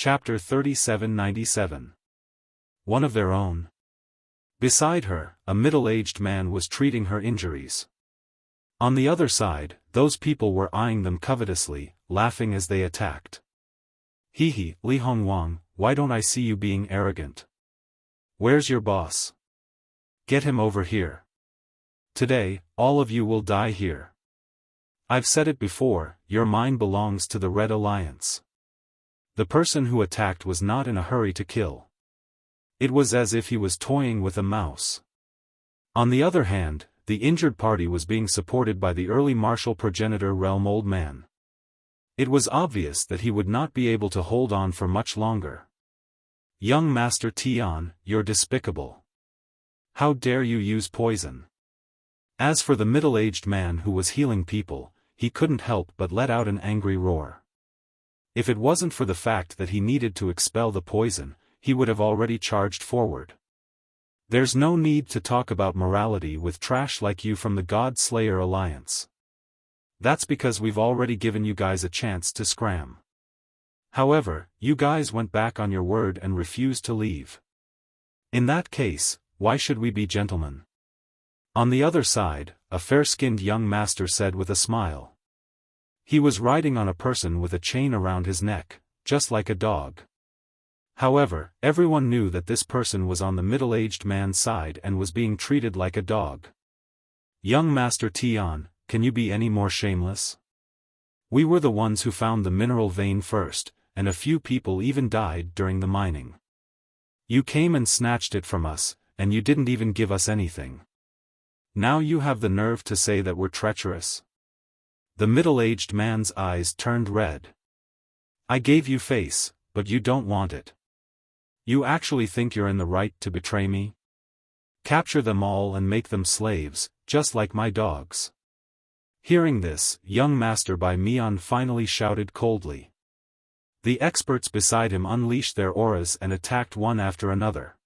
Chapter 3797. One of their own. Beside her, a middle-aged man was treating her injuries. On the other side, those people were eyeing them covetously, laughing as they attacked. Hee, Li Hongwang, why don't I see you being arrogant? Where's your boss? Get him over here. Today, all of you will die here. I've said it before, your mind belongs to the Red Alliance. The person who attacked was not in a hurry to kill. It was as if he was toying with a mouse. On the other hand, the injured party was being supported by the early martial progenitor realm old man. It was obvious that he would not be able to hold on for much longer. Young Master Tian, you're despicable. How dare you use poison? As for the middle-aged man who was healing people, he couldn't help but let out an angry roar. If it wasn't for the fact that he needed to expel the poison, he would have already charged forward. There's no need to talk about morality with trash like you from the God Slayer Alliance. That's because we've already given you guys a chance to scram. However, you guys went back on your word and refused to leave. In that case, why should we be gentlemen? On the other side, a fair-skinned young master said with a smile. He was riding on a person with a chain around his neck, just like a dog. However, everyone knew that this person was on the middle-aged man's side and was being treated like a dog. Young Master Tian, can you be any more shameless? We were the ones who found the mineral vein first, and a few people even died during the mining. You came and snatched it from us, and you didn't even give us anything. Now you have the nerve to say that we're treacherous? The middle-aged man's eyes turned red. I gave you face, but you don't want it. You actually think you're in the right to betray me? Capture them all and make them slaves, just like my dogs. Hearing this, young Master Bai Mian finally shouted coldly. The experts beside him unleashed their auras and attacked one after another.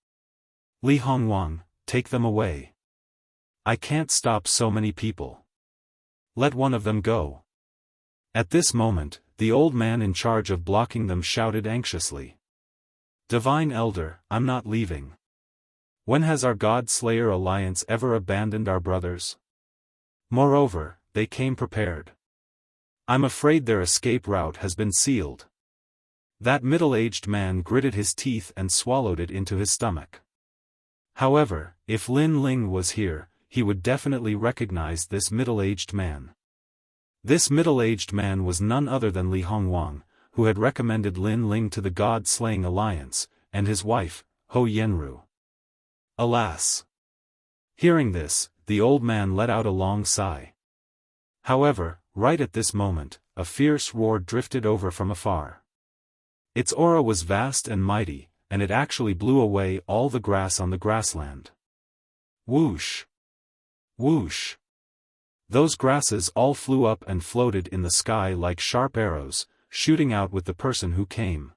Li Hongwang, take them away. I can't stop so many people. Let one of them go. At this moment, the old man in charge of blocking them shouted anxiously. Divine Elder, I'm not leaving. When has our God Slayer Alliance ever abandoned our brothers? Moreover, they came prepared. I'm afraid their escape route has been sealed. That middle-aged man gritted his teeth and swallowed it into his stomach. However, if Lin Ling was here, he would definitely recognize this middle-aged man. This middle-aged man was none other than Li Hongwang, who had recommended Lin Ling to the God-Slaying Alliance, and his wife, Ho Yenru. Alas! Hearing this, the old man let out a long sigh. However, right at this moment, a fierce roar drifted over from afar. Its aura was vast and mighty, and it actually blew away all the grass on the grassland. Whoosh! Whoosh! Those grasses all flew up and floated in the sky like sharp arrows, shooting out with the person who came.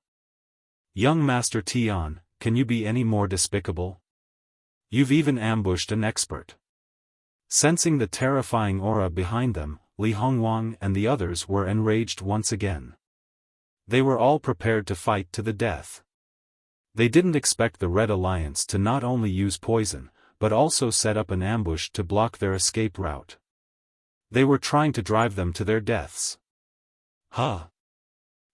Young Master Tian, can you be any more despicable? You've even ambushed an expert. Sensing the terrifying aura behind them, Li Hongwang and the others were enraged once again. They were all prepared to fight to the death. They didn't expect the Red Alliance to not only use poison, but also set up an ambush to block their escape route. They were trying to drive them to their deaths.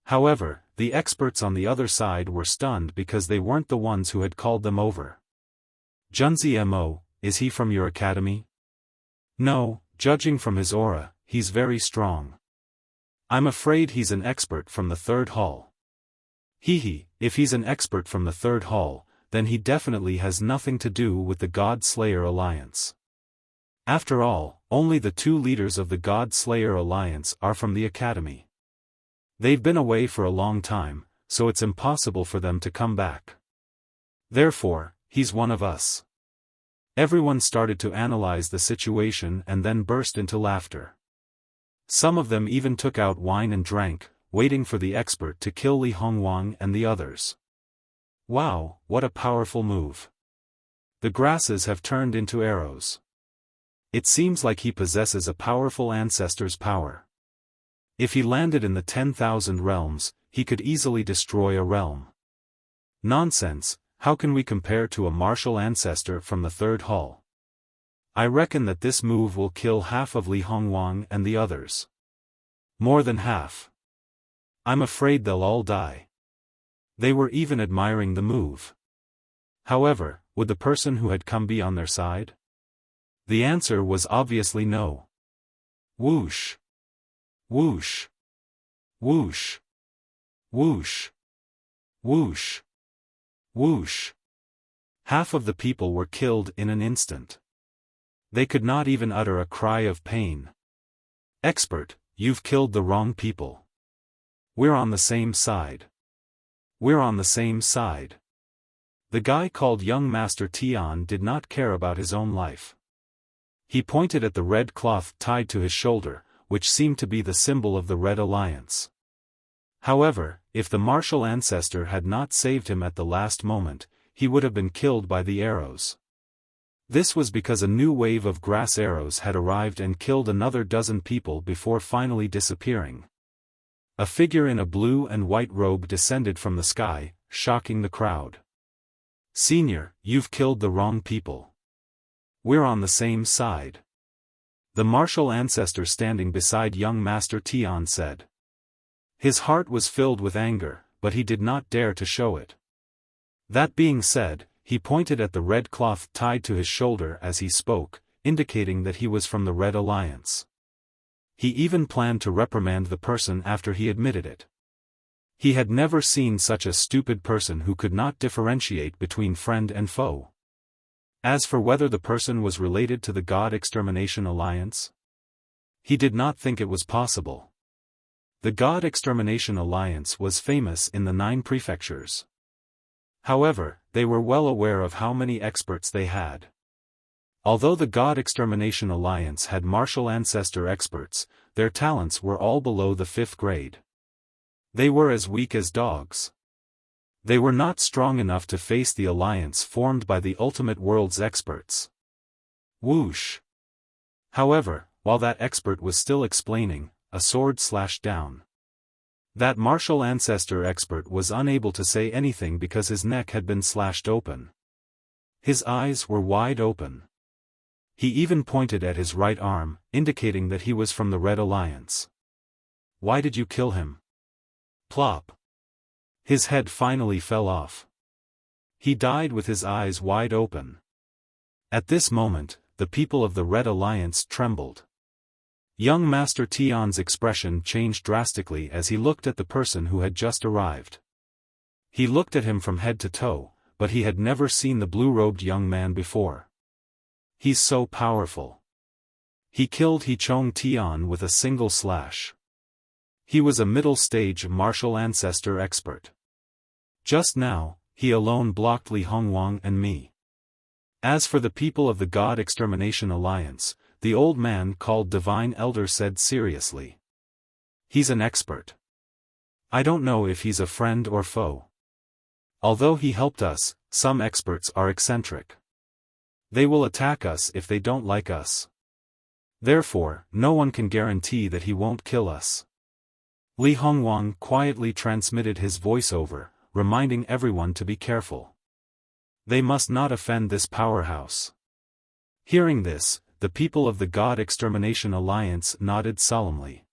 However, the experts on the other side were stunned because they weren't the ones who had called them over. Junzi Mo, is he from your academy? No, judging from his aura, he's very strong. I'm afraid he's an expert from the third hall. If he's an expert from the third hall, then he definitely has nothing to do with the God Slayer Alliance. After all, only the two leaders of the God Slayer Alliance are from the academy. They've been away for a long time, so it's impossible for them to come back. Therefore, he's one of us. Everyone started to analyze the situation and then burst into laughter. Some of them even took out wine and drank, waiting for the expert to kill Li Hongwang and the others. Wow, what a powerful move. The grasses have turned into arrows. It seems like he possesses a powerful ancestor's power. If he landed in the 10,000 realms, he could easily destroy a realm. Nonsense, how can we compare to a martial ancestor from the third hall? I reckon that this move will kill half of Li Hongwang and the others. More than half. I'm afraid they'll all die. They were even admiring the move. However, would the person who had come be on their side? The answer was obviously no. Whoosh! Whoosh! Whoosh! Whoosh! Whoosh! Whoosh! Half of the people were killed in an instant. They could not even utter a cry of pain. Expert, you've killed the wrong people. We're on the same side. We're on the same side. The guy called young Master Tian did not care about his own life. He pointed at the red cloth tied to his shoulder, which seemed to be the symbol of the Red Alliance. However, if the martial ancestor had not saved him at the last moment, he would have been killed by the arrows. This was because a new wave of grass arrows had arrived and killed another dozen people before finally disappearing. A figure in a blue and white robe descended from the sky, shocking the crowd. Senior, you've killed the wrong people. We're on the same side. The martial ancestor standing beside young Master Tian said. His heart was filled with anger, but he did not dare to show it. That being said, he pointed at the red cloth tied to his shoulder as he spoke, indicating that he was from the Red Alliance. He even planned to reprimand the person after he admitted it. He had never seen such a stupid person who could not differentiate between friend and foe. As for whether the person was related to the God Extermination Alliance, he did not think it was possible. The God Extermination Alliance was famous in the 9 prefectures. However, they were well aware of how many experts they had. Although the God Extermination Alliance had martial ancestor experts, their talents were all below the 5th grade. They were as weak as dogs. They were not strong enough to face the alliance formed by the Ultimate World's experts. Whoosh! However, while that expert was still explaining, a sword slashed down. That martial ancestor expert was unable to say anything because his neck had been slashed open. His eyes were wide open. He even pointed at his right arm, indicating that he was from the Red Alliance. Why did you kill him? Plop. His head finally fell off. He died with his eyes wide open. At this moment, the people of the Red Alliance trembled. Young Master Tian's expression changed drastically as he looked at the person who had just arrived. He looked at him from head to toe, but he had never seen the blue-robed young man before. He's so powerful. He killed Hichong Tian with a single slash. He was a middle-stage martial ancestor expert. Just now, he alone blocked Li Hongwang and me. As for the people of the God Extermination Alliance, the old man called Divine Elder said seriously. He's an expert. I don't know if he's a friend or foe. Although he helped us, some experts are eccentric. They will attack us if they don't like us. Therefore, no one can guarantee that he won't kill us. Li Hongwang quietly transmitted his voiceover, reminding everyone to be careful. They must not offend this powerhouse. Hearing this, the people of the God Extermination Alliance nodded solemnly.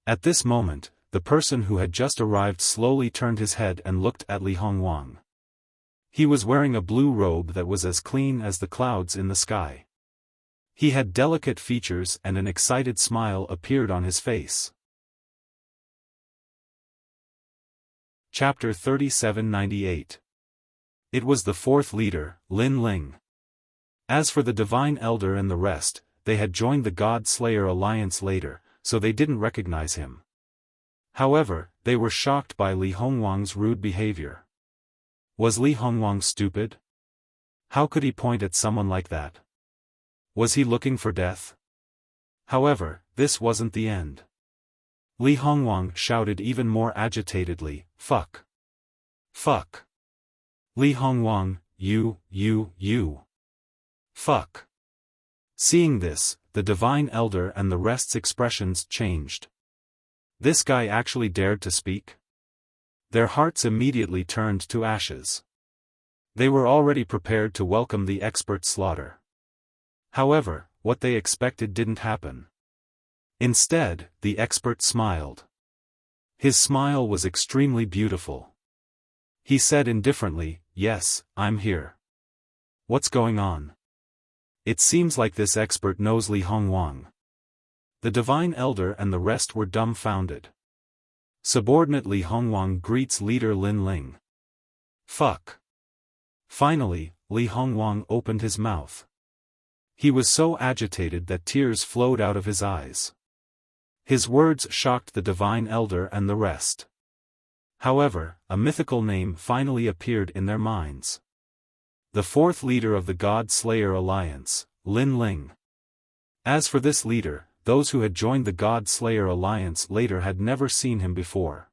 At this moment, the person who had just arrived slowly turned his head and looked at Li Hongwang. He was wearing a blue robe that was as clean as the clouds in the sky. He had delicate features and an excited smile appeared on his face. Chapter 3798. It was the 4th leader, Lin Ling. As for the Divine Elder and the rest, they had joined the God Slayer Alliance later, so they didn't recognize him. However, they were shocked by Li Hongwang's rude behavior. Was Li Hongwang stupid? How could he point at someone like that? Was he looking for death? However, this wasn't the end. Li Hongwang shouted even more agitatedly, "Fuck! Fuck! Li Hongwang, you. Fuck!" Seeing this, the Divine Elder and the rest's expressions changed. This guy actually dared to speak? Their hearts immediately turned to ashes. They were already prepared to welcome the expert's slaughter. However, what they expected didn't happen. Instead, the expert smiled. His smile was extremely beautiful. He said indifferently, "Yes, I'm here. What's going on?" It seems like this expert knows Li Hongwang. The divine elder and the rest were dumbfounded. Subordinate Li Hongwang greets leader Lin Ling. Fuck. Finally, Li Hongwang opened his mouth. He was so agitated that tears flowed out of his eyes. His words shocked the divine elder and the rest. However, a mythical name finally appeared in their minds. The fourth leader of the God Slayer Alliance, Lin Ling. As for this leader, those who had joined the God Slayer Alliance later had never seen him before.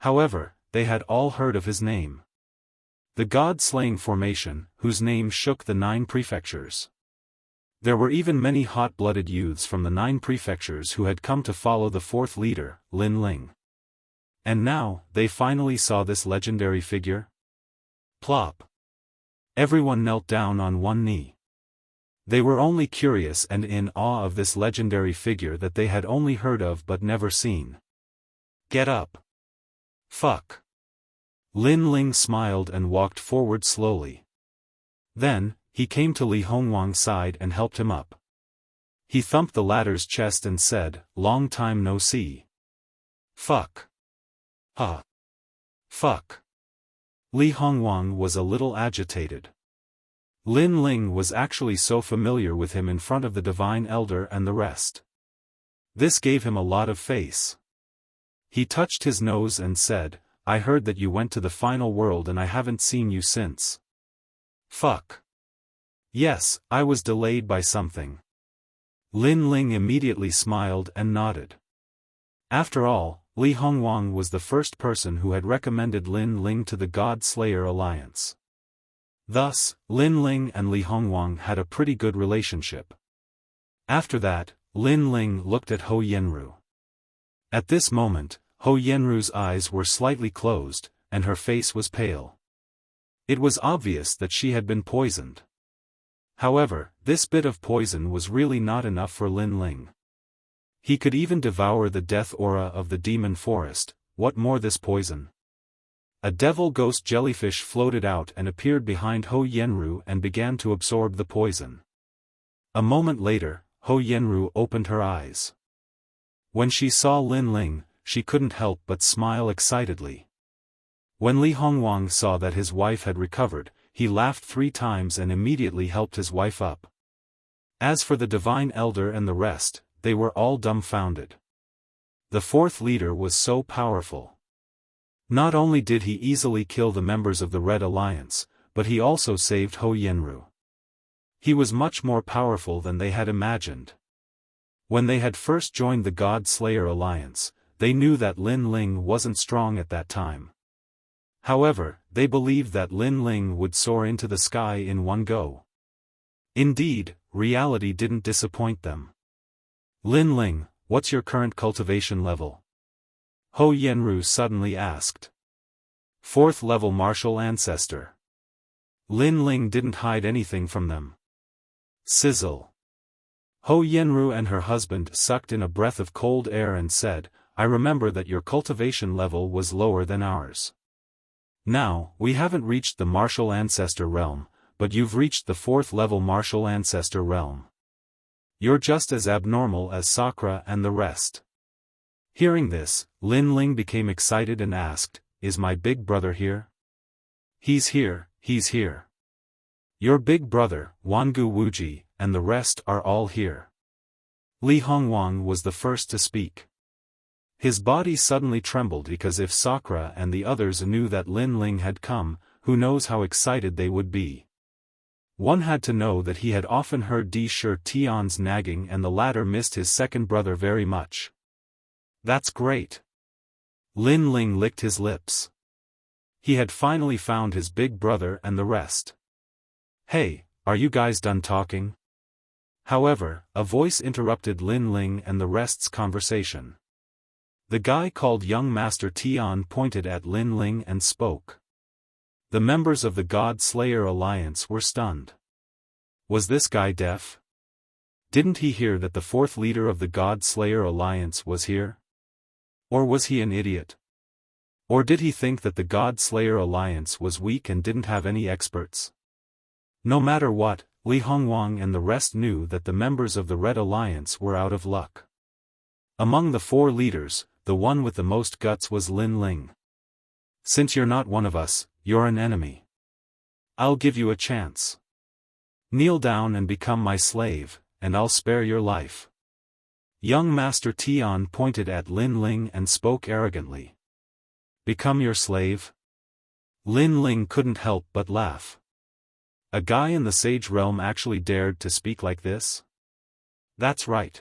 However, they had all heard of his name. The God-slaying formation, whose name shook the 9 prefectures. There were even many hot-blooded youths from the 9 prefectures who had come to follow the fourth leader, Lin Ling. And now, they finally saw this legendary figure. Plop. Everyone knelt down on one knee. They were only curious and in awe of this legendary figure that they had only heard of but never seen. Get up. Fuck. Lin Ling smiled and walked forward slowly. Then, he came to Li Hongwang's side and helped him up. He thumped the latter's chest and said, "Long time no see." Fuck. Huh. Fuck. Li Hongwang was a little agitated. Lin Ling was actually so familiar with him in front of the divine elder and the rest. This gave him a lot of face. He touched his nose and said, "I heard that you went to the final world and I haven't seen you since." Fuck. Yes, I was delayed by something. Lin Ling immediately smiled and nodded. After all, Li Hongwang was the first person who had recommended Lin Ling to the God Slayer Alliance. Thus, Lin Ling and Li Hongwang had a pretty good relationship. After that, Lin Ling looked at Ho Yenru. At this moment, Ho Yenru's eyes were slightly closed, and her face was pale. It was obvious that she had been poisoned. However, this bit of poison was really not enough for Lin Ling. He could even devour the death aura of the demon forest, what more this poison? A devil ghost jellyfish floated out and appeared behind Ho Yenru and began to absorb the poison. A moment later, Ho Yenru opened her eyes. When she saw Lin Ling, she couldn't help but smile excitedly. When Li Hongwang saw that his wife had recovered, he laughed 3 times and immediately helped his wife up. As for the divine elder and the rest, they were all dumbfounded. The fourth leader was so powerful. Not only did he easily kill the members of the Red Alliance, but he also saved Ho Yenru. He was much more powerful than they had imagined. When they had first joined the God Slayer Alliance, they knew that Lin Ling wasn't strong at that time. However, they believed that Lin Ling would soar into the sky in one go. Indeed, reality didn't disappoint them. Lin Ling, what's your current cultivation level? Ho Yenru suddenly asked. 4th level martial ancestor. Lin Ling didn't hide anything from them. Sizzle. Ho Yenru and her husband sucked in a breath of cold air and said, "I remember that your cultivation level was lower than ours. Now, we haven't reached the martial ancestor realm, but you've reached the 4th level martial ancestor realm. You're just as abnormal as Sakura and the rest." Hearing this, Lin Ling became excited and asked, "Is my big brother here?" He's here, he's here. Your big brother, Wangu Wuji, and the rest are all here." Li Hongwang was the first to speak. His body suddenly trembled because if Sakura and the others knew that Lin Ling had come, who knows how excited they would be. One had to know that he had often heard Di Shi Tian's nagging and the latter missed his second brother very much. That's great. Lin Ling licked his lips. He had finally found his big brother and the rest. "Hey, are you guys done talking?" However, a voice interrupted Lin Ling and the rest's conversation. The guy called young Master Tian pointed at Lin Ling and spoke. The members of the God Slayer Alliance were stunned. Was this guy deaf? Didn't he hear that the fourth leader of the God Slayer Alliance was here? Or was he an idiot? Or did he think that the God Slayer Alliance was weak and didn't have any experts? No matter what, Li Hongwang and the rest knew that the members of the Red Alliance were out of luck. Among the four leaders, the one with the most guts was Lin Ling. Since you're not one of us, you're an enemy. I'll give you a chance. Kneel down and become my slave, and I'll spare your life. Young Master Tian pointed at Lin Ling and spoke arrogantly. Become your slave? Lin Ling couldn't help but laugh. A guy in the sage realm actually dared to speak like this? That's right.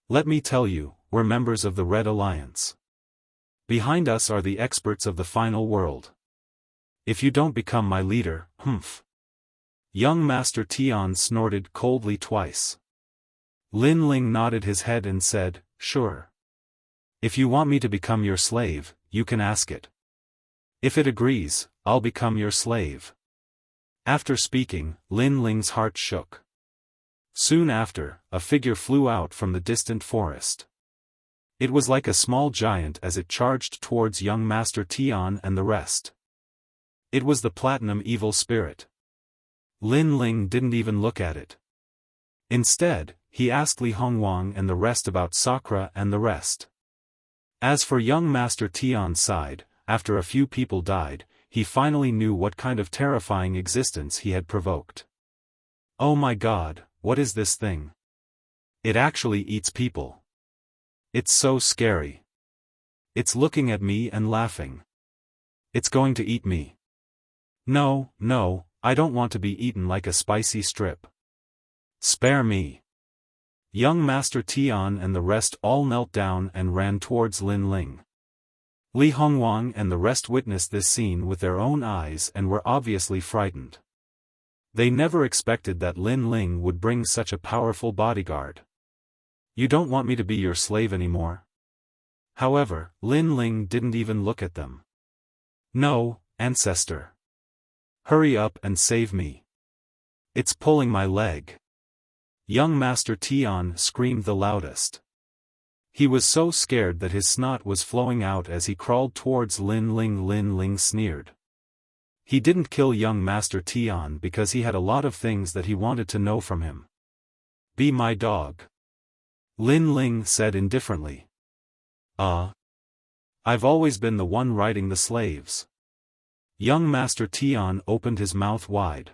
Let me tell you, we're members of the Red Alliance. Behind us are the experts of the final world. If you don't become my leader, humph. Young Master Tian snorted coldly twice. Lin Ling nodded his head and said, sure. If you want me to become your slave, you can ask it. If it agrees, I'll become your slave. After speaking, Lin Ling's heart shook. Soon after, a figure flew out from the distant forest. It was like a small giant as it charged towards young Master Tian and the rest. It was the Platinum Evil Spirit. Lin Ling didn't even look at it. Instead, he asked Li Hongwang and the rest about Sakura and the rest. As for young Master Tian's side, after a few people died, he finally knew what kind of terrifying existence he had provoked. Oh my god, what is this thing? It actually eats people. It's so scary. It's looking at me and laughing. It's going to eat me. No, no, I don't want to be eaten like a spicy strip. Spare me. Young Master Tian and the rest all knelt down and ran towards Lin Ling. Li Hongwang and the rest witnessed this scene with their own eyes and were obviously frightened. They never expected that Lin Ling would bring such a powerful bodyguard. You don't want me to be your slave anymore? However, Lin Ling didn't even look at them. No, ancestor. Hurry up and save me. It's pulling my leg. Young Master Tian screamed the loudest. He was so scared that his snot was flowing out as he crawled towards Lin Ling. Lin Ling sneered. He didn't kill young Master Tian because he had a lot of things that he wanted to know from him. Be my dog. Lin Ling said indifferently. I've always been the one riding the slaves. Young Master Tian opened his mouth wide.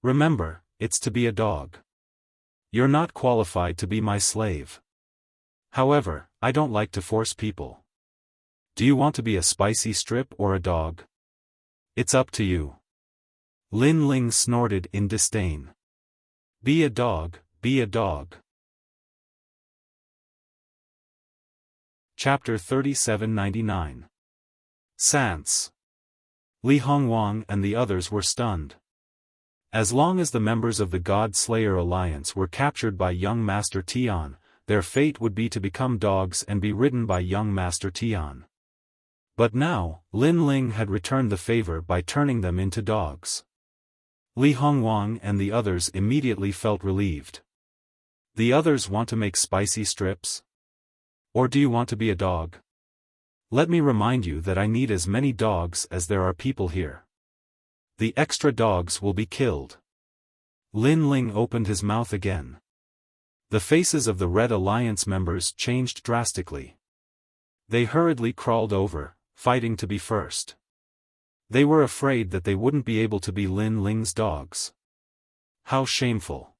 Remember, it's to be a dog. You're not qualified to be my slave. However, I don't like to force people. Do you want to be a spicy strip or a dog? It's up to you. Lin Ling snorted in disdain. Be a dog, be a dog. Chapter 3799. Sans. Li Hongwang and the others were stunned. As long as the members of the God Slayer Alliance were captured by young Master Tian, their fate would be to become dogs and be ridden by young Master Tian. But now, Lin Ling had returned the favor by turning them into dogs. Li Hongwang and the others immediately felt relieved. The others want to make spicy strips? Or do you want to be a dog? Let me remind you that I need as many dogs as there are people here. The extra dogs will be killed. Lin Ling opened his mouth again. The faces of the Red Alliance members changed drastically. They hurriedly crawled over, fighting to be first. They were afraid that they wouldn't be able to be Lin Ling's dogs. How shameful.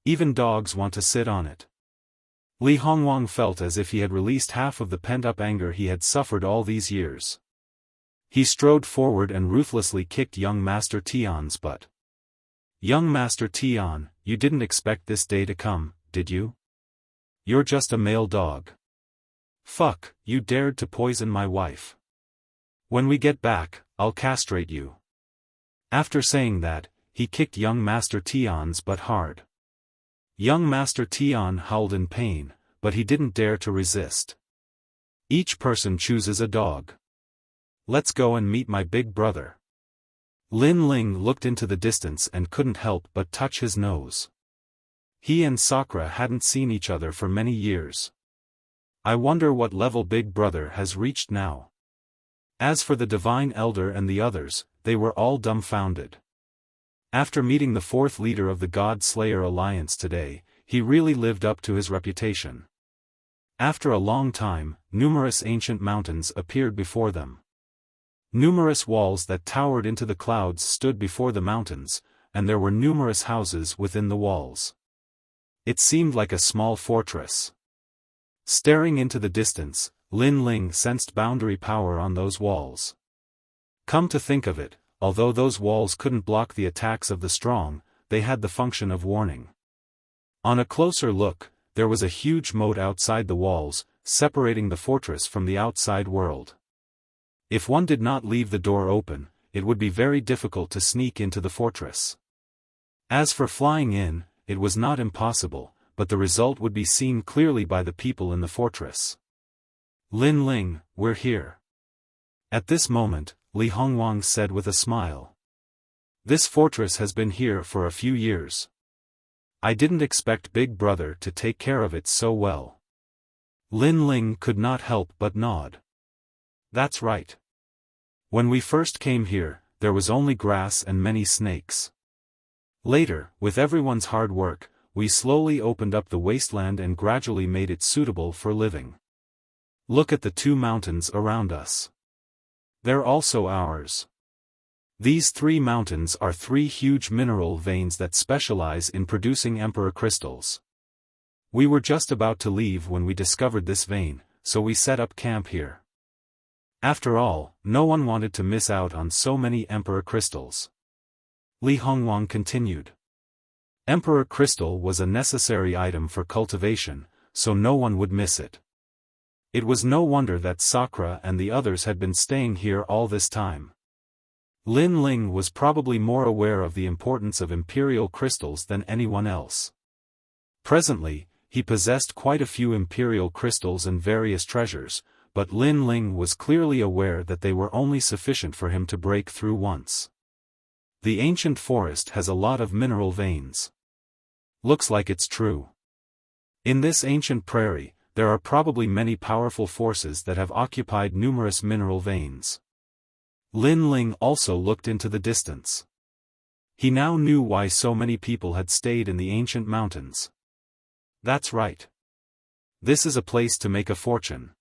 Even dogs want to sit on it. Li Hongwang felt as if he had released half of the pent-up anger he had suffered all these years. He strode forward and ruthlessly kicked young Master Tian's butt. Young Master Tian, you didn't expect this day to come, did you? You're just a male dog. Fuck, you dared to poison my wife. When we get back, I'll castrate you. After saying that, he kicked young Master Tian's butt hard. Young Master Tian howled in pain, but he didn't dare to resist. Each person chooses a dog. Let's go and meet my big brother. Lin Ling looked into the distance and couldn't help but touch his nose. He and Sakura hadn't seen each other for many years. I wonder what level Big Brother has reached now. As for the Divine Elder and the others, they were all dumbfounded. After meeting the fourth leader of the God Slayer Alliance today, he really lived up to his reputation. After a long time, numerous ancient mountains appeared before them. Numerous walls that towered into the clouds stood before the mountains, and there were numerous houses within the walls. It seemed like a small fortress. Staring into the distance, Lin Ling sensed boundary power on those walls. Come to think of it, although those walls couldn't block the attacks of the strong, they had the function of warning. On a closer look, there was a huge moat outside the walls, separating the fortress from the outside world. If one did not leave the door open, it would be very difficult to sneak into the fortress. As for flying in, it was not impossible, but the result would be seen clearly by the people in the fortress. Lin Ling, we're here. At this moment, Li Hongwang said with a smile. This fortress has been here for a few years. I didn't expect Big Brother to take care of it so well. Lin Ling could not help but nod. That's right. When we first came here, there was only grass and many snakes. Later, with everyone's hard work, we slowly opened up the wasteland and gradually made it suitable for living. Look at the two mountains around us. They're also ours. These 3 mountains are 3 huge mineral veins that specialize in producing emperor crystals. We were just about to leave when we discovered this vein, so we set up camp here. After all, no one wanted to miss out on so many emperor crystals. Li Hongwang continued. Emperor crystal was a necessary item for cultivation, so no one would miss it. It was no wonder that Sakura and the others had been staying here all this time. Lin Ling was probably more aware of the importance of imperial crystals than anyone else. Presently, he possessed quite a few imperial crystals and various treasures, but Lin Ling was clearly aware that they were only sufficient for him to break through once. The ancient forest has a lot of mineral veins. Looks like it's true. In this ancient prairie, there are probably many powerful forces that have occupied numerous mineral veins. Lin Ling also looked into the distance. He now knew why so many people had stayed in the ancient mountains. That's right. This is a place to make a fortune.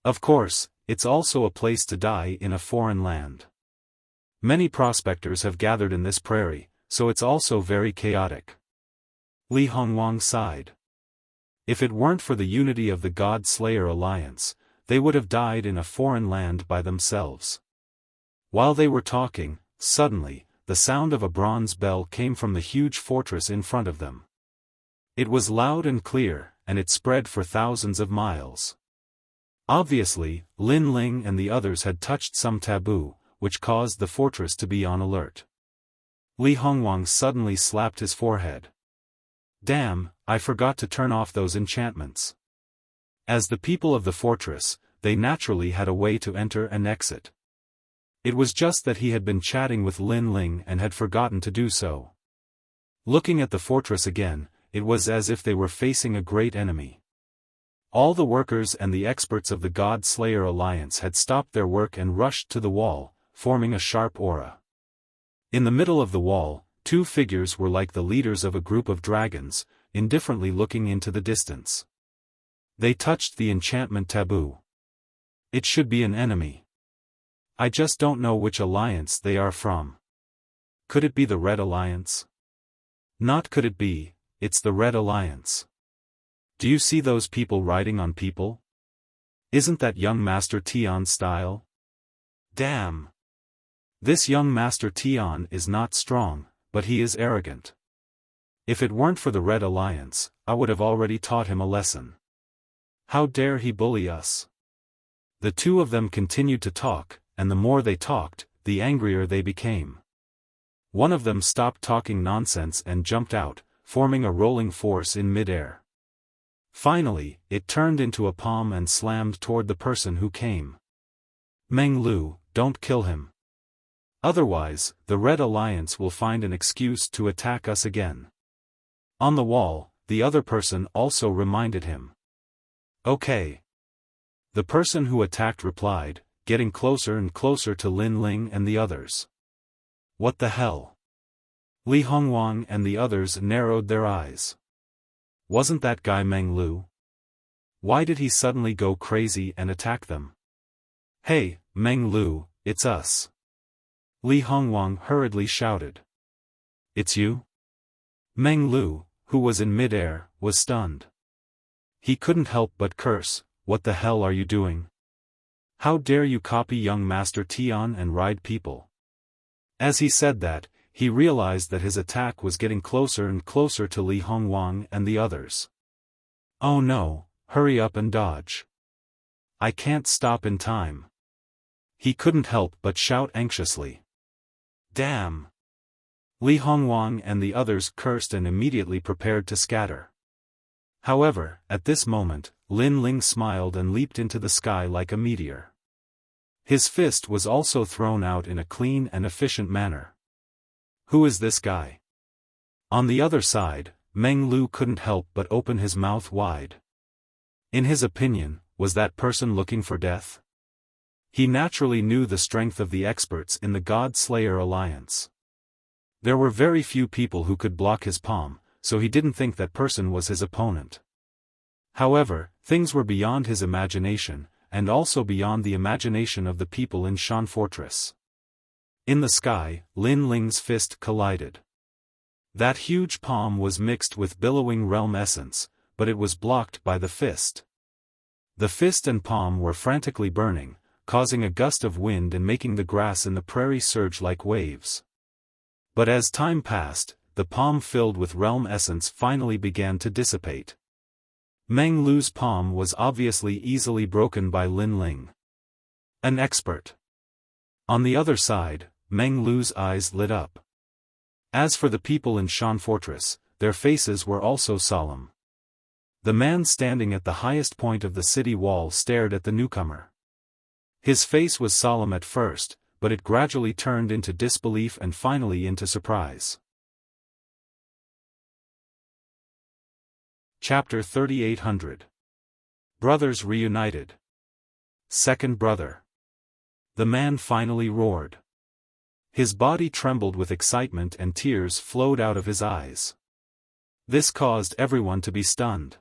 Of course, it's also a place to die in a foreign land. Many prospectors have gathered in this prairie, so it's also very chaotic. Li Hongwang sighed. If it weren't for the unity of the God Slayer Alliance, they would have died in a foreign land by themselves. While they were talking, suddenly, the sound of a bronze bell came from the huge fortress in front of them. It was loud and clear, and it spread for thousands of miles. Obviously, Lin Ling and the others had touched some taboo, which caused the fortress to be on alert. Li Hongwang suddenly slapped his forehead. Damn, I forgot to turn off those enchantments. As the people of the fortress, they naturally had a way to enter and exit. It was just that he had been chatting with Lin Ling and had forgotten to do so. Looking at the fortress again, it was as if they were facing a great enemy. All the workers and the experts of the God Slayer Alliance had stopped their work and rushed to the wall, forming a sharp aura. In the middle of the wall, 2 figures were like the leaders of a group of dragons, indifferently looking into the distance. They touched the enchantment taboo. It should be an enemy. I just don't know which alliance they are from. Could it be the Red Alliance? Not could it be, it's the Red Alliance. Do you see those people riding on people? Isn't that young Master Tion's style? Damn! This young Master Tion is not strong, but he is arrogant. If it weren't for the Red Alliance, I would have already taught him a lesson. How dare he bully us? The 2 of them continued to talk, and the more they talked, the angrier they became. One of them stopped talking nonsense and jumped out, forming a rolling force in midair. Finally, it turned into a palm and slammed toward the person who came. Meng Lu, don't kill him. Otherwise, the Red Alliance will find an excuse to attack us again. On the wall, the other person also reminded him. Okay. The person who attacked replied, getting closer and closer to Lin Ling and the others. What the hell? Li Hongwang and the others narrowed their eyes. Wasn't that guy Meng Lu? Why did he suddenly go crazy and attack them? Hey, Meng Lu, it's us. Li Hongwang hurriedly shouted. It's you? Meng Lu, who was in mid-air, was stunned. He couldn't help but curse, what the hell are you doing? How dare you copy young Master Tian and ride people? As he said that, he realized that his attack was getting closer and closer to Li Hongwang and the others. Oh no, hurry up and dodge. I can't stop in time. He couldn't help but shout anxiously. Damn! Li Hongwang and the others cursed and immediately prepared to scatter. However, at this moment, Lin Ling smiled and leaped into the sky like a meteor. His fist was also thrown out in a clean and efficient manner. Who is this guy? On the other side, Meng Lu couldn't help but open his mouth wide. In his opinion, was that person looking for death? He naturally knew the strength of the experts in the God Slayer Alliance. There were very few people who could block his palm, so he didn't think that person was his opponent. However, things were beyond his imagination, and also beyond the imagination of the people in Shan Fortress. In the sky, Lin Ling's fist collided. That huge palm was mixed with billowing realm essence, but it was blocked by the fist. The fist and palm were frantically burning, causing a gust of wind and making the grass in the prairie surge like waves. But as time passed, the palm filled with realm essence finally began to dissipate. Meng Lu's palm was obviously easily broken by Lin Ling. An expert. On the other side, Meng Lu's eyes lit up. As for the people in Shan Fortress, their faces were also solemn. The man standing at the highest point of the city wall stared at the newcomer. His face was solemn at first, but it gradually turned into disbelief and finally into surprise. Chapter 3800. Brothers Reunited. Second brother. The man finally roared. His body trembled with excitement and tears flowed out of his eyes. This caused everyone to be stunned.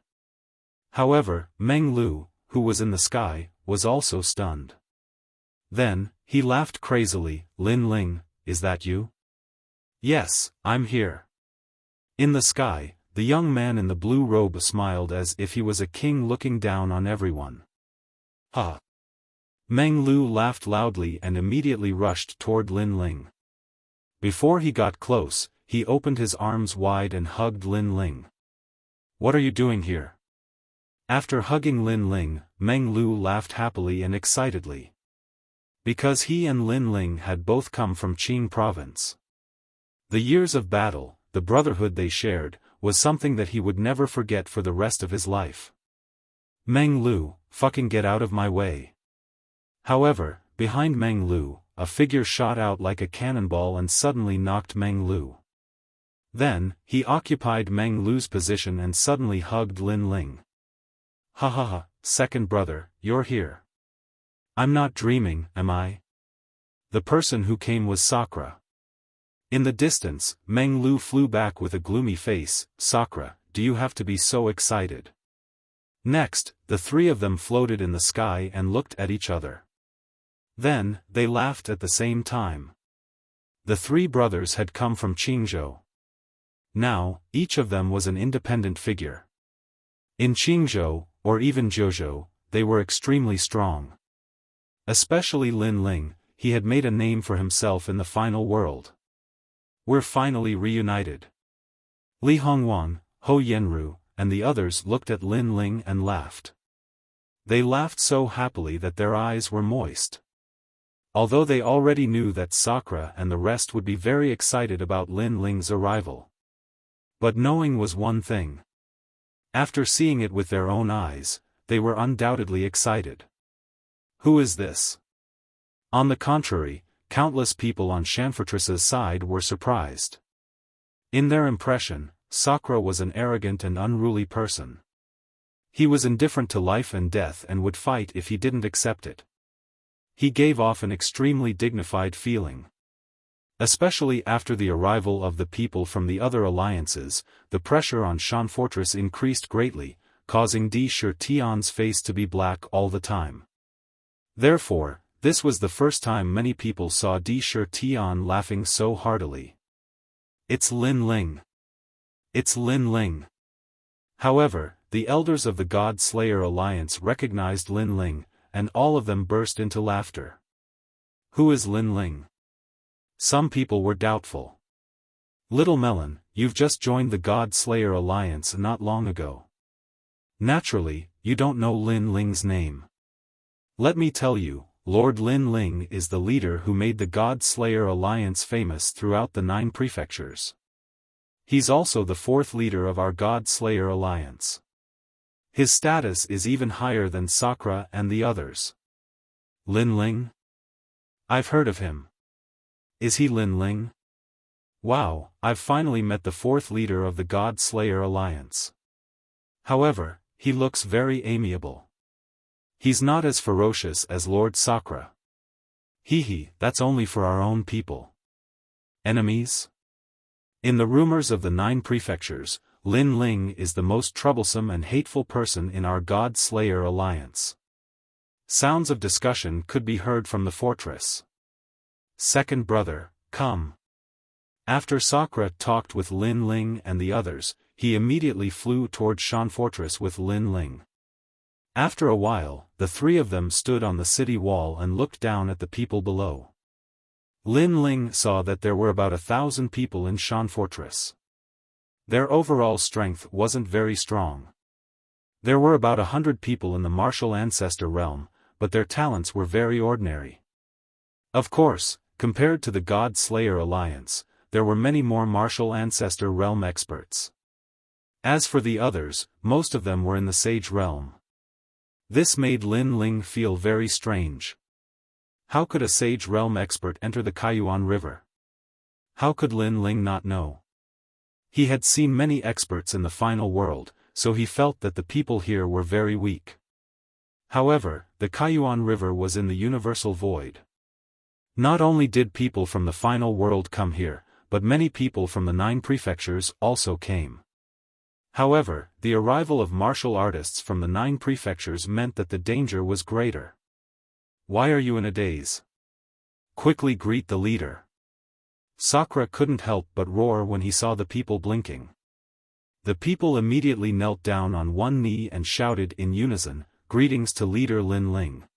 However, Meng Lu, who was in the sky, was also stunned. Then, he laughed crazily. Lin Ling, is that you? Yes, I'm here. In the sky, the young man in the blue robe smiled as if he was a king looking down on everyone. Ha! Meng Lu laughed loudly and immediately rushed toward Lin Ling. Before he got close, he opened his arms wide and hugged Lin Ling. What are you doing here? After hugging Lin Ling, Meng Lu laughed happily and excitedly. Because he and Lin Ling had both come from Qing province. The years of battle, the brotherhood they shared, was something that he would never forget for the rest of his life. Meng Lu, fucking get out of my way. However, behind Meng Lu, a figure shot out like a cannonball and suddenly knocked Meng Lu. Then, he occupied Meng Lu's position and suddenly hugged Lin Ling. Ha ha ha, second brother, you're here. I'm not dreaming, am I? The person who came was Sakura. In the distance, Meng Lu flew back with a gloomy face. Sakura, do you have to be so excited? Next, the three of them floated in the sky and looked at each other. Then, they laughed at the same time. The three brothers had come from Qingzhou. Now, each of them was an independent figure. In Qingzhou, or even Zhuzhou, they were extremely strong. Especially Lin Ling, he had made a name for himself in the final world. We're finally reunited. Li Hongwang, Ho Yenru, and the others looked at Lin Ling and laughed. They laughed so happily that their eyes were moist. Although they already knew that Sakura and the rest would be very excited about Lin Ling's arrival. But knowing was one thing. After seeing it with their own eyes, they were undoubtedly excited. Who is this? On the contrary, countless people on Shanfortress's side were surprised. In their impression, Sakura was an arrogant and unruly person. He was indifferent to life and death and would fight if he didn't accept it. He gave off an extremely dignified feeling. Especially after the arrival of the people from the other alliances, the pressure on Shanfortress increased greatly, causing Di Tian's face to be black all the time. Therefore, this was the first time many people saw Di Tian laughing so heartily. It's Lin Ling. It's Lin Ling. However, the elders of the God Slayer Alliance recognized Lin Ling, and all of them burst into laughter. Who is Lin Ling? Some people were doubtful. Little Melon, you've just joined the God Slayer Alliance not long ago. Naturally, you don't know Lin Ling's name. Let me tell you, Lord Lin Ling is the leader who made the God Slayer Alliance famous throughout the 9 prefectures. He's also the 4th leader of our God Slayer Alliance. His status is even higher than Sakura and the others. Lin Ling? I've heard of him. Is he Lin Ling? Wow, I've finally met the 4th leader of the God Slayer Alliance. However, he looks very amiable. He's not as ferocious as Lord Sakura. Hee, that's only for our own people. Enemies? In the rumors of the 9 prefectures, Lin Ling is the most troublesome and hateful person in our God Slayer Alliance. Sounds of discussion could be heard from the fortress. Second brother, come. After Sakura talked with Lin Ling and the others, he immediately flew towards Shanfortress with Lin Ling. After a while, the 3 of them stood on the city wall and looked down at the people below. Lin Ling saw that there were about 1,000 people in Shanfortress. Their overall strength wasn't very strong. There were about 100 people in the martial ancestor realm, but their talents were very ordinary. Of course, compared to the God Slayer Alliance, there were many more martial ancestor realm experts. As for the others, most of them were in the sage realm. This made Lin Ling feel very strange. How could a sage realm expert enter the Kaiyuan River? How could Lin Ling not know? He had seen many experts in the final world, so he felt that the people here were very weak. However, the Kaiyuan River was in the universal void. Not only did people from the final world come here, but many people from the 9 prefectures also came. However, the arrival of martial artists from the 9 prefectures meant that the danger was greater. Why are you in a daze? Quickly greet the leader. Sakura couldn't help but roar when he saw the people blinking. The people immediately knelt down on one knee and shouted in unison, "Greetings to leader Lin Ling."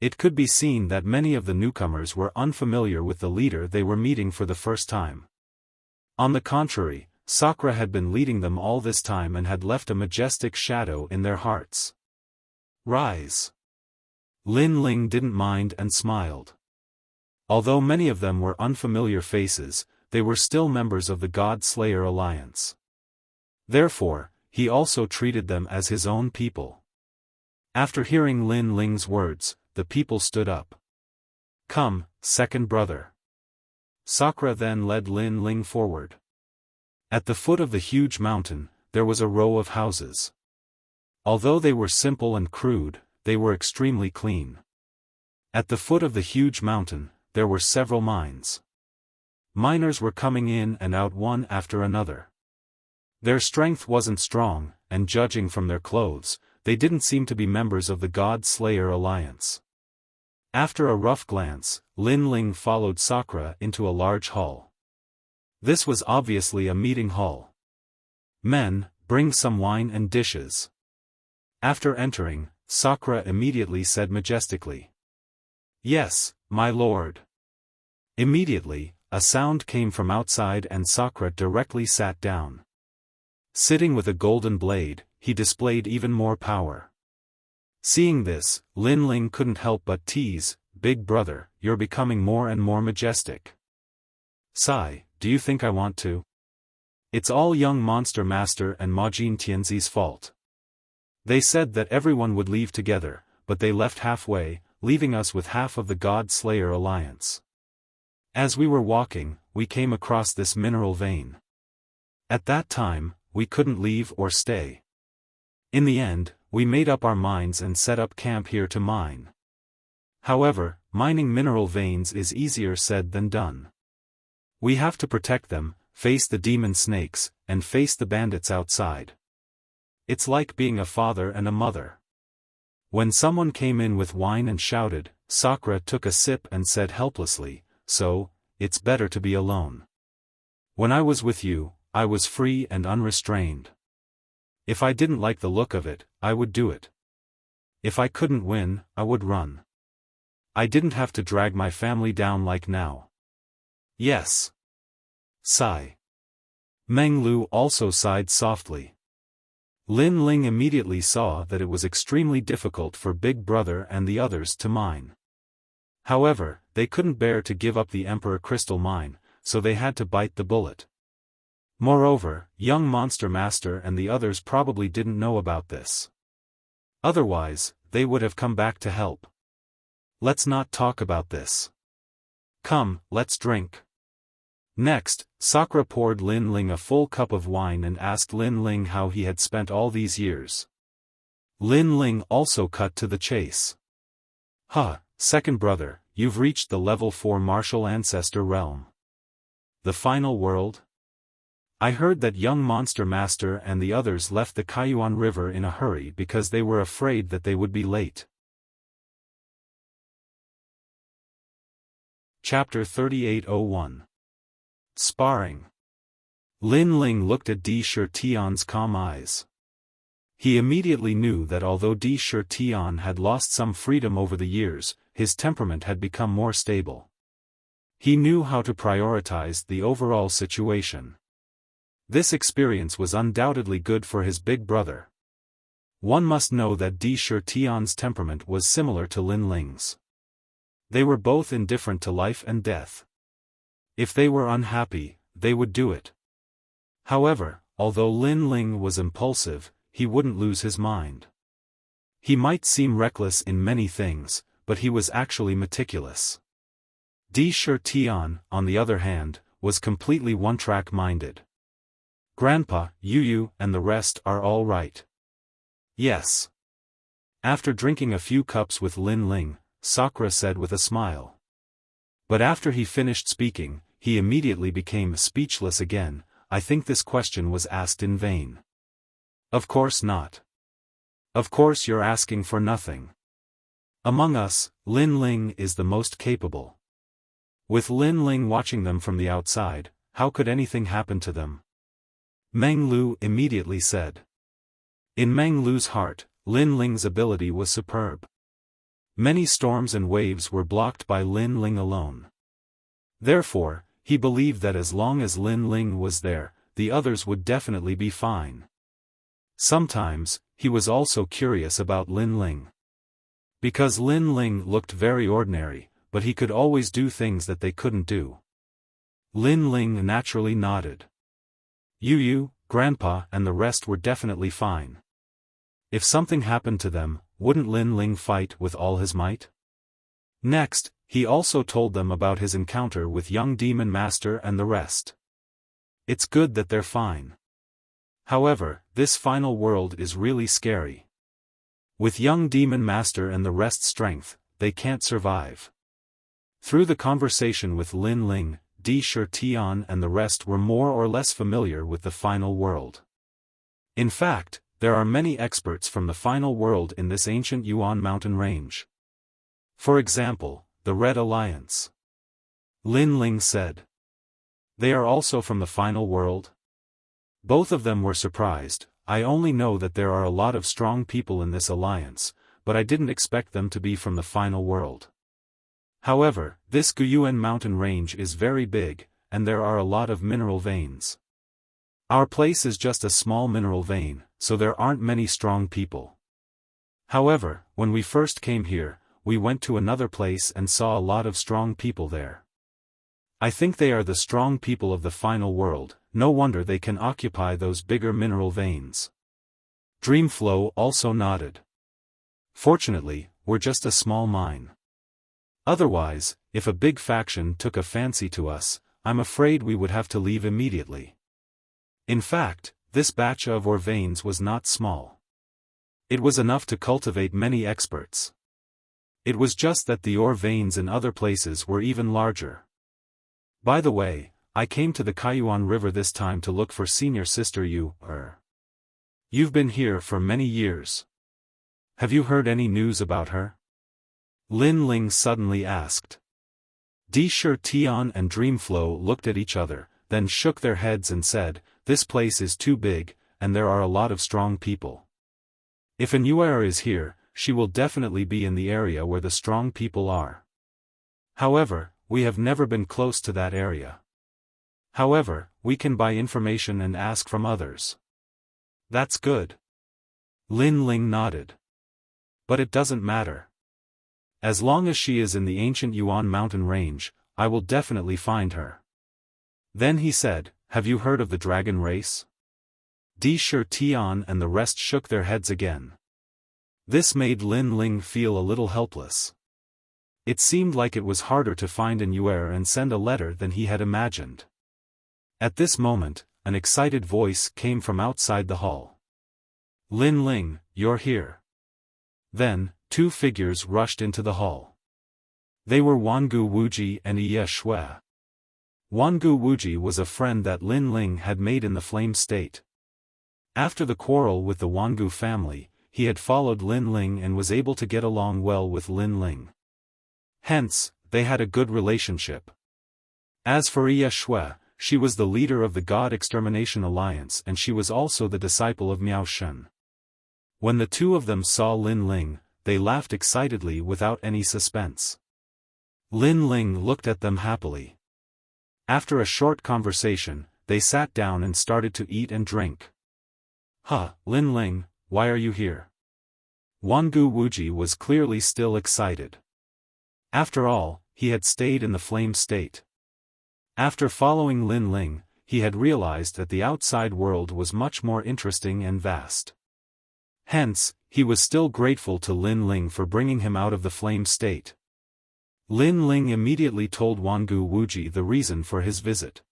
It could be seen that many of the newcomers were unfamiliar with the leader they were meeting for the first time. On the contrary, Sakura had been leading them all this time and had left a majestic shadow in their hearts. Rise. Lin Ling didn't mind and smiled. Although many of them were unfamiliar faces, they were still members of the God Slayer Alliance. Therefore, he also treated them as his own people. After hearing Lin Ling's words, the people stood up. Come, second brother. Sakura then led Lin Ling forward. At the foot of the huge mountain, there was a row of houses. Although they were simple and crude, they were extremely clean. At the foot of the huge mountain, there were several mines. Miners were coming in and out one after another. Their strength wasn't strong, and judging from their clothes, they didn't seem to be members of the God Slayer Alliance. After a rough glance, Lin Ling followed Sakura into a large hall. This was obviously a meeting hall. Men, bring some wine and dishes. After entering, Sakura immediately said majestically, "Yes, my lord." Immediately, a sound came from outside and Sakura directly sat down. Sitting with a golden blade, he displayed even more power. Seeing this, Lin Ling couldn't help but tease, "Big brother, you're becoming more and more majestic." "Sigh, do you think I want to?" It's all young Monster Master and Majin Tianzi's fault. They said that everyone would leave together, but they left halfway, leaving us with half of the God Slayer Alliance. As we were walking, we came across this mineral vein. At that time, we couldn't leave or stay. In the end, we made up our minds and set up camp here to mine. However, mining mineral veins is easier said than done. We have to protect them, face the demon snakes, and face the bandits outside. It's like being a father and a mother. When someone came in with wine and shouted, Sakura took a sip and said helplessly, "So, it's better to be alone. When I was with you, I was free and unrestrained. If I didn't like the look of it, I would do it. If I couldn't win, I would run. I didn't have to drag my family down like now." Yes. Sigh. Meng Lu also sighed softly. Lin Ling immediately saw that it was extremely difficult for Big Brother and the others to mine. However, they couldn't bear to give up the Emperor Crystal Mine, so they had to bite the bullet. Moreover, young Monster Master and the others probably didn't know about this. Otherwise, they would have come back to help. Let's not talk about this. Come, let's drink. Next, Sakura poured Lin Ling a full cup of wine and asked Lin Ling how he had spent all these years. Lin Ling also cut to the chase. Second brother, you've reached the level 4 martial ancestor realm. The final world? I heard that young Monster Master and the others left the Kaiyuan River in a hurry because they were afraid that they would be late. Chapter 3801. Sparring. Lin Ling looked at Di Shitian's calm eyes. He immediately knew that although Di Shitian had lost some freedom over the years, his temperament had become more stable. He knew how to prioritize the overall situation. This experience was undoubtedly good for his big brother. One must know that Di Shitian's temperament was similar to Lin Ling's. They were both indifferent to life and death. If they were unhappy, they would do it. However, although Lin Ling was impulsive, he wouldn't lose his mind. He might seem reckless in many things, but he was actually meticulous. Di Shitian, on the other hand, was completely one-track minded. Grandpa, Yu, and the rest are all right. Yes. After drinking a few cups with Lin Ling, Sakura said with a smile. But after he finished speaking, he immediately became speechless again. I think this question was asked in vain. Of course not. Of course you're asking for nothing. Among us, Lin Ling is the most capable. With Lin Ling watching them from the outside, how could anything happen to them? Meng Lu immediately said. In Meng Lu's heart, Lin Ling's ability was superb. Many storms and waves were blocked by Lin Ling alone. Therefore, he believed that as long as Lin Ling was there, the others would definitely be fine. Sometimes, he was also curious about Lin Ling. Because Lin Ling looked very ordinary, but he could always do things that they couldn't do. Lin Ling naturally nodded. Yu, Grandpa and the rest were definitely fine. If something happened to them, wouldn't Lin Ling fight with all his might? Next, he also told them about his encounter with young Demon Master and the rest. It's good that they're fine. However, this final world is really scary. With young Demon Master and the rest's strength, they can't survive. Through the conversation with Lin Ling, Di Shitian and the rest were more or less familiar with the final world. In fact, there are many experts from the final world in this ancient Yuan mountain range. For example, the Red Alliance. Lin Ling said. They are also from the final world? Both of them were surprised. I only know that there are a lot of strong people in this alliance, but I didn't expect them to be from the final world. However, this Guyuan mountain range is very big, and there are a lot of mineral veins. Our place is just a small mineral vein, so there aren't many strong people. However, when we first came here, we went to another place and saw a lot of strong people there. I think they are the strong people of the final world, no wonder they can occupy those bigger mineral veins. Dreamflow also nodded. Fortunately, we're just a small mine. Otherwise, if a big faction took a fancy to us, I'm afraid we would have to leave immediately. In fact, this batch of ore veins was not small. It was enough to cultivate many experts. It was just that the ore veins in other places were even larger. By the way, I came to the Kaiyuan River this time to look for senior sister Yu. You've been here for many years. Have you heard any news about her? Lin Ling suddenly asked. Shi Tian and Dreamflow looked at each other, then shook their heads and said, "This place is too big, and there are a lot of strong people. If an Yuer is here, she will definitely be in the area where the strong people are. However, we have never been close to that area. However, we can buy information and ask from others." That's good. Lin Ling nodded. But it doesn't matter. As long as she is in the ancient Yuan mountain range, I will definitely find her. Then he said, "Have you heard of the dragon race?" Shi Tian and the rest shook their heads again. This made Lin Ling feel a little helpless. It seemed like it was harder to find an Yuer and send a letter than he had imagined. At this moment, an excited voice came from outside the hall. "Lin Ling, you're here." Then, two figures rushed into the hall. They were Wangu Wuji and Ye Shui. Wangu Wuji was a friend that Lin Ling had made in the Flame State. After the quarrel with the Wangu family, he had followed Lin Ling and was able to get along well with Lin Ling. Hence, they had a good relationship. As for Ye Shui, she was the leader of the God Extermination Alliance and she was also the disciple of Miao Shen. When the two of them saw Lin Ling, they laughed excitedly without any suspense. Lin Ling looked at them happily. After a short conversation, they sat down and started to eat and drink. Lin Ling, why are you here?" Wangu Wuji was clearly still excited. After all, he had stayed in the Flame State. After following Lin Ling, he had realized that the outside world was much more interesting and vast. Hence, he was still grateful to Lin Ling for bringing him out of the Flame State. Lin Ling immediately told Wangu Wuji the reason for his visit.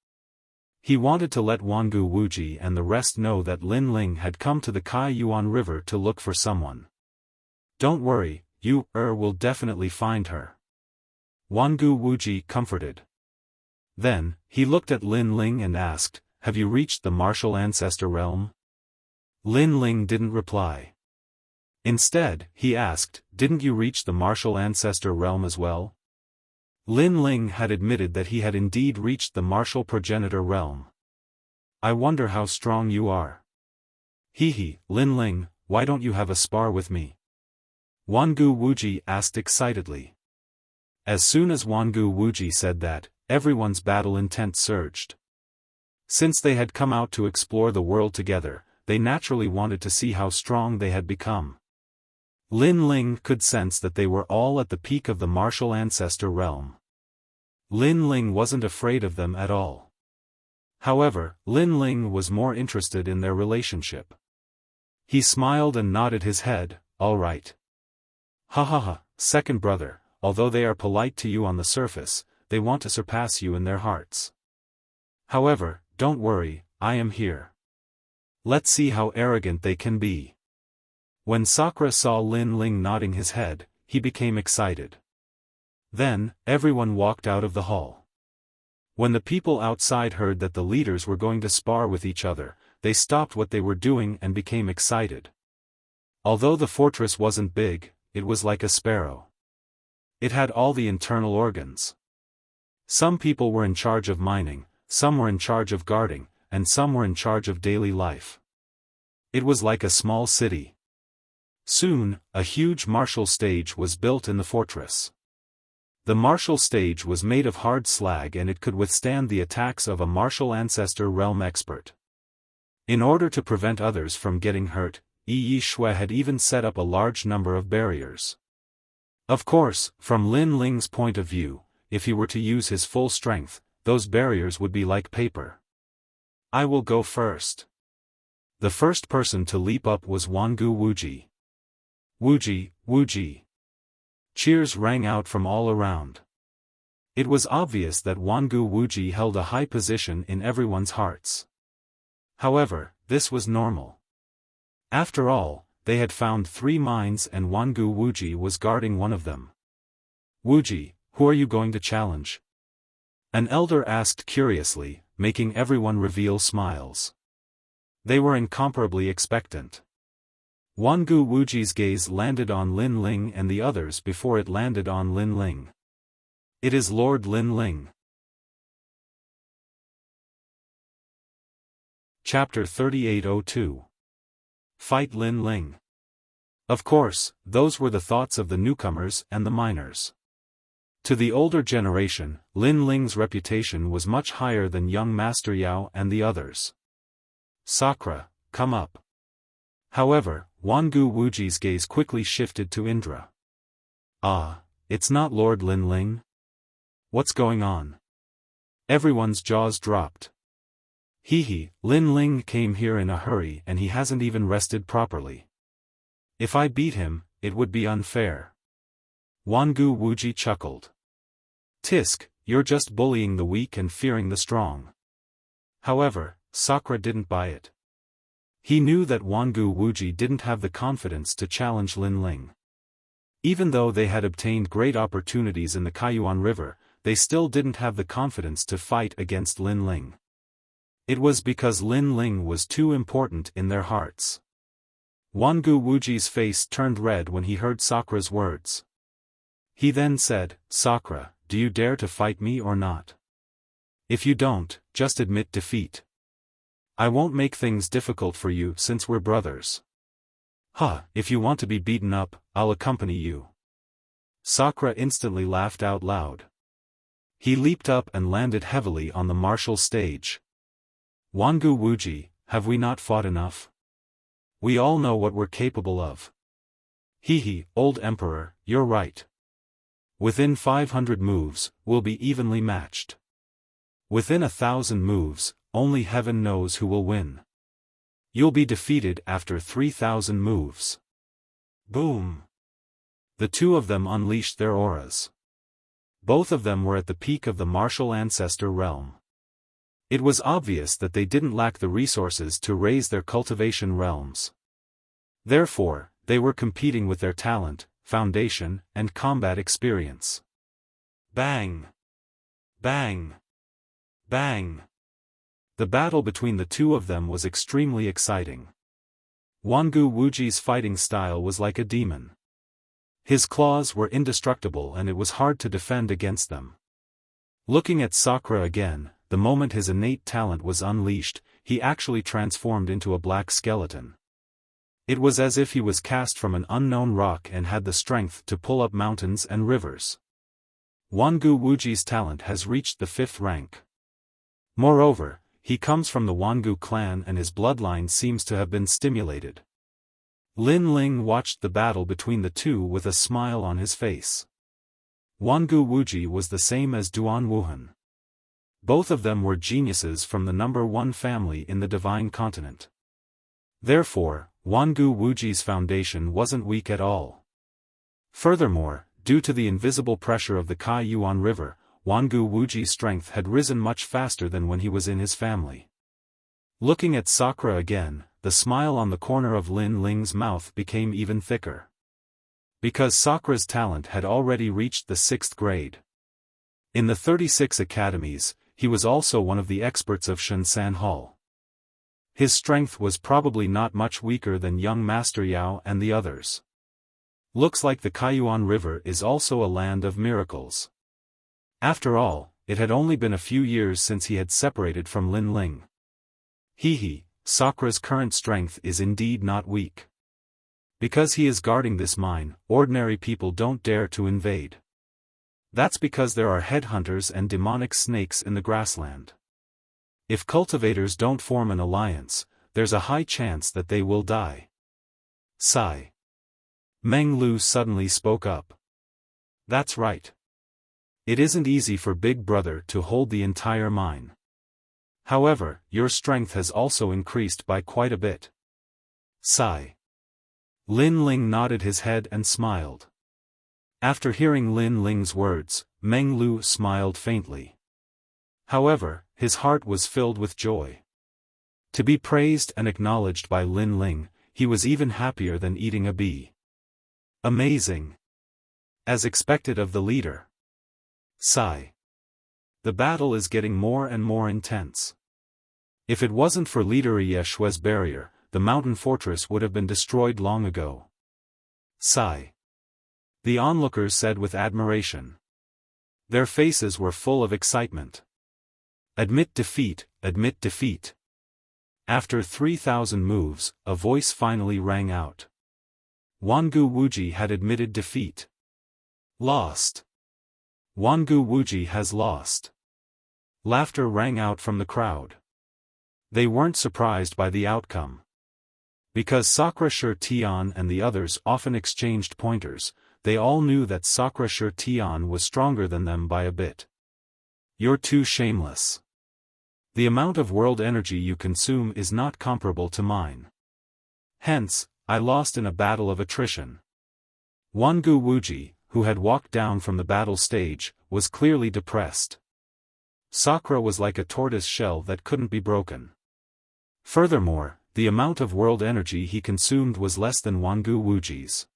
He wanted to let Wangu Wuji and the rest know that Lin Ling had come to the Kaiyuan River to look for someone. "Don't worry, you will definitely find her." Wangu Wuji comforted. Then, he looked at Lin Ling and asked, "Have you reached the martial ancestor realm?" Lin Ling didn't reply. Instead, he asked, "Didn't you reach the martial ancestor realm as well?" Lin Ling had admitted that he had indeed reached the martial progenitor realm. "I wonder how strong you are." Lin Ling, why don't you have a spar with me?" Wangu Wuji asked excitedly. As soon as Wangu Wuji said that, everyone's battle intent surged. Since they had come out to explore the world together, they naturally wanted to see how strong they had become. Lin Ling could sense that they were all at the peak of the martial ancestor realm. Lin Ling wasn't afraid of them at all. However, Lin Ling was more interested in their relationship. He smiled and nodded his head, "All right." Second brother, although they are polite to you on the surface, they want to surpass you in their hearts. However, don't worry, I am here. Let's see how arrogant they can be. When Sakura saw Lin Ling nodding his head, he became excited. Then, everyone walked out of the hall. When the people outside heard that the leaders were going to spar with each other, they stopped what they were doing and became excited. Although the fortress wasn't big, it was like a sparrow. It had all the internal organs. Some people were in charge of mining, some were in charge of guarding, and some were in charge of daily life. It was like a small city. Soon, a huge martial stage was built in the fortress. The martial stage was made of hard slag and it could withstand the attacks of a martial ancestor realm expert. In order to prevent others from getting hurt, Ye Shui had even set up a large number of barriers. Of course, from Lin Ling's point of view, if he were to use his full strength, those barriers would be like paper. I will go first. The first person to leap up was Wangu Wuji. Wuji, Wuji. Cheers rang out from all around. It was obvious that Wangu Wuji held a high position in everyone's hearts. However, this was normal. After all, they had found 3 mines and Wangu Wuji was guarding one of them. Wuji, who are you going to challenge? An elder asked curiously, making everyone reveal smiles. They were incomparably expectant. Wangu Wuji's gaze landed on Lin Ling and the others before it landed on Lin Ling. It is Lord Lin Ling. Chapter 3802. Fight Lin Ling. Of course, those were the thoughts of the newcomers and the miners. To the older generation, Lin Ling's reputation was much higher than young Master Yao and the others. Sakura, come up. However, Wangu Wuji's gaze quickly shifted to Indra. Ah, it's not Lord Lin Ling? What's going on? Everyone's jaws dropped. Hee, Lin Ling came here in a hurry and he hasn't even rested properly. If I beat him, it would be unfair. Wangu Wuji chuckled. Tisk, you're just bullying the weak and fearing the strong. However, Sakura didn't buy it. He knew that Wangu Wuji didn't have the confidence to challenge Lin Ling. Even though they had obtained great opportunities in the Kaiyuan River, they still didn't have the confidence to fight against Lin Ling. It was because Lin Ling was too important in their hearts. Wangu Wuji's face turned red when he heard Sakura's words. He then said, Sakura, do you dare to fight me or not? If you don't, just admit defeat. I won't make things difficult for you since we're brothers. If you want to be beaten up, I'll accompany you. Sakura instantly laughed out loud. He leaped up and landed heavily on the martial stage. Wangu Wuji, have we not fought enough? We all know what we're capable of. Hee, old emperor, you're right. Within 500 moves, we'll be evenly matched. Within 1,000 moves, only heaven knows who will win. You'll be defeated after 3,000 moves. Boom! The two of them unleashed their auras. Both of them were at the peak of the martial ancestor realm. It was obvious that they didn't lack the resources to raise their cultivation realms. Therefore, they were competing with their talent, foundation, and combat experience. Bang! Bang! Bang! The battle between the two of them was extremely exciting. Wangu Wuji's fighting style was like a demon. His claws were indestructible and it was hard to defend against them. Looking at Sakura again, the moment his innate talent was unleashed, he actually transformed into a black skeleton. It was as if he was cast from an unknown rock and had the strength to pull up mountains and rivers. Wangu Wuji's talent has reached the 5th rank. Moreover, he comes from the Wangu clan and his bloodline seems to have been stimulated. Lin Ling watched the battle between the two with a smile on his face. Wangu Wuji was the same as Duan Wuhan. Both of them were geniuses from the number 1 family in the Divine Continent. Therefore, Wangu Wuji's foundation wasn't weak at all. Furthermore, due to the invisible pressure of the Kaiyuan River, Wangu Wuji's strength had risen much faster than when he was in his family. Looking at Sakura again, the smile on the corner of Lin Ling's mouth became even thicker. Because Sakura's talent had already reached the 6th grade. In the 36 academies, he was also one of the experts of Shunsan Hall. His strength was probably not much weaker than young Master Yao and the others. Looks like the Kaiyuan River is also a land of miracles. After all, it had only been a few years since he had separated from Lin Ling. Hee, Sakura's current strength is indeed not weak. Because he is guarding this mine, ordinary people don't dare to invade. That's because there are headhunters and demonic snakes in the grassland. If cultivators don't form an alliance, there's a high chance that they will die. Sigh. Meng Lu suddenly spoke up. That's right. It isn't easy for Big Brother to hold the entire mine. However, your strength has also increased by quite a bit. Sigh. Lin Ling nodded his head and smiled. After hearing Lin Ling's words, Meng Lu smiled faintly. However, his heart was filled with joy. To be praised and acknowledged by Lin Ling, he was even happier than eating a bee. Amazing. As expected of the leader. Sigh. The battle is getting more and more intense. If it wasn't for Leader Ye Shui's barrier, the mountain fortress would have been destroyed long ago. Sigh. The onlookers said with admiration. Their faces were full of excitement. Admit defeat, admit defeat. After 3,000 moves, a voice finally rang out. Wangu Wuji had admitted defeat. Lost. Wangu Wuji has lost. Laughter rang out from the crowd. They weren't surprised by the outcome. Because Sakura Shi Tian and the others often exchanged pointers, they all knew that Sakura Shi Tian was stronger than them by a bit. You're too shameless. The amount of world energy you consume is not comparable to mine. Hence, I lost in a battle of attrition. Wangu Wuji, who had walked down from the battle stage, was clearly depressed. Sakura was like a tortoise shell that couldn't be broken. Furthermore, the amount of world energy he consumed was less than Wangu Wuji's.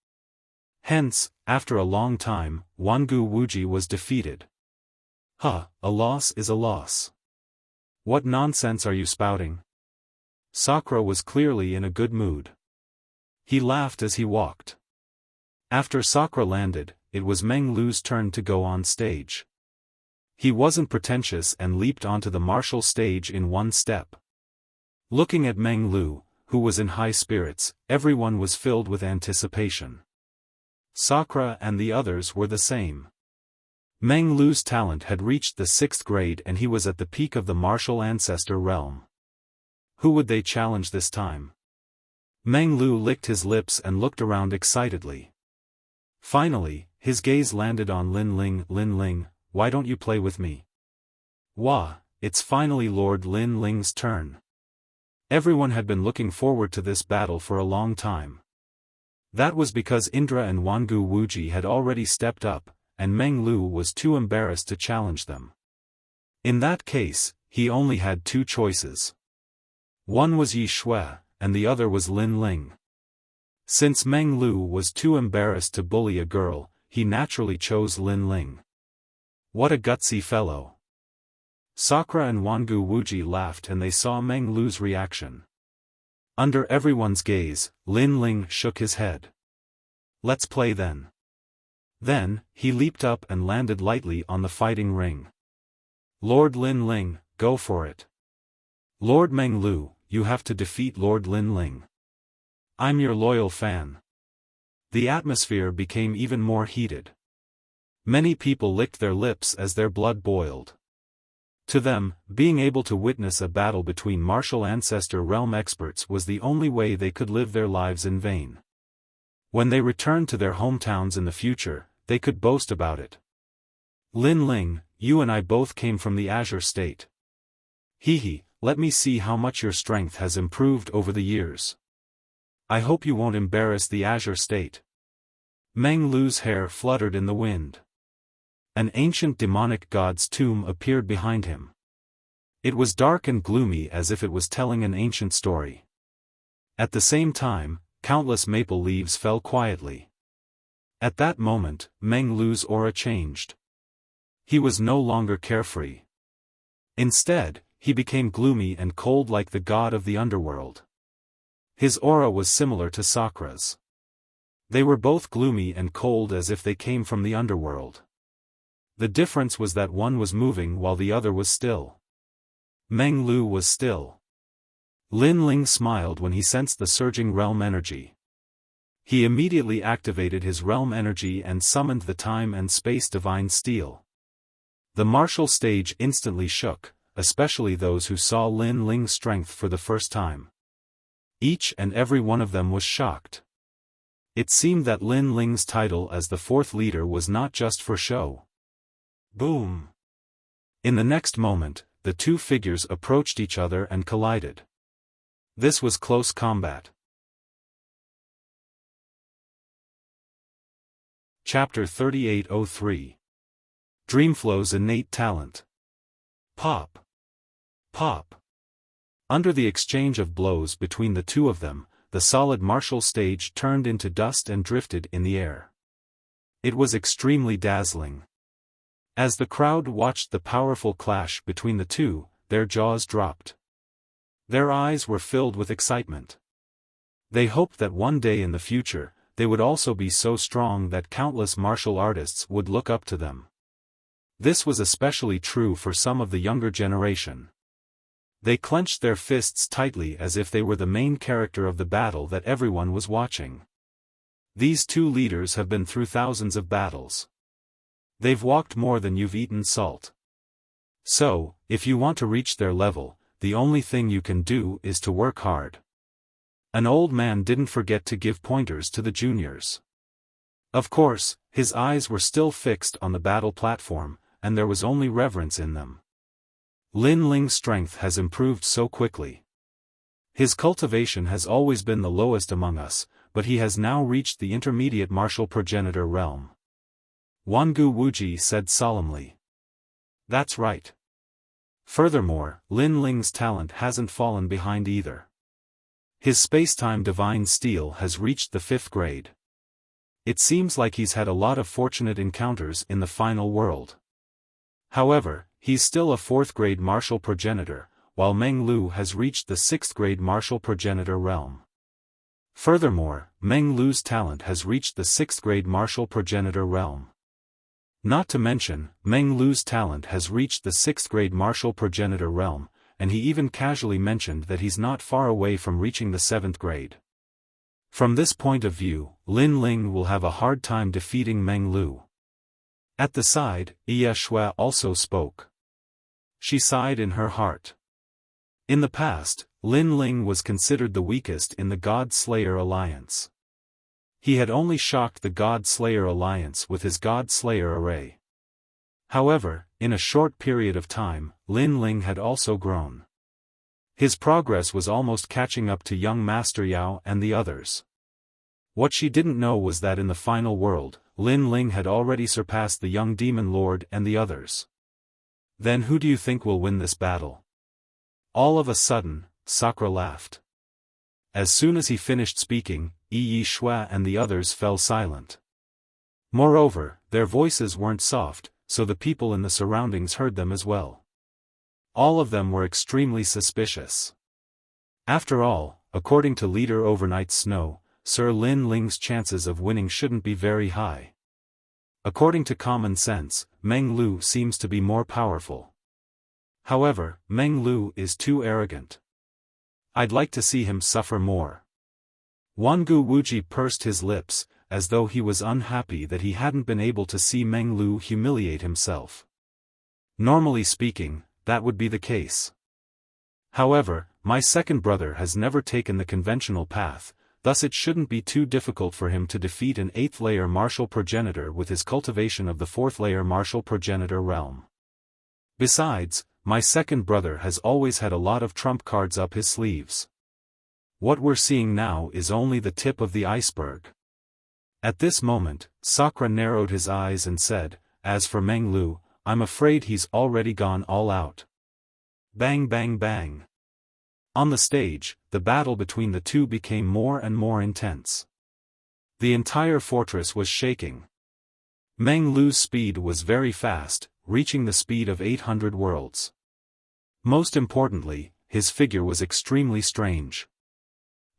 Hence, after a long time, Wangu Wuji was defeated. A loss is a loss. What nonsense are you spouting? Sakura was clearly in a good mood. He laughed as he walked. After Sakura landed, it was Meng Lu's turn to go on stage. He wasn't pretentious and leaped onto the martial stage in one step. Looking at Meng Lu, who was in high spirits, everyone was filled with anticipation. Sakura and the others were the same. Meng Lu's talent had reached the 6th grade and he was at the peak of the martial ancestor realm. Who would they challenge this time? Meng Lu licked his lips and looked around excitedly. Finally, his gaze landed on Lin Ling. Lin Ling, why don't you play with me? Wah, it's finally Lord Lin Ling's turn. Everyone had been looking forward to this battle for a long time. That was because Indra and Wangu Wuji had already stepped up, and Meng Lu was too embarrassed to challenge them. In that case, he only had two choices. One was Ye Shui, and the other was Lin Ling. Since Meng Lu was too embarrassed to bully a girl, he naturally chose Lin Ling. What a gutsy fellow. Sakura and Wangu Wuji laughed and they saw Meng Lu's reaction. Under everyone's gaze, Lin Ling shook his head. Let's play then. Then, he leaped up and landed lightly on the fighting ring. Lord Lin Ling, go for it. Lord Meng Lu, you have to defeat Lord Lin Ling. I'm your loyal fan. The atmosphere became even more heated. Many people licked their lips as their blood boiled. To them, being able to witness a battle between martial ancestor realm experts was the only way they could live their lives in vain. When they returned to their hometowns in the future, they could boast about it. Lin Ling, you and I both came from the Azure State. Hee, let me see how much your strength has improved over the years. I hope you won't embarrass the Azure State. Meng Lu's hair fluttered in the wind. An ancient demonic god's tomb appeared behind him. It was dark and gloomy as if it was telling an ancient story. At the same time, countless maple leaves fell quietly. At that moment, Meng Lu's aura changed. He was no longer carefree. Instead, he became gloomy and cold like the god of the underworld. His aura was similar to Sakura's. They were both gloomy and cold as if they came from the underworld. The difference was that one was moving while the other was still. Meng Lu was still. Lin Ling smiled when he sensed the surging realm energy. He immediately activated his realm energy and summoned the time and space divine steel. The martial stage instantly shook, especially those who saw Lin Ling's strength for the first time. Each and every one of them was shocked. It seemed that Lin Ling's title as the fourth leader was not just for show. Boom! In the next moment, the two figures approached each other and collided. This was close combat. Chapter 3803. Dreamflow's innate talent. Pop. Pop. Under the exchange of blows between the two of them, the solid martial stage turned into dust and drifted in the air. It was extremely dazzling. As the crowd watched the powerful clash between the two, their jaws dropped. Their eyes were filled with excitement. They hoped that one day in the future, they would also be so strong that countless martial artists would look up to them. This was especially true for some of the younger generation. They clenched their fists tightly as if they were the main character of the battle that everyone was watching. These two leaders have been through thousands of battles. They've walked more than you've eaten salt. So, if you want to reach their level, the only thing you can do is to work hard. An old man didn't forget to give pointers to the juniors. Of course, his eyes were still fixed on the battle platform, and there was only reverence in them. Lin Ling's strength has improved so quickly. His cultivation has always been the lowest among us, but he has now reached the intermediate martial progenitor realm. Wangu Wuji said solemnly. That's right. Furthermore, Lin Ling's talent hasn't fallen behind either. His spacetime divine steel has reached the 5th grade. It seems like he's had a lot of fortunate encounters in the final world. However, he's still a 4th grade martial progenitor, while Meng Lu has reached the 6th grade martial progenitor realm. Furthermore, Meng Lu's talent has reached the 6th grade martial progenitor realm. Not to mention, Meng Lu's talent has reached the 6th grade martial progenitor realm, and he even casually mentioned that he's not far away from reaching the 7th grade. From this point of view, Lin Ling will have a hard time defeating Meng Lu. At the side, Ye Shui also spoke. She sighed in her heart. In the past, Lin Ling was considered the weakest in the God Slayer alliance. He had only shocked the God Slayer alliance with his God Slayer array. However, in a short period of time, Lin Ling had also grown. His progress was almost catching up to young Master Yao and the others. What she didn't know was that in the final world, Lin Ling had already surpassed the young Demon Lord and the others. Then who do you think will win this battle? All of a sudden, Sakura laughed. As soon as he finished speaking, Yi Shui and the others fell silent. Moreover, their voices weren't soft, so the people in the surroundings heard them as well. All of them were extremely suspicious. After all, according to Leader Overnight Snow, Sir Lin Ling's chances of winning shouldn't be very high. According to common sense, Meng Lu seems to be more powerful. However, Meng Lu is too arrogant. I'd like to see him suffer more. Wangu Wuji pursed his lips, as though he was unhappy that he hadn't been able to see Meng Lu humiliate himself. Normally speaking, that would be the case. However, my second brother has never taken the conventional path, thus it shouldn't be too difficult for him to defeat an 8th layer martial progenitor with his cultivation of the 4th layer martial progenitor realm. Besides, my second brother has always had a lot of trump cards up his sleeves. What we're seeing now is only the tip of the iceberg. At this moment, Sakura narrowed his eyes and said, as for Meng Lu, I'm afraid he's already gone all out. Bang bang bang. On the stage, the battle between the two became more and more intense. The entire fortress was shaking. Meng Lu's speed was very fast, reaching the speed of 800 worlds. Most importantly, his figure was extremely strange.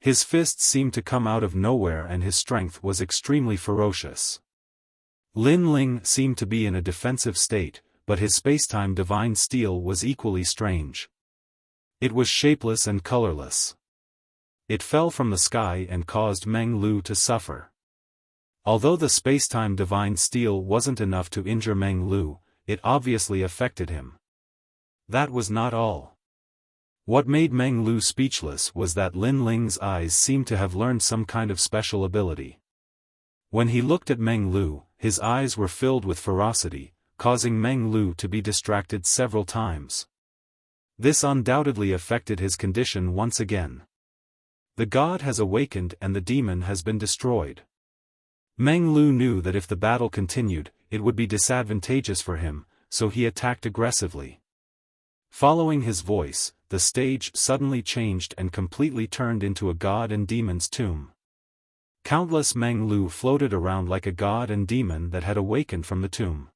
His fists seemed to come out of nowhere and his strength was extremely ferocious. Lin Ling seemed to be in a defensive state, but his spacetime divine steel was equally strange. It was shapeless and colorless. It fell from the sky and caused Meng Lu to suffer. Although the spacetime divine steel wasn't enough to injure Meng Lu, it obviously affected him. That was not all. What made Meng Lu speechless was that Lin Ling's eyes seemed to have learned some kind of special ability. When he looked at Meng Lu, his eyes were filled with ferocity, causing Meng Lu to be distracted several times. This undoubtedly affected his condition once again. The god has awakened and the demon has been destroyed. Meng Lu knew that if the battle continued, it would be disadvantageous for him, so he attacked aggressively. Following his voice, the stage suddenly changed and completely turned into a god and demon's tomb. Countless Meng Lu floated around like a god and demon that had awakened from the tomb.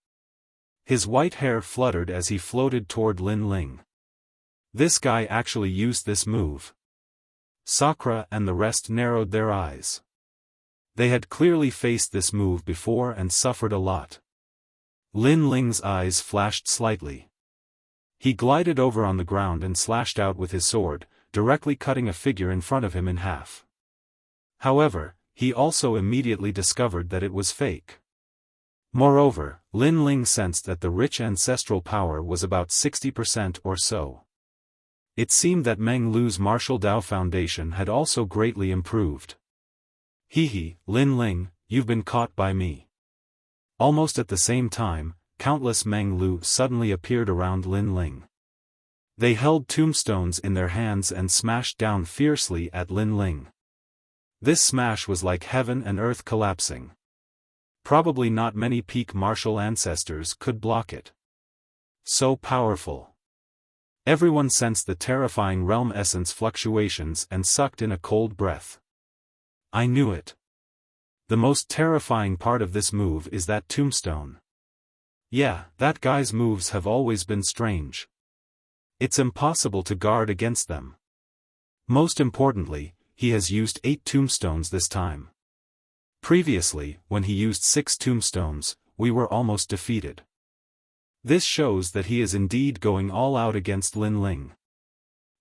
His white hair fluttered as he floated toward Lin Ling. This guy actually used this move. Sakura and the rest narrowed their eyes. They had clearly faced this move before and suffered a lot. Lin Ling's eyes flashed slightly. He glided over on the ground and slashed out with his sword, directly cutting a figure in front of him in half. However, he also immediately discovered that it was fake. Moreover, Lin Ling sensed that the rich ancestral power was about 60% or so. It seemed that Meng Lu's martial Dao foundation had also greatly improved. Hehe, Lin Ling, you've been caught by me. Almost at the same time, countless Meng Lu suddenly appeared around Lin Ling. They held tombstones in their hands and smashed down fiercely at Lin Ling. This smash was like heaven and earth collapsing. Probably not many peak martial ancestors could block it. So powerful. Everyone sensed the terrifying realm essence fluctuations and sucked in a cold breath. I knew it. The most terrifying part of this move is that tombstone. Yeah, that guy's moves have always been strange. It's impossible to guard against them. Most importantly, he has used 8 tombstones this time. Previously, when he used 6 tombstones, we were almost defeated. This shows that he is indeed going all out against Lin Ling.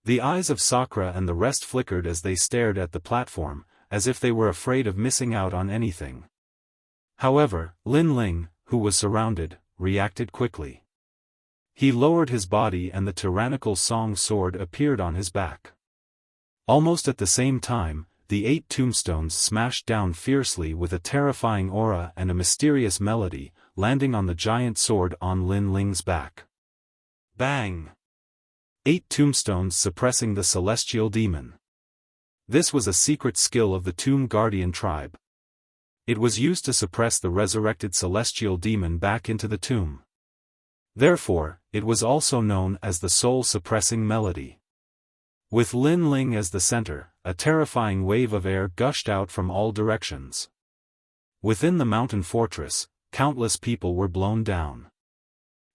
The eyes of Sakura and the rest flickered as they stared at the platform, as if they were afraid of missing out on anything. However, Lin Ling, who was surrounded, reacted quickly. He lowered his body and the tyrannical song sword appeared on his back. Almost at the same time, the 8 tombstones smashed down fiercely with a terrifying aura and a mysterious melody, landing on the giant sword on Lin Ling's back. Bang! 8 tombstones suppressing the celestial demon. This was a secret skill of the Tomb Guardian tribe. It was used to suppress the resurrected celestial demon back into the tomb. Therefore, it was also known as the soul-suppressing melody. With Lin Ling as the center, a terrifying wave of air gushed out from all directions. Within the mountain fortress, countless people were blown down.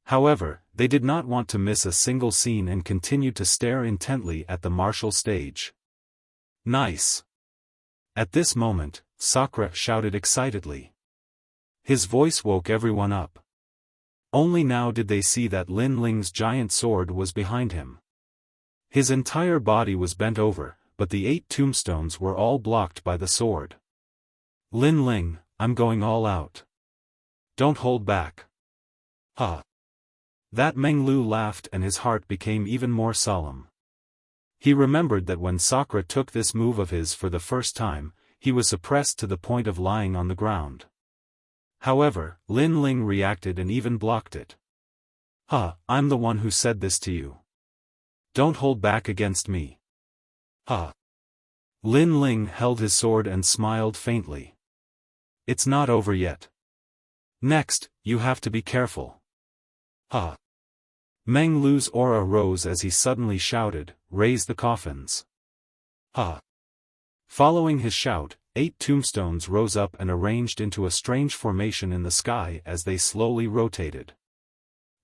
However, they did not want to miss a single scene and continued to stare intently at the martial stage. Nice! At this moment, Sakura shouted excitedly. His voice woke everyone up. Only now did they see that Lin Ling's giant sword was behind him. His entire body was bent over, but the 8 tombstones were all blocked by the sword. Lin Ling, I'm going all out. Don't hold back. Ha! That Meng Lu laughed and his heart became even more solemn. He remembered that when Sakura took this move of his for the first time, he was suppressed to the point of lying on the ground. However, Lin Ling reacted and even blocked it. I'm the one who said this to you. Don't hold back against me. Lin Ling held his sword and smiled faintly. It's not over yet. Next, you have to be careful. Meng Lu's aura rose as he suddenly shouted, "Raise the coffins." Following his shout, 8 tombstones rose up and arranged into a strange formation in the sky as they slowly rotated.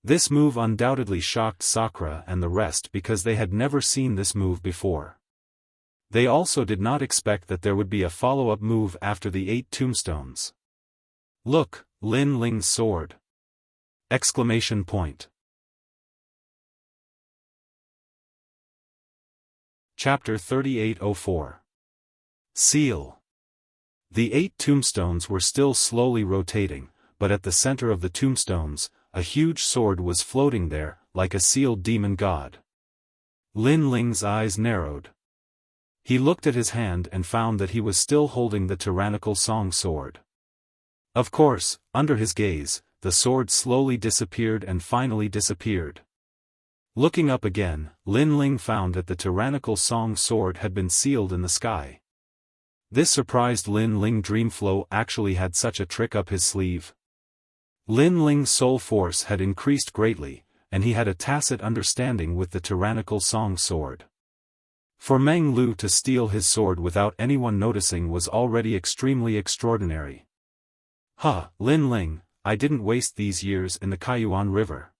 This move undoubtedly shocked Sakura and the rest because they had never seen this move before. They also did not expect that there would be a follow-up move after the 8 tombstones. Look, Lin Ling's sword! Exclamation point. Chapter 3804. Seal. The 8 tombstones were still slowly rotating, but at the center of the tombstones, a huge sword was floating there, like a sealed demon god. Lin Ling's eyes narrowed. He looked at his hand and found that he was still holding the tyrannical song sword. Of course, under his gaze, the sword slowly disappeared and finally disappeared. Looking up again, Lin Ling found that the tyrannical song sword had been sealed in the sky. This surprised Lin Ling. Dreamflow actually had such a trick up his sleeve. Lin Ling's soul force had increased greatly, and he had a tacit understanding with the tyrannical song sword. For Meng Lu to steal his sword without anyone noticing was already extremely extraordinary. Lin Ling, I didn't waste these years in the Kaiyuan River.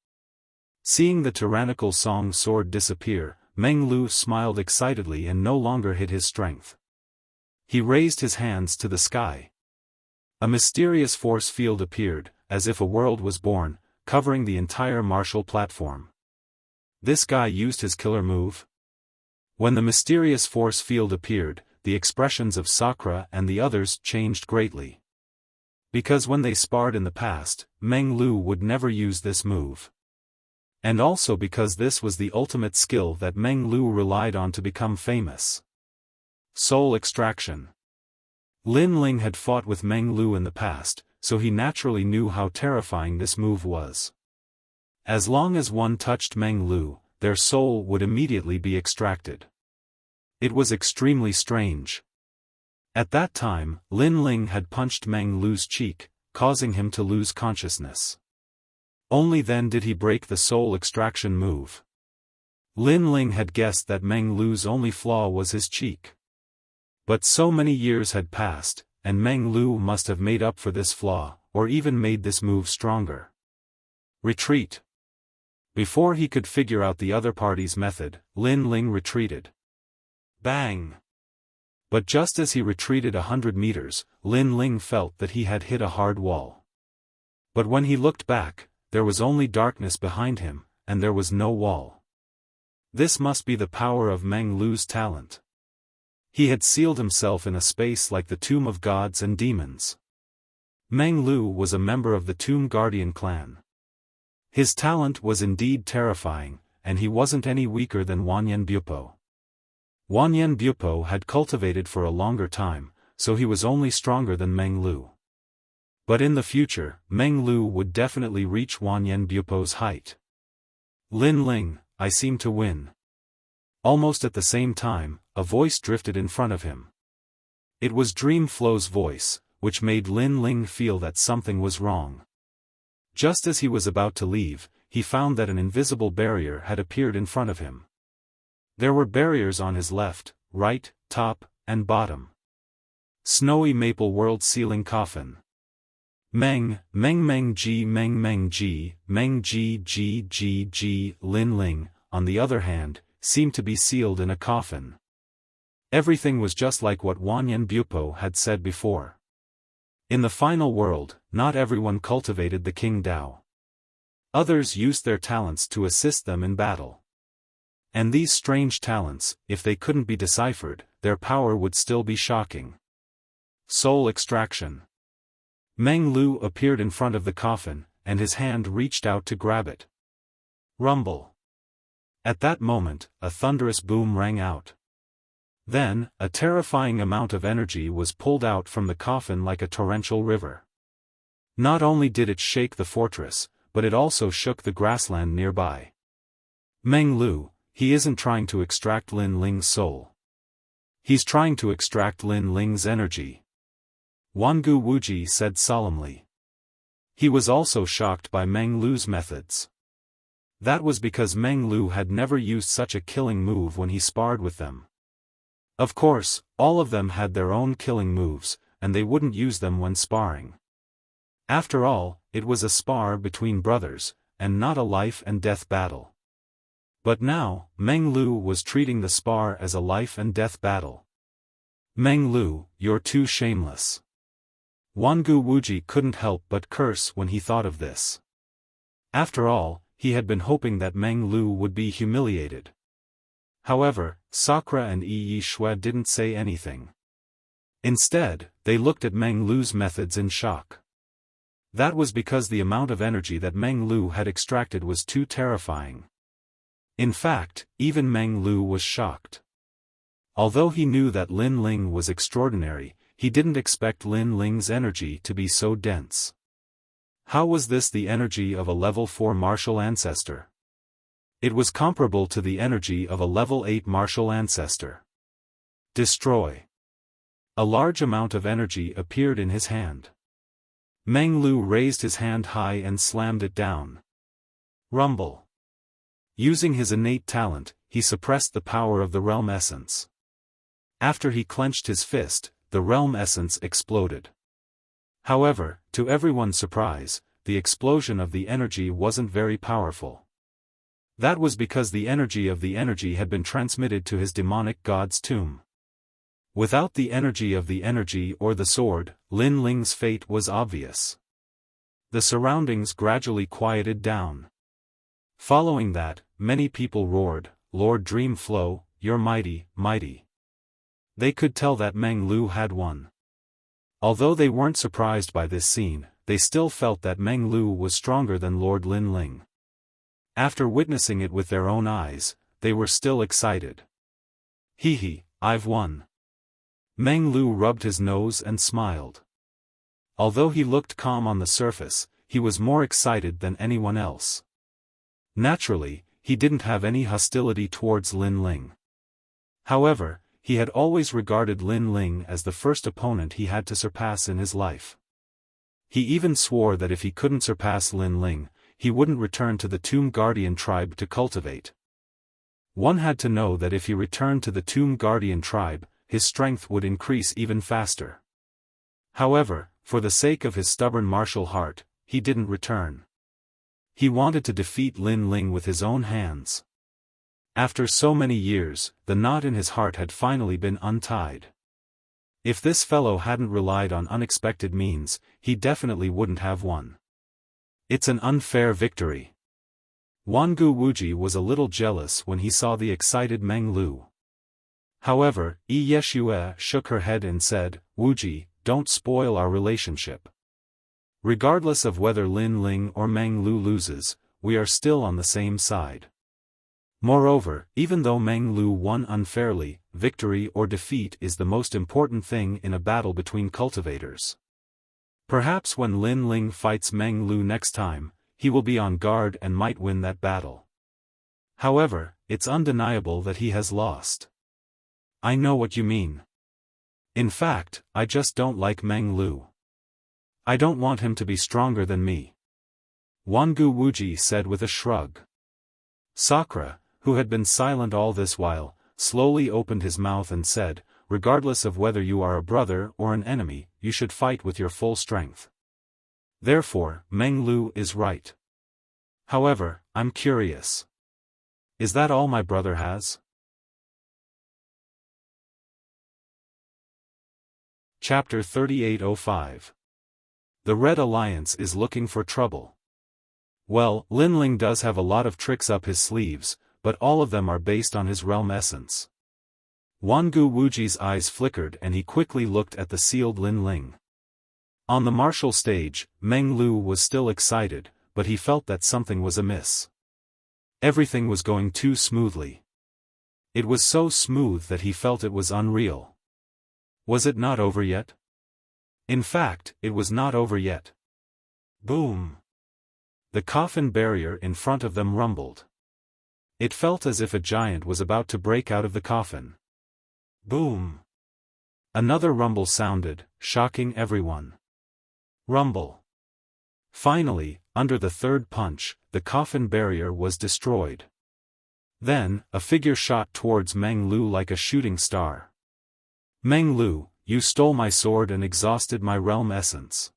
Seeing the tyrannical song sword disappear, Meng Lu smiled excitedly and no longer hid his strength. He raised his hands to the sky. A mysterious force field appeared, as if a world was born, covering the entire martial platform. This guy used his killer move? When the mysterious force field appeared, the expressions of Sakura and the others changed greatly. Because when they sparred in the past, Meng Lu would never use this move. And also because this was the ultimate skill that Meng Lu relied on to become famous. Soul extraction. Lin Ling had fought with Meng Lu in the past, so he naturally knew how terrifying this move was. As long as one touched Meng Lu, their soul would immediately be extracted. It was extremely strange. At that time, Lin Ling had punched Meng Lu's cheek, causing him to lose consciousness. Only then did he break the soul extraction move. Lin Ling had guessed that Meng Lu's only flaw was his cheek. But so many years had passed, and Meng Lu must have made up for this flaw, or even made this move stronger. Retreat. Before he could figure out the other party's method, Lin Ling retreated. Bang! But just as he retreated 100 meters, Lin Ling felt that he had hit a hard wall. But when he looked back, there was only darkness behind him, and there was no wall. This must be the power of Meng Lu's talent. He had sealed himself in a space like the Tomb of Gods and Demons. Meng Lu was a member of the Tomb Guardian clan. His talent was indeed terrifying, and he wasn't any weaker than Wanyan Bupo. Wanyan Bupo had cultivated for a longer time, so he was only stronger than Meng Lu. But in the future, Meng Lu would definitely reach Wanyan Bupo's height. Lin Ling, I seem to win. Almost at the same time, a voice drifted in front of him. It was Dreamflow's voice, which made Lin Ling feel that something was wrong. Just as he was about to leave, he found that an invisible barrier had appeared in front of him. There were barriers on his left, right, top, and bottom. Snowy Maple World Ceiling Coffin. Meng Ji. Lin Ling, on the other hand, seemed to be sealed in a coffin. Everything was just like what Wanyan Bupo had said before. In the final world, not everyone cultivated the King Dao. Others used their talents to assist them in battle. And these strange talents, if they couldn't be deciphered, their power would still be shocking. Soul extraction. Meng Lu appeared in front of the coffin, and his hand reached out to grab it. Rumble. At that moment, a thunderous boom rang out. Then, a terrifying amount of energy was pulled out from the coffin like a torrential river. Not only did it shake the fortress, but it also shook the grassland nearby. Meng Lu, he isn't trying to extract Lin Ling's soul. He's trying to extract Lin Ling's energy. Wangu Wuji said solemnly. He was also shocked by Meng Lu's methods. That was because Meng Lu had never used such a killing move when he sparred with them. Of course, all of them had their own killing moves, and they wouldn't use them when sparring. After all, it was a spar between brothers, and not a life-and-death battle. But now, Meng Lu was treating the spar as a life-and-death battle. Meng Lu, you're too shameless. Wangu Wuji couldn't help but curse when he thought of this. After all, he had been hoping that Meng Lu would be humiliated. However, Sakura and Yi Shui didn't say anything. Instead, they looked at Meng Lu's methods in shock. That was because the amount of energy that Meng Lu had extracted was too terrifying. In fact, even Meng Lu was shocked. Although he knew that Lin Ling was extraordinary, he didn't expect Lin Ling's energy to be so dense. How was this the energy of a level 4 martial ancestor? It was comparable to the energy of a level 8 martial ancestor. Destroy. A large amount of energy appeared in his hand. Meng Lu raised his hand high and slammed it down. Rumble. Using his innate talent, he suppressed the power of the realm essence. After he clenched his fist, the realm essence exploded. However, to everyone's surprise, the explosion of the energy wasn't very powerful. That was because the energy of the energy had been transmitted to his demonic god's tomb. Without the energy of the energy or the sword, Lin Ling's fate was obvious. The surroundings gradually quieted down. Following that, many people roared, "Lord Dreamflow, you're mighty, mighty." They could tell that Meng Lu had won. Although they weren't surprised by this scene, they still felt that Meng Lu was stronger than Lord Lin Ling. After witnessing it with their own eyes, they were still excited. Hee, I've won. Meng Lu rubbed his nose and smiled. Although he looked calm on the surface, he was more excited than anyone else. Naturally, he didn't have any hostility towards Lin Ling. However, he had always regarded Lin Ling as the first opponent he had to surpass in his life. He even swore that if he couldn't surpass Lin Ling, he wouldn't return to the Tomb Guardian tribe to cultivate. One had to know that if he returned to the Tomb Guardian tribe, his strength would increase even faster. However, for the sake of his stubborn martial heart, he didn't return. He wanted to defeat Lin Ling with his own hands. After so many years, the knot in his heart had finally been untied. If this fellow hadn't relied on unexpected means, he definitely wouldn't have won. It's an unfair victory. Wangu Wuji was a little jealous when he saw the excited Meng Lu. However, Yeshua shook her head and said, "Wuji, don't spoil our relationship. Regardless of whether Lin Ling or Meng Lu loses, we are still on the same side. Moreover, even though Meng Lu won unfairly, victory or defeat is the most important thing in a battle between cultivators. Perhaps when Lin Ling fights Meng Lu next time, he will be on guard and might win that battle. However, it's undeniable that he has lost." "I know what you mean. In fact, I just don't like Meng Lu. I don't want him to be stronger than me," Wangu Wuji said with a shrug. Sakura, who had been silent all this while, slowly opened his mouth and said, "Regardless of whether you are a brother or an enemy, you should fight with your full strength. Therefore, Meng Lu is right. However, I'm curious. Is that all my brother has?" Chapter 3805. The Red Alliance is looking for trouble. Well, Lin Ling does have a lot of tricks up his sleeves, but all of them are based on his realm essence. Wangu Wuji's eyes flickered and he quickly looked at the sealed Lin Ling. On the martial stage, Meng Lu was still excited, but he felt that something was amiss. Everything was going too smoothly. It was so smooth that he felt it was unreal. Was it not over yet? In fact, it was not over yet. Boom! The coffin barrier in front of them rumbled. It felt as if a giant was about to break out of the coffin. Boom! Another rumble sounded, shocking everyone. Rumble! Finally, under the third punch, the coffin barrier was destroyed. Then, a figure shot towards Meng Lu like a shooting star. "Meng Lu, you stole my sword and exhausted my realm essence.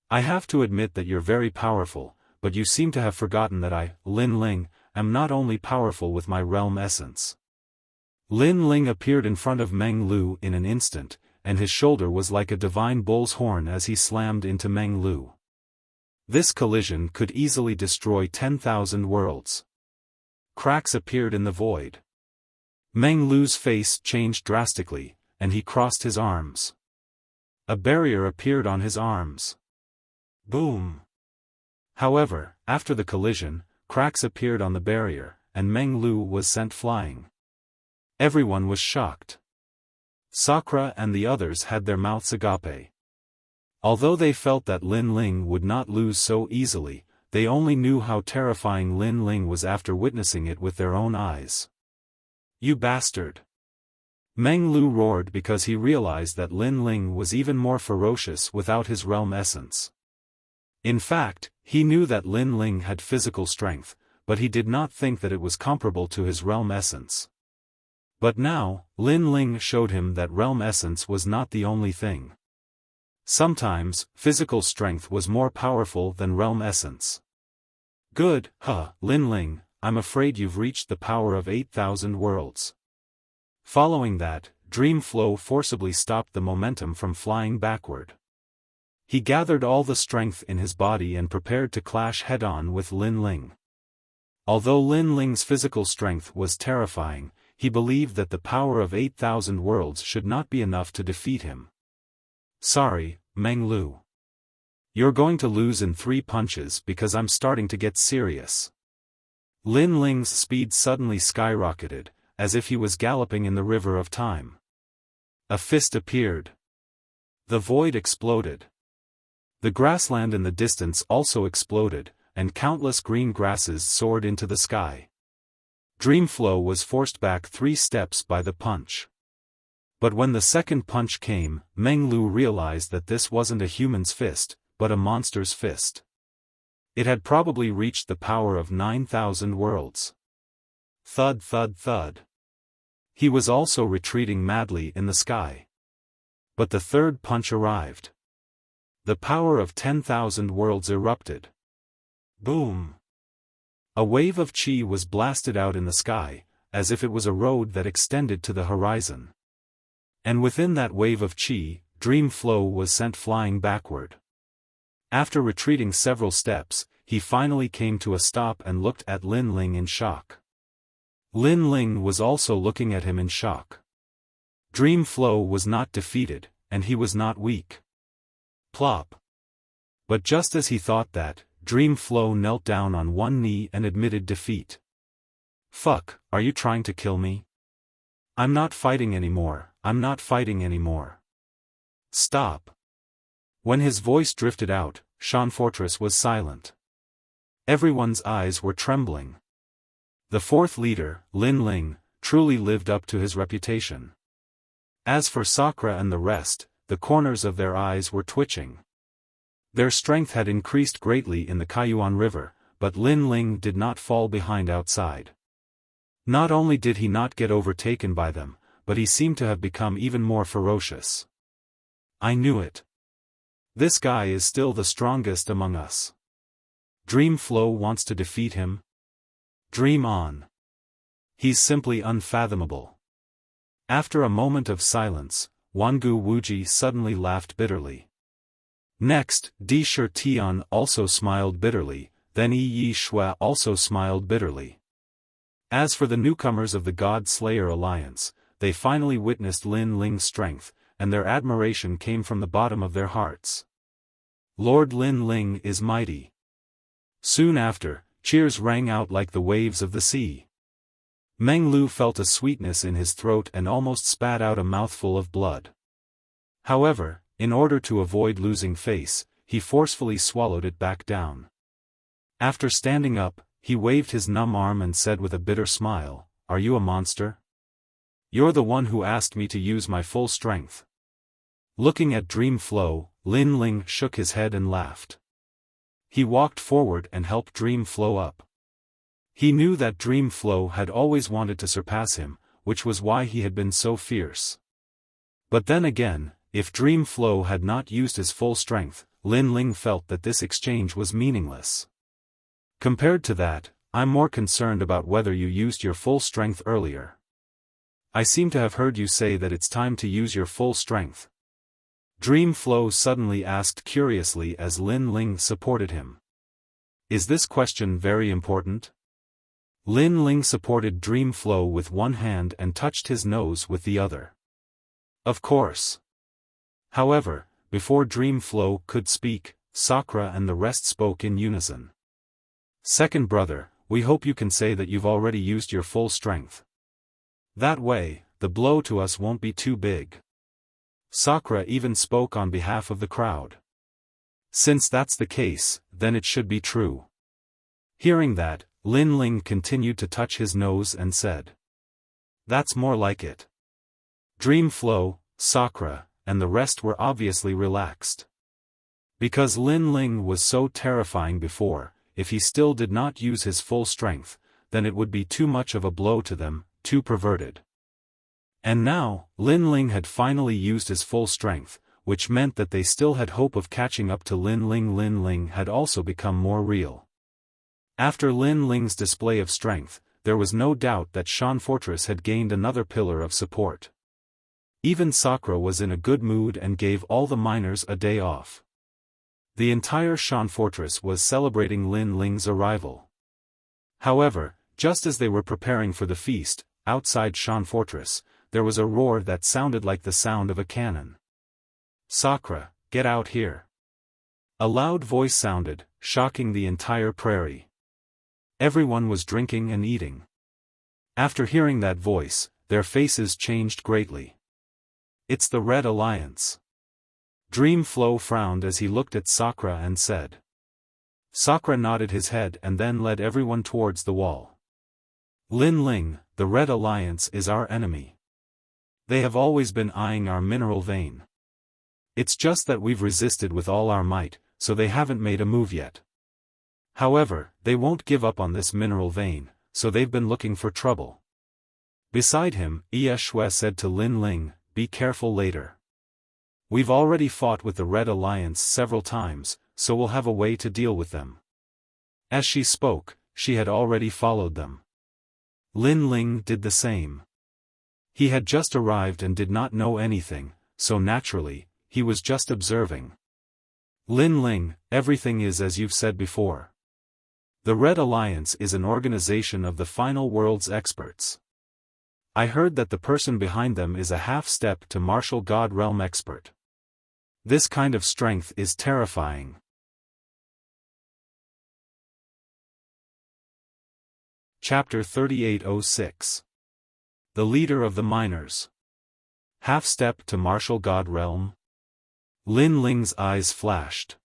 I have to admit that you're very powerful, but you seem to have forgotten that I, Lin Ling, am not only powerful with my realm essence." Lin Ling appeared in front of Meng Lu in an instant, and his shoulder was like a divine bull's horn as he slammed into Meng Lu. This collision could easily destroy 10,000 worlds. Cracks appeared in the void. Meng Lu's face changed drastically, and he crossed his arms. A barrier appeared on his arms. Boom! However, after the collision, cracks appeared on the barrier, and Meng Lu was sent flying. Everyone was shocked. Sakura and the others had their mouths agape. Although they felt that Lin Ling would not lose so easily, they only knew how terrifying Lin Ling was after witnessing it with their own eyes. "You bastard!" Meng Lu roared because he realized that Lin Ling was even more ferocious without his realm essence. In fact, he knew that Lin Ling had physical strength, but he did not think that it was comparable to his realm essence. But now, Lin Ling showed him that realm essence was not the only thing. Sometimes, physical strength was more powerful than realm essence. "Good, Lin Ling, I'm afraid you've reached the power of 8,000 worlds." Following that, Dream Flow forcibly stopped the momentum from flying backward. He gathered all the strength in his body and prepared to clash head-on with Lin Ling. Although Lin Ling's physical strength was terrifying, he believed that the power of 8,000 worlds should not be enough to defeat him. "Sorry, Meng Lu. You're going to lose in 3 punches because I'm starting to get serious." Lin Ling's speed suddenly skyrocketed, as if he was galloping in the river of time. A fist appeared. The void exploded. The grassland in the distance also exploded, and countless green grasses soared into the sky. Dreamflow was forced back 3 steps by the punch. But when the second punch came, Meng Lu realized that this wasn't a human's fist, but a monster's fist. It had probably reached the power of 9,000 worlds. Thud thud thud. He was also retreating madly in the sky. But the third punch arrived. The power of 10,000 worlds erupted. Boom! A wave of chi was blasted out in the sky, as if it was a road that extended to the horizon. And within that wave of chi, Dream Flow was sent flying backward. After retreating several steps, he finally came to a stop and looked at Lin Ling in shock. Lin Ling was also looking at him in shock. Dream Flow was not defeated, and he was not weak. Plop! But just as he thought that, Dream Flow knelt down on one knee and admitted defeat. "Fuck, are you trying to kill me? I'm not fighting anymore, I'm not fighting anymore. Stop." When his voice drifted out, Shan Fortress was silent. Everyone's eyes were trembling. The fourth leader, Lin Ling, truly lived up to his reputation. As for Sakura and the rest, the corners of their eyes were twitching. Their strength had increased greatly in the Kaiyuan River, but Lin Ling did not fall behind outside. Not only did he not get overtaken by them, but he seemed to have become even more ferocious. "I knew it. This guy is still the strongest among us. Dream Flow wants to defeat him? Dream on. He's simply unfathomable." After a moment of silence, Wangu Wuji suddenly laughed bitterly. Next, Di Shi Tian also smiled bitterly, then Yi Shui also smiled bitterly. As for the newcomers of the God Slayer Alliance, they finally witnessed Lin Ling's strength, and their admiration came from the bottom of their hearts. "Lord Lin Ling is mighty." Soon after, cheers rang out like the waves of the sea. Meng Lu felt a sweetness in his throat and almost spat out a mouthful of blood. However, in order to avoid losing face, he forcefully swallowed it back down. After standing up, he waved his numb arm and said with a bitter smile, "Are you a monster? You're the one who asked me to use my full strength." Looking at Dream Flow, Lin Ling shook his head and laughed. He walked forward and helped Dream Flow up. He knew that Dream Flow had always wanted to surpass him, which was why he had been so fierce. But then again, if Dream Flow had not used his full strength, Lin Ling felt that this exchange was meaningless. Compared to that, I'm more concerned about whether you used your full strength earlier. I seem to have heard you say that it's time to use your full strength. Dream Flow suddenly asked curiously as Lin Ling supported him. Is this question very important? Lin Ling supported Dream Flow with one hand and touched his nose with the other. Of course. However, before Dream Flow could speak, Sakura and the rest spoke in unison. Second brother, we hope you can say that you've already used your full strength. That way, the blow to us won't be too big. Sakura even spoke on behalf of the crowd. Since that's the case, then it should be true. Hearing that, Lin Ling continued to touch his nose and said, "That's more like it." Dream Flow, Sakura, and the rest were obviously relaxed. Because Lin Ling was so terrifying before, if he still did not use his full strength, then it would be too much of a blow to them, too perverted. And now, Lin Ling had finally used his full strength, which meant that they still had hope of catching up to Lin Ling. Lin Ling had also become more real. After Lin Ling's display of strength, there was no doubt that Shan Fortress had gained another pillar of support. Even Sakura was in a good mood and gave all the miners a day off. The entire Shan Fortress was celebrating Lin Ling's arrival. However, just as they were preparing for the feast, outside Shan Fortress, there was a roar that sounded like the sound of a cannon. "Sakura, get out here." A loud voice sounded, shocking the entire prairie. Everyone was drinking and eating. After hearing that voice, their faces changed greatly. "It's the Red Alliance." Dream Flow frowned as he looked at Sakura and said. Sakura nodded his head and then led everyone towards the wall. "Lin Ling, the Red Alliance is our enemy. They have always been eyeing our mineral vein. It's just that we've resisted with all our might, so they haven't made a move yet. However, they won't give up on this mineral vein, so they've been looking for trouble." Beside him, Ye Shui said to Lin Ling, "Be careful later. We've already fought with the Red Alliance several times, so we'll have a way to deal with them." As she spoke, she had already followed them. Lin Ling did the same. He had just arrived and did not know anything, so naturally, he was just observing. "Lin Ling, everything is as you've said before. The Red Alliance is an organization of the final world's experts. I heard that the person behind them is a half-step to martial god realm expert. This kind of strength is terrifying." Chapter 3806. The Leader of the Miners. Half-step to martial god realm? Lin Ling's eyes flashed.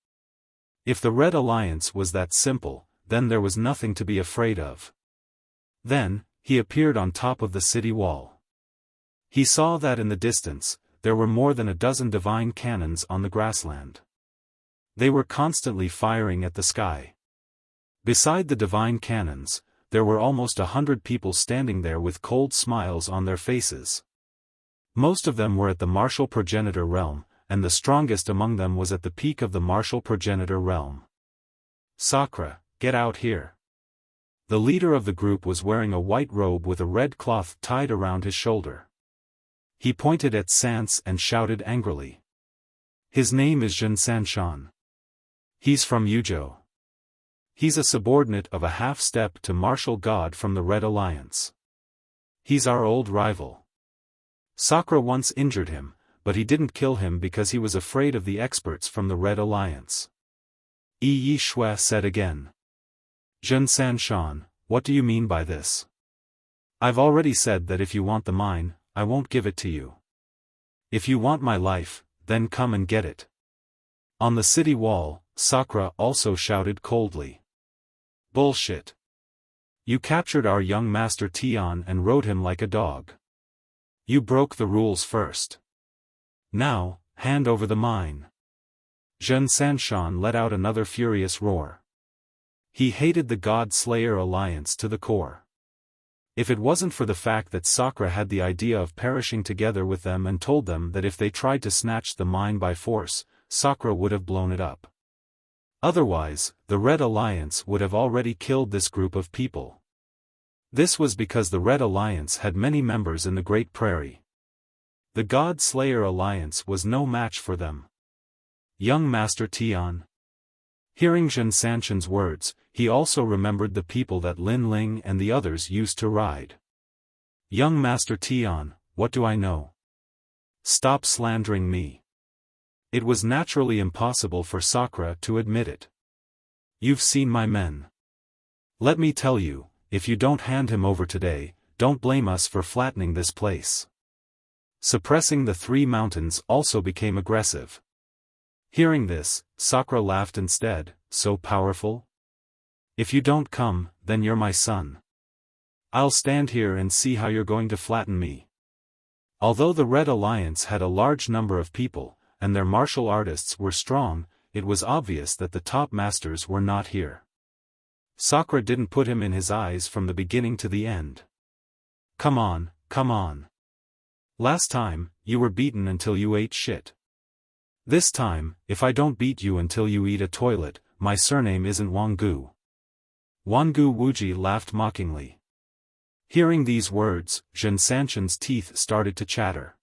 If the Red Alliance was that simple, then there was nothing to be afraid of. Then, he appeared on top of the city wall. He saw that in the distance, there were more than a dozen divine cannons on the grassland. They were constantly firing at the sky. Beside the divine cannons, there were almost 100 people standing there with cold smiles on their faces. Most of them were at the martial progenitor realm, and the strongest among them was at the peak of the martial progenitor realm. "Sakura, get out here." The leader of the group was wearing a white robe with a red cloth tied around his shoulder. He pointed at Sans and shouted angrily. "His name is Xiaofan. He's from Yuzhou. He's a subordinate of a half-step to martial god from the Red Alliance. He's our old rival. Sakura once injured him, but he didn't kill him because he was afraid of the experts from the Red Alliance." Ye Shui said again. "Xiaofan, what do you mean by this? I've already said that if you want the mine, I won't give it to you. If you want my life, then come and get it." On the city wall, Sakura also shouted coldly. "Bullshit. You captured our young master Tian and rode him like a dog. You broke the rules first. Now, hand over the mine." Xiaofan let out another furious roar. He hated the God Slayer Alliance to the core. If it wasn't for the fact that Sakura had the idea of perishing together with them and told them that if they tried to snatch the mine by force, Sakura would have blown it up. Otherwise, the Red Alliance would have already killed this group of people. This was because the Red Alliance had many members in the Great Prairie. The God Slayer Alliance was no match for them. Young Master Tian. Hearing Xiaofan's words, he also remembered the people that Lin Ling and the others used to ride. "Young Master Tian, what do I know? Stop slandering me." It was naturally impossible for Sakura to admit it. "You've seen my men. Let me tell you, if you don't hand him over today, don't blame us for flattening this place." Suppressing the three mountains also became aggressive. Hearing this, Sakura laughed instead. "So powerful? If you don't come, then you're my son. I'll stand here and see how you're going to flatten me. Although the Red Alliance had a large number of people, and their martial artists were strong, it was obvious that the top masters were not here. Sakura didn't put him in his eyes from the beginning to the end. Come on, come on. Last time, you were beaten until you ate shit. This time, if I don't beat you until you eat a toilet, my surname isn't Wangu. Wangu Wuji laughed mockingly. Hearing these words, Jin Sanshan's teeth started to chatter.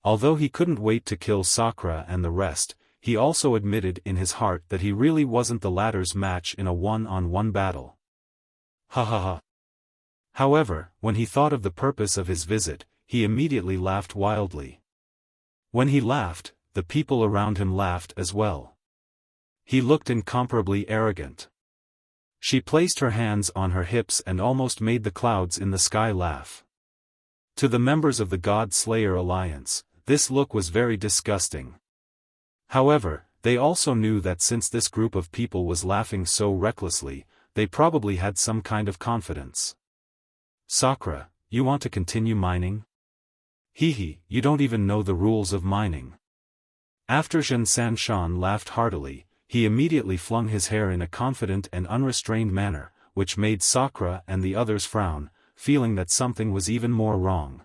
Although he couldn't wait to kill Sakura and the rest, he also admitted in his heart that he really wasn't the latter's match in a one-on-one battle. Ha ha ha. However, when he thought of the purpose of his visit, he immediately laughed wildly. When he laughed, the people around him laughed as well. He looked incomparably arrogant. She placed her hands on her hips and almost made the clouds in the sky laugh. To the members of the God Slayer Alliance, this look was very disgusting. However, they also knew that since this group of people was laughing so recklessly, they probably had some kind of confidence. Sakura, you want to continue mining? Hehe, you don't even know the rules of mining. After Jin Sanshan laughed heartily, he immediately flung his hair in a confident and unrestrained manner, which made Sakura and the others frown, feeling that something was even more wrong.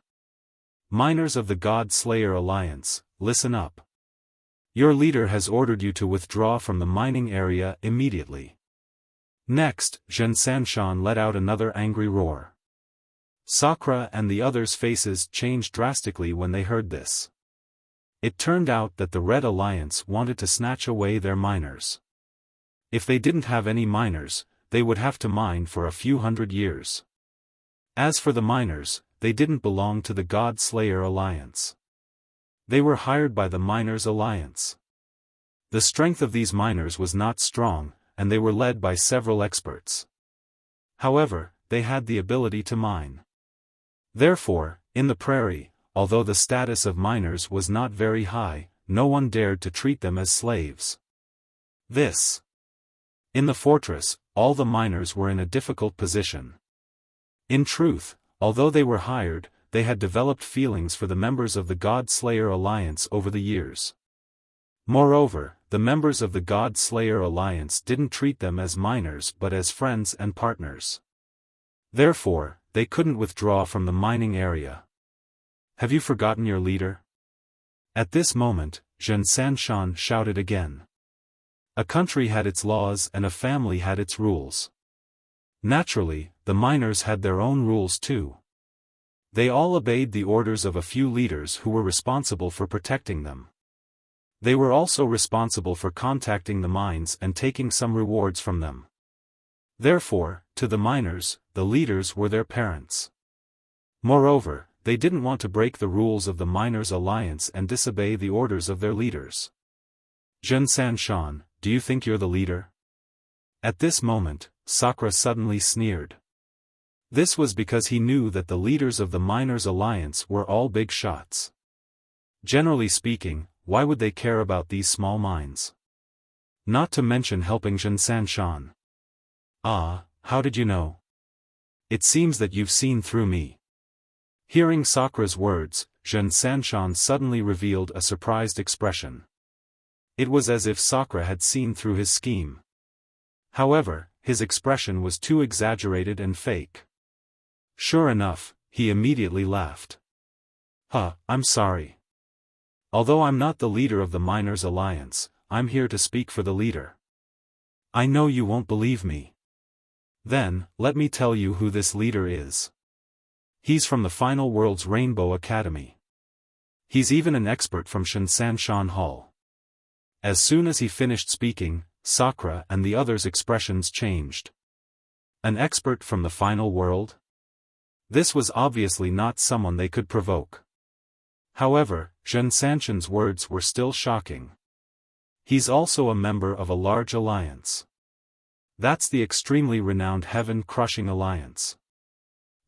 Miners of the God Slayer Alliance, listen up. Your leader has ordered you to withdraw from the mining area immediately. Next, Jin Sanshan let out another angry roar. Sakura and the others' faces changed drastically when they heard this. It turned out that the Red Alliance wanted to snatch away their miners. If they didn't have any miners, they would have to mine for a few hundred years. As for the miners, they didn't belong to the God Slayer Alliance. They were hired by the Miners Alliance. The strength of these miners was not strong, and they were led by several experts. However, they had the ability to mine. Therefore, in the prairie, although the status of miners was not very high, no one dared to treat them as slaves. In the fortress, all the miners were in a difficult position. In truth, although they were hired, they had developed feelings for the members of the God Slayer Alliance over the years. Moreover, the members of the God Slayer Alliance didn't treat them as miners but as friends and partners. Therefore, they couldn't withdraw from the mining area. Have you forgotten your leader? At this moment, Jin Sanshan shouted again. A country had its laws and a family had its rules. Naturally, the miners had their own rules too. They all obeyed the orders of a few leaders who were responsible for protecting them. They were also responsible for contacting the mines and taking some rewards from them. Therefore, to the miners, the leaders were their parents. Moreover, they didn't want to break the rules of the Miners Alliance and disobey the orders of their leaders. Jin Sanshan, do you think you're the leader? At this moment, Sakura suddenly sneered. This was because he knew that the leaders of the Miners Alliance were all big shots. Generally speaking, why would they care about these small mines? Not to mention helping Jin Sanshan. Ah, how did you know? It seems that you've seen through me. Hearing Sakura's words, Jin Sanshan suddenly revealed a surprised expression. It was as if Sakura had seen through his scheme. However, his expression was too exaggerated and fake. Sure enough, he immediately laughed. I'm sorry. Although I'm not the leader of the Miners Alliance, I'm here to speak for the leader. I know you won't believe me. Then, let me tell you who this leader is. He's from the Final World's Rainbow Academy. He's even an expert from Shinsanshan Hall. As soon as he finished speaking, Sakura and the others' expressions changed. An expert from the Final World? This was obviously not someone they could provoke. However, Jin Sanshan's words were still shocking. He's also a member of a large alliance. That's the extremely renowned Heaven-Crushing Alliance.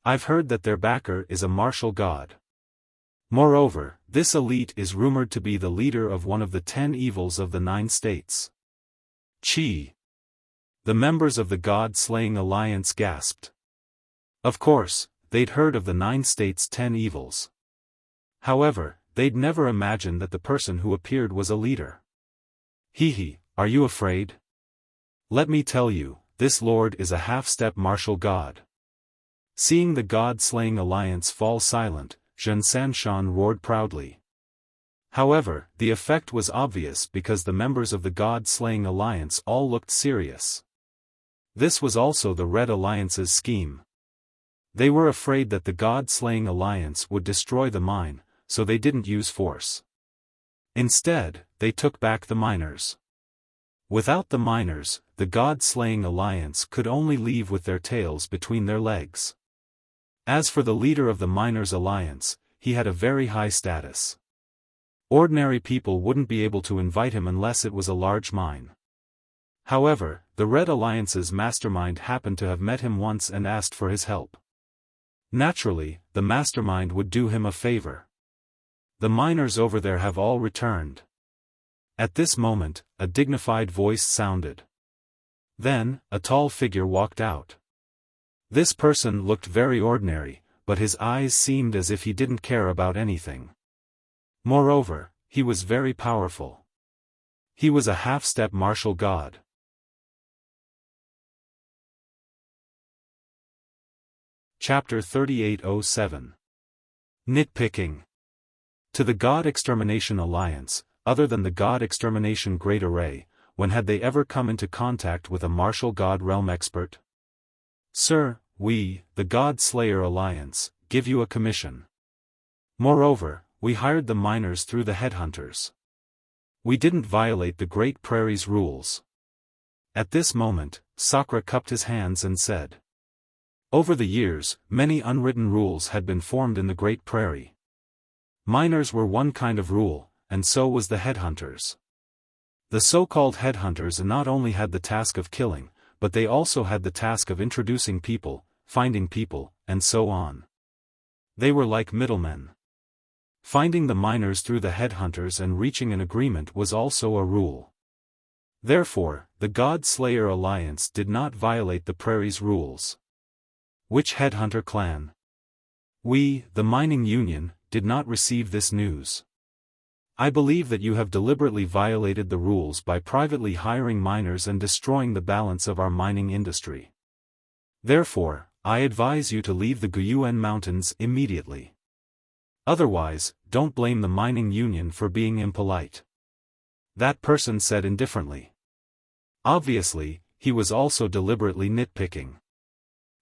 I've heard that their backer is a martial god. Moreover, this elite is rumored to be the leader of one of the 10 evils of the 9 states. Chi. The members of the God-slaying alliance gasped. Of course, they'd heard of the 9 states' 10 evils. However, they'd never imagined that the person who appeared was a leader. Hee, are you afraid? Let me tell you, this lord is a half-step martial god. Seeing the God-slaying alliance fall silent, Xiaofan roared proudly. However, the effect was obvious because the members of the God-slaying alliance all looked serious. This was also the Red Alliance's scheme. They were afraid that the God-slaying alliance would destroy the mine, so they didn't use force. Instead, they took back the miners. Without the miners, the God-slaying alliance could only leave with their tails between their legs. As for the leader of the miners' alliance, he had a very high status. Ordinary people wouldn't be able to invite him unless it was a large mine. However, the Red Alliance's mastermind happened to have met him once and asked for his help. Naturally, the mastermind would do him a favor. The miners over there have all returned. At this moment, a dignified voice sounded. Then, a tall figure walked out. This person looked very ordinary, but his eyes seemed as if he didn't care about anything. Moreover, he was very powerful. He was a half-step martial god. Chapter 3807. Nitpicking. To the God Extermination Alliance, other than the God Extermination Great Array, when had they ever come into contact with a martial god realm expert? Sir, we, the God Slayer Alliance, give you a commission. Moreover, we hired the miners through the headhunters. We didn't violate the Great Prairie's rules. At this moment, Sakura cupped his hands and said. Over the years, many unwritten rules had been formed in the Great Prairie. Miners were one kind of rule, and so was the headhunters. The so-called headhunters not only had the task of killing, but they also had the task of introducing people, finding people, and so on. They were like middlemen. Finding the miners through the headhunters and reaching an agreement was also a rule. Therefore, the God Slayer Alliance did not violate the Prairie's rules. Which headhunter clan? We, the Mining Union, did not receive this news. I believe that you have deliberately violated the rules by privately hiring miners and destroying the balance of our mining industry. Therefore, I advise you to leave the Guyuan Mountains immediately. Otherwise, don't blame the Mining Union for being impolite. That person said indifferently. Obviously, he was also deliberately nitpicking.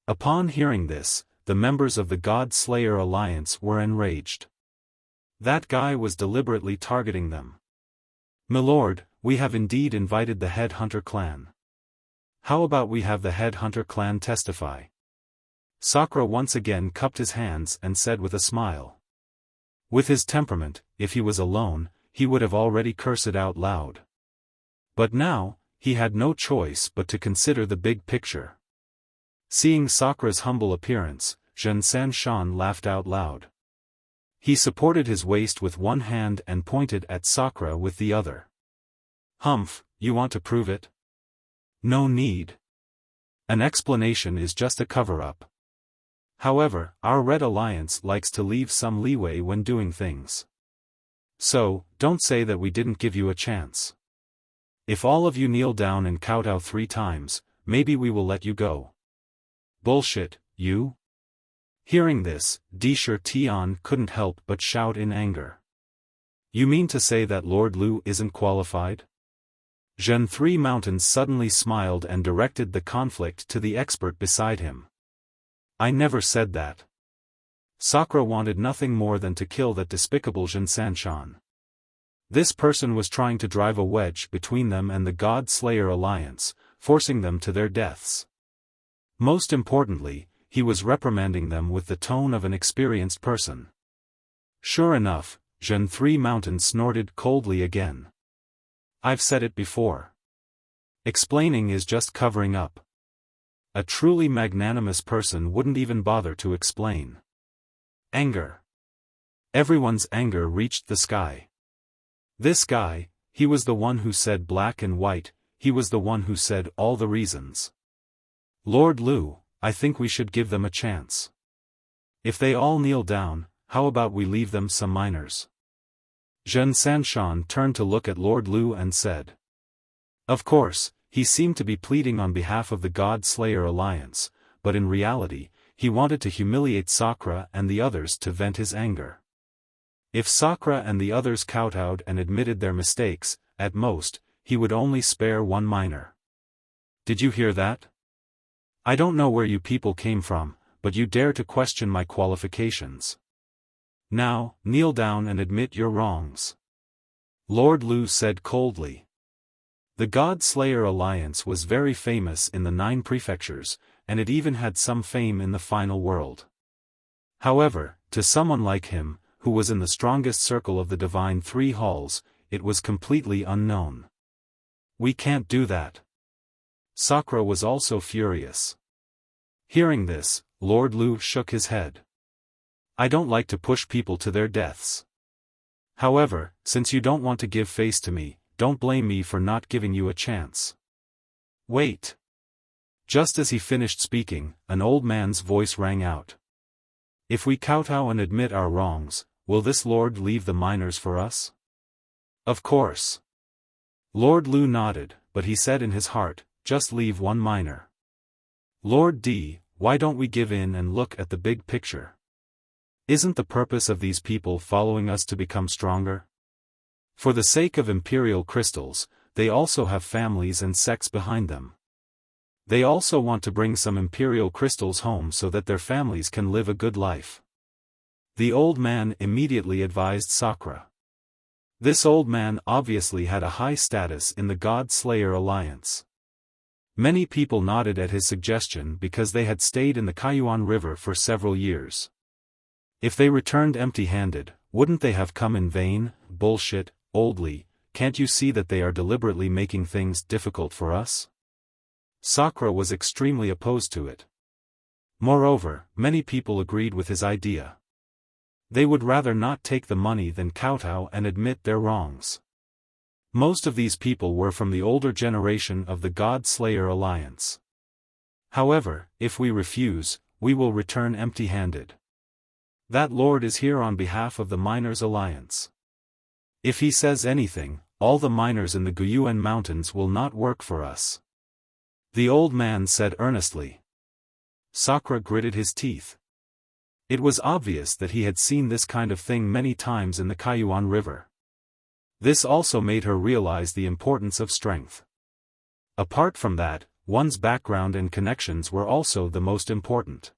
Upon hearing this, the members of the God Slayer Alliance were enraged. That guy was deliberately targeting them. Milord, we have indeed invited the Headhunter clan. How about we have the Headhunter clan testify? Sakura once again cupped his hands and said with a smile. With his temperament, if he was alone, he would have already cursed it out loud. But now, he had no choice but to consider the big picture. Seeing Sakura's humble appearance, Xiaofan laughed out loud. He supported his waist with one hand and pointed at Sakura with the other. Humph, you want to prove it? No need. An explanation is just a cover-up. However, our Red Alliance likes to leave some leeway when doing things. So, don't say that we didn't give you a chance. If all of you kneel down and kowtow 3 times, maybe we will let you go. Bullshit, you? Hearing this, Disher Tian couldn't help but shout in anger. You mean to say that Lord Lu isn't qualified? Zhen Three Mountains suddenly smiled and directed the conflict to the expert beside him. I never said that. Sakura wanted nothing more than to kill that despicable Xiaofan. This person was trying to drive a wedge between them and the God Slayer Alliance, forcing them to their deaths. Most importantly, he was reprimanding them with the tone of an experienced person. Sure enough, Zhen Three Mountains snorted coldly again. I've said it before. Explaining is just covering up. A truly magnanimous person wouldn't even bother to explain. Anger. Everyone's anger reached the sky. This guy, he was the one who said black and white, he was the one who said all the reasons. Lord Lu, I think we should give them a chance. If they all kneel down, how about we leave them some minors? Zhen Sanshan turned to look at Lord Lu and said. Of course, he seemed to be pleading on behalf of the God Slayer Alliance, but in reality, he wanted to humiliate Sakura and the others to vent his anger. If Sakura and the others kowtowed and admitted their mistakes, at most, he would only spare one minor. Did you hear that? I don't know where you people came from, but you dare to question my qualifications. Now, kneel down and admit your wrongs. Lord Lu said coldly. The God Slayer Alliance was very famous in the 9 prefectures, and it even had some fame in the final world. However, to someone like him, who was in the strongest circle of the Divine 3 halls, it was completely unknown. We can't do that. Sakura was also furious. Hearing this, Lord Lu shook his head. I don't like to push people to their deaths. However, since you don't want to give face to me, don't blame me for not giving you a chance. Wait. Just as he finished speaking, an old man's voice rang out. If we kowtow and admit our wrongs, will this lord leave the minors for us? Of course. Lord Lu nodded, but he said in his heart, just leave one minor. Lord D, why don't we give in and look at the big picture? Isn't the purpose of these people following us to become stronger? For the sake of imperial crystals, they also have families and sects behind them. They also want to bring some imperial crystals home so that their families can live a good life. The old man immediately advised Sakura. This old man obviously had a high status in the God Slayer Alliance. Many people nodded at his suggestion because they had stayed in the Kaiyuan River for several years. If they returned empty-handed, wouldn't they have come in vain? Bullshit, old Li, can't you see that they are deliberately making things difficult for us? Sakura was extremely opposed to it. Moreover, many people agreed with his idea. They would rather not take the money than kowtow and admit their wrongs. Most of these people were from the older generation of the God Slayer Alliance. However, if we refuse, we will return empty-handed. That lord is here on behalf of the Miners Alliance. If he says anything, all the miners in the Guyuan Mountains will not work for us. The old man said earnestly. Sakura gritted his teeth. It was obvious that he had seen this kind of thing many times in the Kaiyuan River. This also made her realize the importance of strength. Apart from that, one's background and connections were also the most important.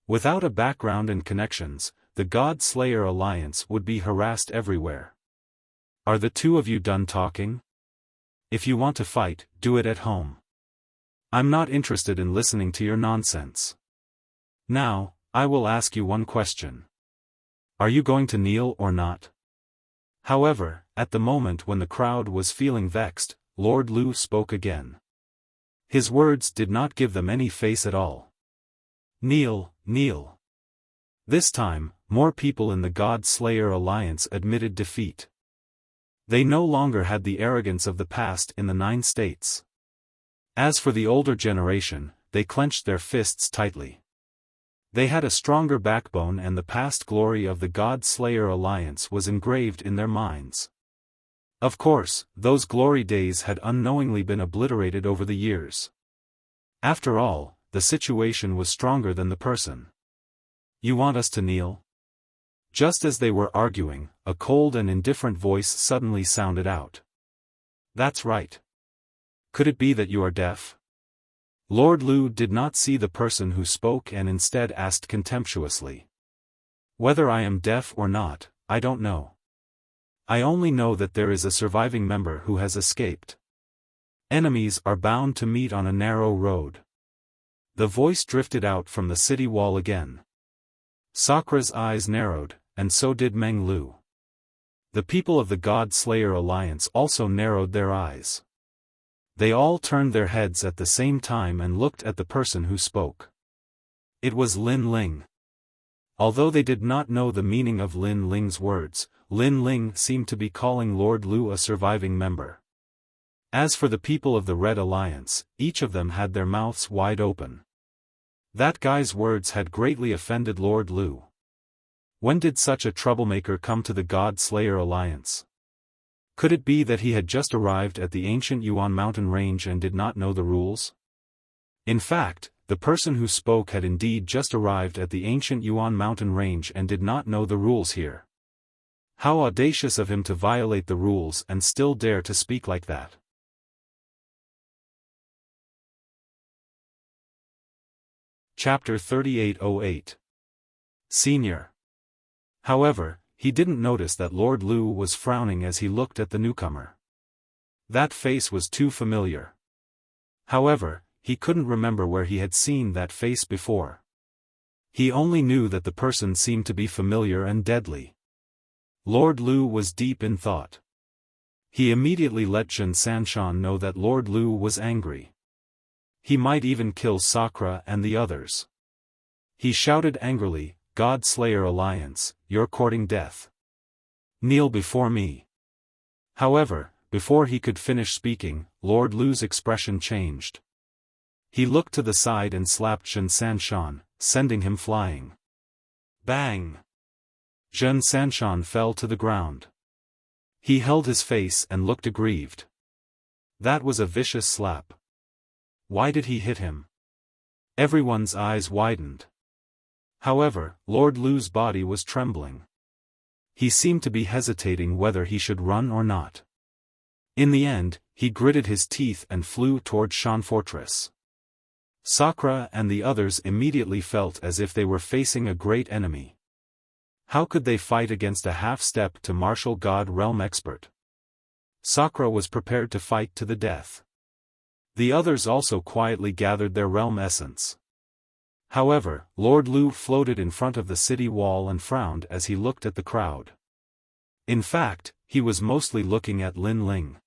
Without a background and connections, the God Slayer Alliance would be harassed everywhere. Are the two of you done talking? If you want to fight, do it at home. I'm not interested in listening to your nonsense. Now, I will ask you one question. Are you going to kneel or not? However, at the moment when the crowd was feeling vexed, Lord Lu spoke again. His words did not give them any face at all. Kneel, kneel. This time, more people in the God Slayer Alliance admitted defeat. They no longer had the arrogance of the past in the 9 states. As for the older generation, they clenched their fists tightly. They had a stronger backbone and the past glory of the God Slayer Alliance was engraved in their minds. Of course, those glory days had unknowingly been obliterated over the years. After all, the situation was stronger than the person. You want us to kneel? Just as they were arguing, a cold and indifferent voice suddenly sounded out. That's right. Could it be that you are deaf? Lord Lu did not see the person who spoke and instead asked contemptuously. Whether I am deaf or not, I don't know. I only know that there is a surviving member who has escaped. Enemies are bound to meet on a narrow road. The voice drifted out from the city wall again. Sakura's eyes narrowed, and so did Meng Lu. The people of the God Slayer Alliance also narrowed their eyes. They all turned their heads at the same time and looked at the person who spoke. It was Lin Ling. Although they did not know the meaning of Lin Ling's words, Lin Ling seemed to be calling Lord Lu a surviving member. As for the people of the Red Alliance, each of them had their mouths wide open. That guy's words had greatly offended Lord Lu. When did such a troublemaker come to the God Slayer Alliance? Could it be that he had just arrived at the ancient Yuan mountain range and did not know the rules? In fact, the person who spoke had indeed just arrived at the ancient Yuan mountain range and did not know the rules here. How audacious of him to violate the rules and still dare to speak like that. Chapter 3808. Senior. However, he didn't notice that Lord Lu was frowning as he looked at the newcomer. That face was too familiar. However, he couldn't remember where he had seen that face before. He only knew that the person seemed to be familiar and deadly. Lord Lu was deep in thought. He immediately let Zhen Sanshan know that Lord Lu was angry. He might even kill Sakura and the others. He shouted angrily, "God Slayer Alliance, you're courting death. Kneel before me." However, before he could finish speaking, Lord Lu's expression changed. He looked to the side and slapped Zhen Sanshan, sending him flying. Bang! Zhen Sanshan fell to the ground. He held his face and looked aggrieved. That was a vicious slap. Why did he hit him? Everyone's eyes widened. However, Lord Lu's body was trembling. He seemed to be hesitating whether he should run or not. In the end, he gritted his teeth and flew toward Shan Fortress. Sakura and the others immediately felt as if they were facing a great enemy. How could they fight against a half-step to martial god realm expert? Sakura was prepared to fight to the death. The others also quietly gathered their realm essence. However, Lord Lu floated in front of the city wall and frowned as he looked at the crowd. In fact, he was mostly looking at Lin Ling.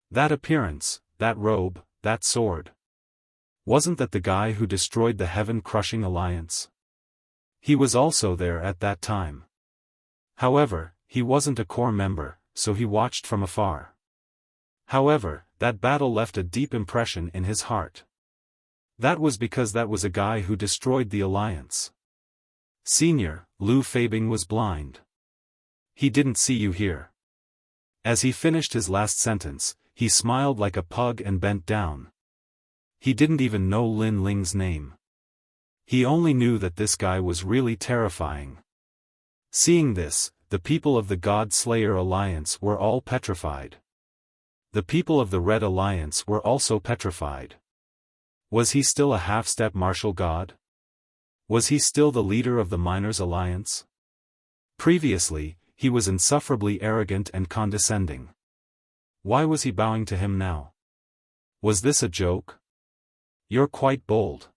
That appearance, that robe, that sword. Wasn't that the guy who destroyed the heaven-crushing alliance? He was also there at that time. However, he wasn't a core member, so he watched from afar. However, that battle left a deep impression in his heart. That was because that was a guy who destroyed the alliance. Senior, Lu Feibing was blind. He didn't see you here. As he finished his last sentence, he smiled like a pug and bent down. He didn't even know Lin Ling's name. He only knew that this guy was really terrifying. Seeing this, the people of the God Slayer Alliance were all petrified. The people of the Red Alliance were also petrified. Was he still a half-step martial god? Was he still the leader of the Miners' Alliance? Previously, he was insufferably arrogant and condescending. Why was he bowing to him now? Was this a joke? You're quite bold.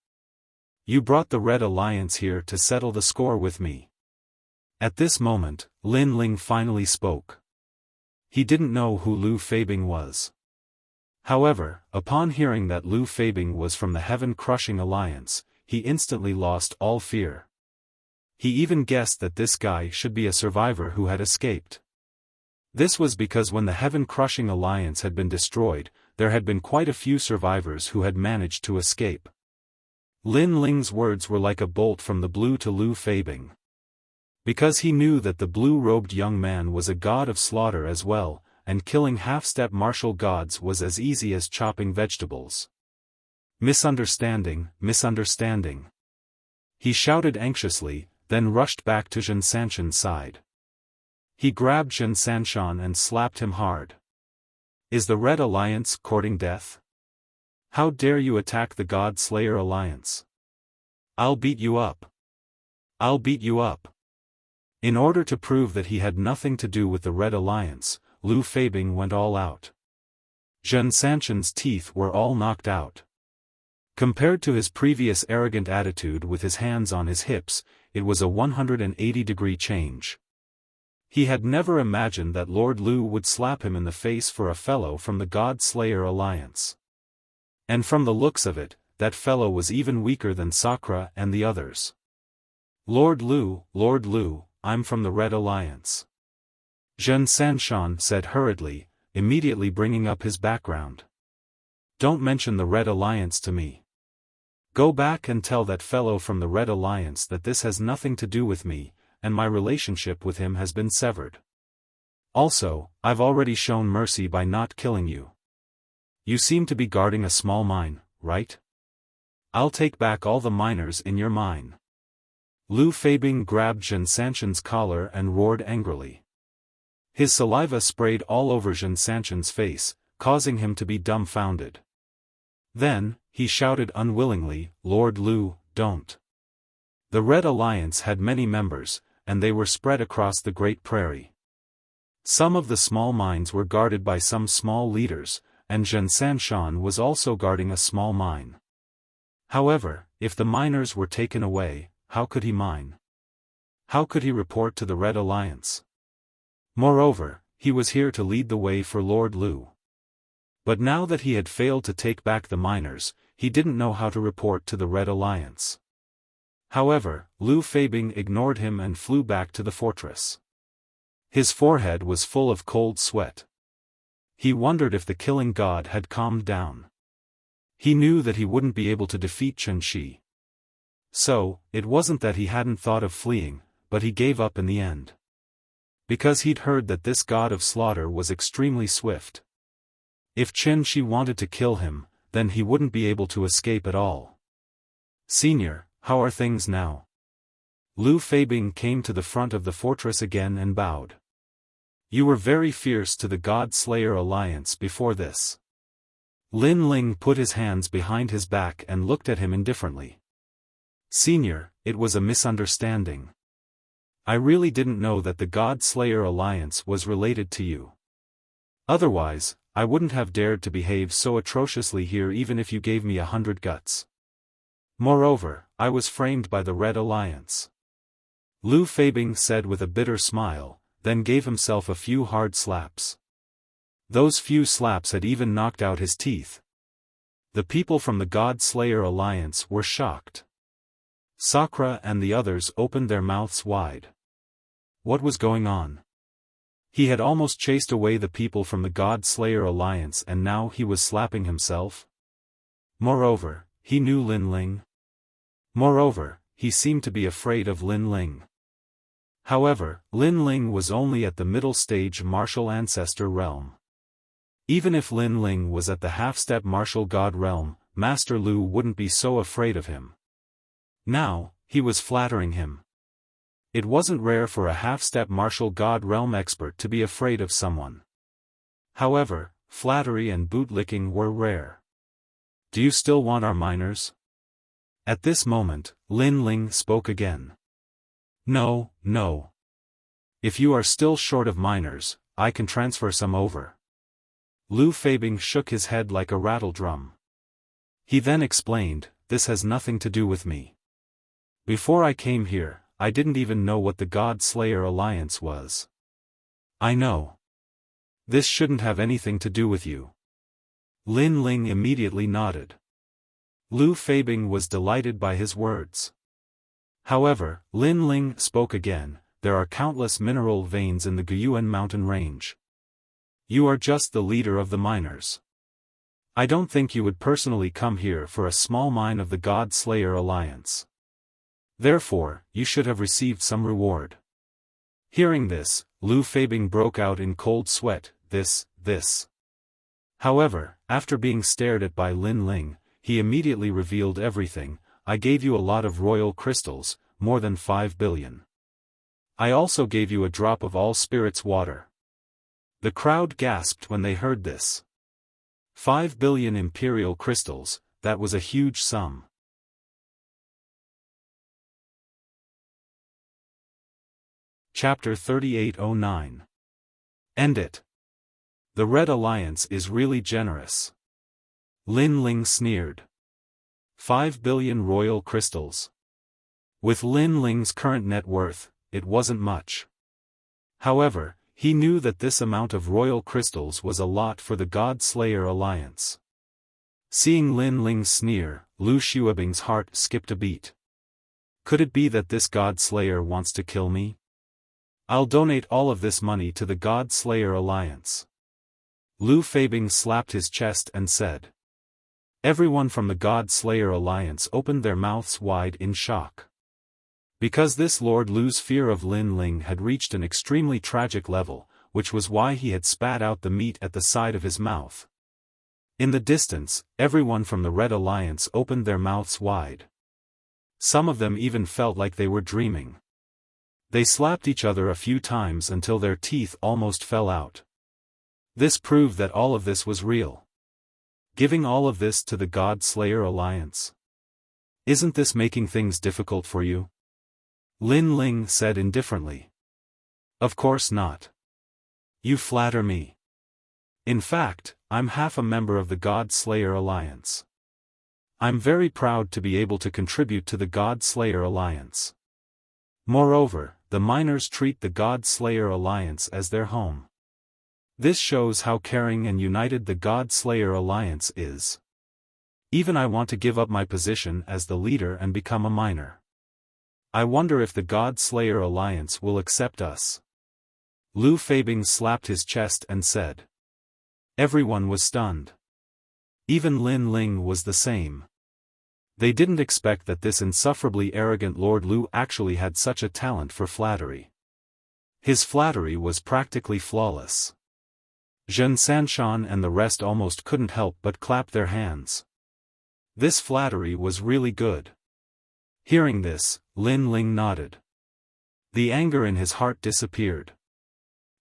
You brought the Red Alliance here to settle the score with me. At this moment, Lin Ling finally spoke. He didn't know who Lu Feibing was. However, upon hearing that Lu Feibing was from the Heaven-Crushing Alliance, he instantly lost all fear. He even guessed that this guy should be a survivor who had escaped. This was because when the Heaven-Crushing Alliance had been destroyed, there had been quite a few survivors who had managed to escape. Lin Ling's words were like a bolt from the blue to Lu Feibing. Because he knew that the blue-robed young man was a god of slaughter as well, and killing half-step martial gods was as easy as chopping vegetables. Misunderstanding, misunderstanding. He shouted anxiously, then rushed back to Zhen Sanshan's side. He grabbed Zhen Sanshan and slapped him hard. Is the Red Alliance courting death? How dare you attack the God Slayer Alliance? I'll beat you up. I'll beat you up. In order to prove that he had nothing to do with the Red Alliance, Lu Feibing went all out. Zhen Sanshan's teeth were all knocked out. Compared to his previous arrogant attitude with his hands on his hips, it was a 180-degree change. He had never imagined that Lord Lu would slap him in the face for a fellow from the God Slayer Alliance. And from the looks of it, that fellow was even weaker than Sakura and the others. Lord Lu, I'm from the Red Alliance. Zhen Sanshan said hurriedly, immediately bringing up his background. Don't mention the Red Alliance to me. Go back and tell that fellow from the Red Alliance that this has nothing to do with me, and my relationship with him has been severed. Also, I've already shown mercy by not killing you. You seem to be guarding a small mine, right? I'll take back all the miners in your mine. Lu Feibing grabbed Zhen Sanshan's collar and roared angrily. His saliva sprayed all over Zhen Sanshan's face, causing him to be dumbfounded. Then, he shouted unwillingly, "Lord Lu, don't." The Red Alliance had many members, and they were spread across the Great Prairie. Some of the small mines were guarded by some small leaders, and Zhen Sanshan was also guarding a small mine. However, if the miners were taken away, how could he mine? How could he report to the Red Alliance? Moreover, he was here to lead the way for Lord Lu. But now that he had failed to take back the miners, he didn't know how to report to the Red Alliance. However, Lu Feibing ignored him and flew back to the fortress. His forehead was full of cold sweat. He wondered if the killing god had calmed down. He knew that he wouldn't be able to defeat Chen Shi. So, it wasn't that he hadn't thought of fleeing, but he gave up in the end. Because he'd heard that this god of slaughter was extremely swift. If Chen Shi wanted to kill him, then he wouldn't be able to escape at all. "Senior, how are things now?" Lu Feibing came to the front of the fortress again and bowed. "You were very fierce to the God Slayer Alliance before this." Lin Ling put his hands behind his back and looked at him indifferently. "Senior, it was a misunderstanding. I really didn't know that the God Slayer Alliance was related to you. Otherwise, I wouldn't have dared to behave so atrociously here even if you gave me 100 guts. Moreover, I was framed by the Red Alliance." Lu Feibing said with a bitter smile, then gave himself a few hard slaps. Those few slaps had even knocked out his teeth. The people from the God Slayer Alliance were shocked. Sakura and the others opened their mouths wide. What was going on? He had almost chased away the people from the God Slayer Alliance and now he was slapping himself? Moreover, he knew Lin Ling. Moreover, he seemed to be afraid of Lin Ling. However, Lin Ling was only at the middle stage martial ancestor realm. Even if Lin Ling was at the half-step martial god realm, Master Lu wouldn't be so afraid of him. Now, he was flattering him. It wasn't rare for a half-step martial god realm expert to be afraid of someone. However, flattery and bootlicking were rare. "Do you still want our miners?" At this moment, Lin Ling spoke again. "No, no. If you are still short of miners, I can transfer some over." Lu Feibing shook his head like a rattle drum. He then explained, "This has nothing to do with me. Before I came here, I didn't even know what the God Slayer Alliance was." "I know. This shouldn't have anything to do with you." Lin Ling immediately nodded. Lu Feibing was delighted by his words. However, Lin Ling spoke again, "There are countless mineral veins in the Guyuan mountain range. You are just the leader of the miners. I don't think you would personally come here for a small mine of the God Slayer Alliance. Therefore, you should have received some reward." Hearing this, Lu Feibing broke out in cold sweat, this. However, after being stared at by Lin Ling, he immediately revealed everything. "I gave you a lot of royal crystals, more than 5 billion. I also gave you a drop of all spirits water." The crowd gasped when they heard this. 5 billion imperial crystals, that was a huge sum. Chapter 3809. End it. The Red Alliance is really generous. Lin Ling sneered. 5 billion royal crystals. With Lin Ling's current net worth, it wasn't much. However, he knew that this amount of royal crystals was a lot for the God Slayer Alliance. Seeing Lin Ling's sneer, Lu Xuebing's heart skipped a beat. Could it be that this God Slayer wants to kill me? I'll donate all of this money to the God Slayer Alliance. Lu Feibing slapped his chest and said. Everyone from the God Slayer Alliance opened their mouths wide in shock. Because this Lord Lu's fear of Lin Ling had reached an extremely tragic level, which was why he had spat out the meat at the side of his mouth. In the distance, everyone from the Red Alliance opened their mouths wide. Some of them even felt like they were dreaming. They slapped each other a few times until their teeth almost fell out. This proved that all of this was real. Giving all of this to the God Slayer Alliance? Isn't this making things difficult for you? Lin Ling said indifferently. Of course not. You flatter me. In fact, I'm half a member of the God Slayer Alliance. I'm very proud to be able to contribute to the God Slayer Alliance. Moreover, the miners treat the God Slayer Alliance as their home. This shows how caring and united the God Slayer Alliance is. Even I want to give up my position as the leader and become a miner. I wonder if the God Slayer Alliance will accept us. Lu Feibing slapped his chest and said. Everyone was stunned. Even Lin Ling was the same. They didn't expect that this insufferably arrogant Lord Lu actually had such a talent for flattery. His flattery was practically flawless. Zhen Sanshan and the rest almost couldn't help but clap their hands. This flattery was really good. Hearing this, Lin Ling nodded. The anger in his heart disappeared.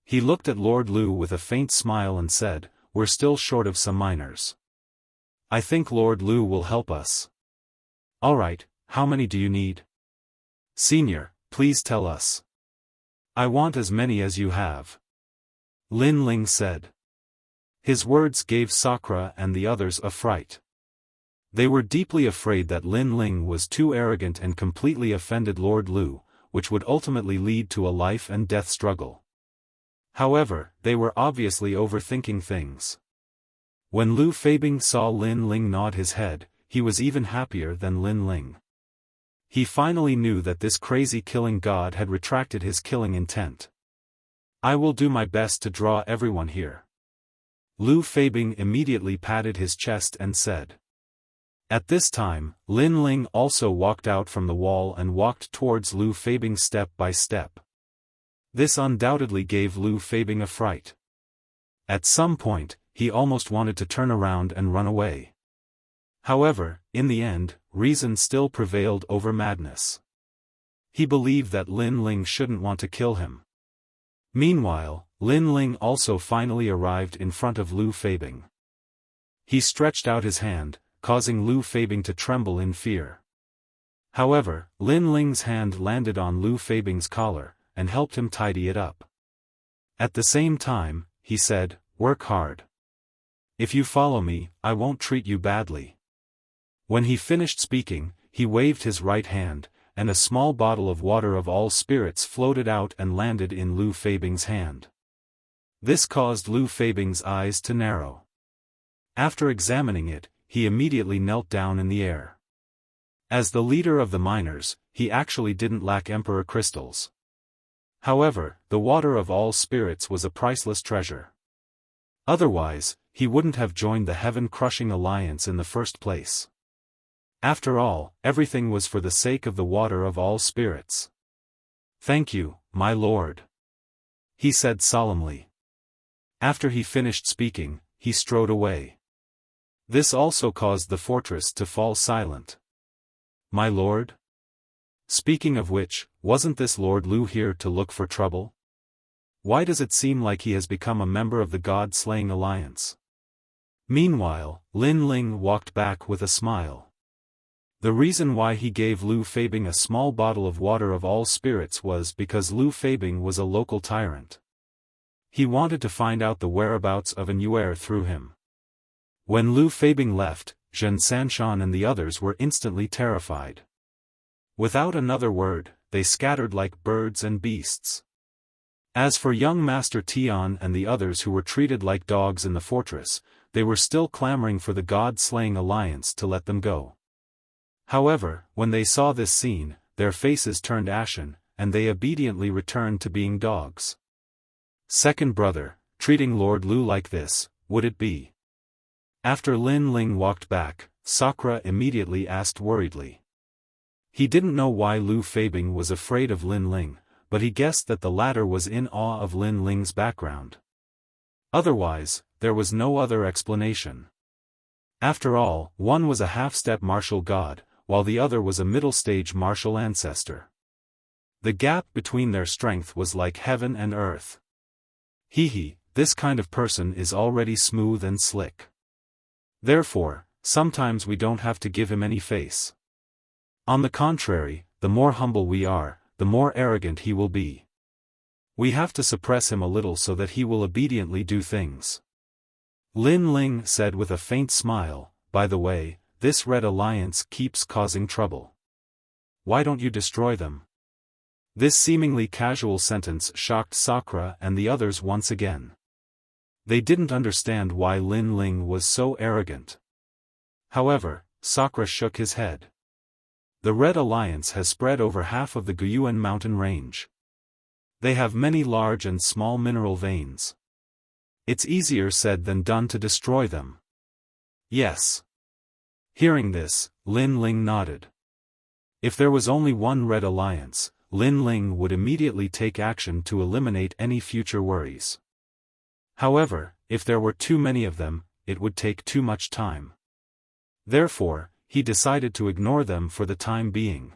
He looked at Lord Lu with a faint smile and said, We're still short of some miners. I think Lord Lu will help us. Alright, how many do you need? Senior, please tell us. I want as many as you have. Lin Ling said. His words gave Sakura and the others a fright. They were deeply afraid that Lin Ling was too arrogant and completely offended Lord Lu, which would ultimately lead to a life and death struggle. However, they were obviously overthinking things. When Lu Feibing saw Lin Ling nod his head, he was even happier than Lin Ling. He finally knew that this crazy killing god had retracted his killing intent. I will do my best to draw everyone here. Lu Feibing immediately patted his chest and said. At this time, Lin Ling also walked out from the wall and walked towards Lu Feibing step by step. This undoubtedly gave Lu Feibing a fright. At some point, he almost wanted to turn around and run away. However, in the end, reason still prevailed over madness. He believed that Lin Ling shouldn't want to kill him. Meanwhile, Lin Ling also finally arrived in front of Lu Feibing. He stretched out his hand, causing Lu Feibing to tremble in fear. However, Lin Ling's hand landed on Lu Feibing's collar, and helped him tidy it up. At the same time, he said, Work hard. If you follow me, I won't treat you badly. When he finished speaking, he waved his right hand, and a small bottle of water of all spirits floated out and landed in Lu Feibing's hand. This caused Lu Feibing's eyes to narrow. After examining it, he immediately knelt down in the air. As the leader of the miners, he actually didn't lack Emperor crystals. However, the water of all spirits was a priceless treasure. Otherwise, he wouldn't have joined the heaven-crushing alliance in the first place. After all, everything was for the sake of the water of all spirits. Thank you, my lord, he said solemnly. After he finished speaking, he strode away. This also caused the fortress to fall silent. My lord? Speaking of which, wasn't this Lord Lu here to look for trouble? Why does it seem like he has become a member of the God-slaying alliance? Meanwhile, Lin Ling walked back with a smile. The reason why he gave Lu Feibing a small bottle of water of all spirits was because Lu Feibing was a local tyrant. He wanted to find out the whereabouts of an Yuer through him. When Lu Feibing left, Zhen Sanshan and the others were instantly terrified. Without another word, they scattered like birds and beasts. As for young Master Tian and the others who were treated like dogs in the fortress, they were still clamoring for the God-slaying alliance to let them go. However, when they saw this scene, their faces turned ashen, and they obediently returned to being dogs. Second brother, treating Lord Lu like this, would it be? After Lin Ling walked back, Sakura immediately asked worriedly. He didn't know why Lu Fabing was afraid of Lin Ling, but he guessed that the latter was in awe of Lin Ling's background. Otherwise, there was no other explanation. After all, one was a half-step martial god, while the other was a middle-stage martial ancestor. The gap between their strength was like heaven and earth. This kind of person is already smooth and slick. Therefore, sometimes we don't have to give him any face. On the contrary, the more humble we are, the more arrogant he will be. We have to suppress him a little so that he will obediently do things. Lin Ling said with a faint smile, by the way, this Red Alliance keeps causing trouble. Why don't you destroy them? This seemingly casual sentence shocked Sakura and the others once again. They didn't understand why Lin Ling was so arrogant. However, Sakura shook his head. The Red Alliance has spread over half of the Guyuan mountain range. They have many large and small mineral veins. It's easier said than done to destroy them. Yes. Hearing this, Lin Ling nodded. If there was only one Red Alliance, Lin Ling would immediately take action to eliminate any future worries. However, if there were too many of them, it would take too much time. Therefore, he decided to ignore them for the time being.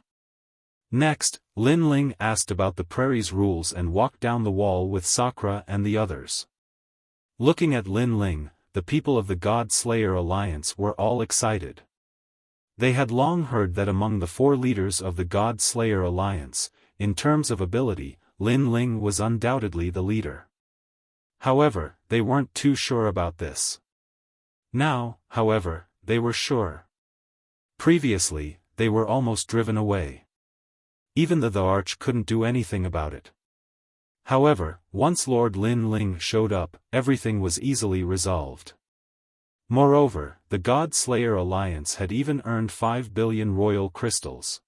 Next, Lin Ling asked about the prairie's rules and walked down the wall with Sakura and the others. Looking at Lin Ling, the people of the God Slayer Alliance were all excited. They had long heard that among the 4 leaders of the God Slayer Alliance, in terms of ability, Lin Ling was undoubtedly the leader. However, they weren't too sure about this. Now, however, they were sure. Previously, they were almost driven away. Even the Arch couldn't do anything about it. However, once Lord Lin Ling showed up, everything was easily resolved. Moreover, the God Slayer Alliance had even earned 5 billion royal crystals.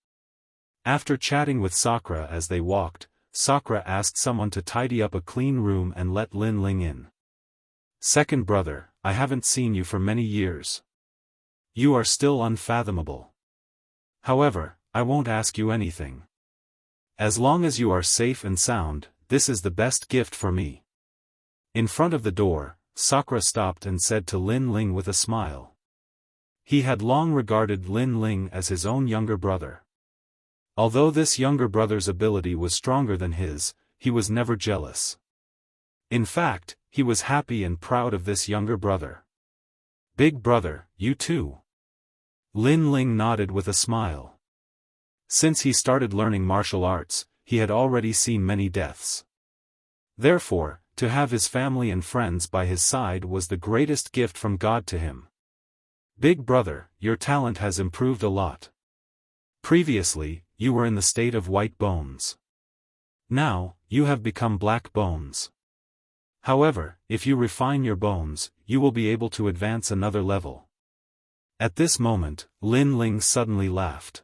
After chatting with Sakura as they walked, Sakura asked someone to tidy up a clean room and let Lin Ling in. Second brother, I haven't seen you for many years. You are still unfathomable. However, I won't ask you anything. As long as you are safe and sound, this is the best gift for me. In front of the door, Sakura stopped and said to Lin Ling with a smile. He had long regarded Lin Ling as his own younger brother. Although this younger brother's ability was stronger than his, he was never jealous. In fact, he was happy and proud of this younger brother. Big brother, you too? Lin Ling nodded with a smile. Since he started learning martial arts, he had already seen many deaths. Therefore, to have his family and friends by his side was the greatest gift from God to him. Big brother, your talent has improved a lot. Previously, you were in the state of white bones. Now, you have become black bones. However, if you refine your bones, you will be able to advance another level. At this moment, Lin Ling suddenly laughed.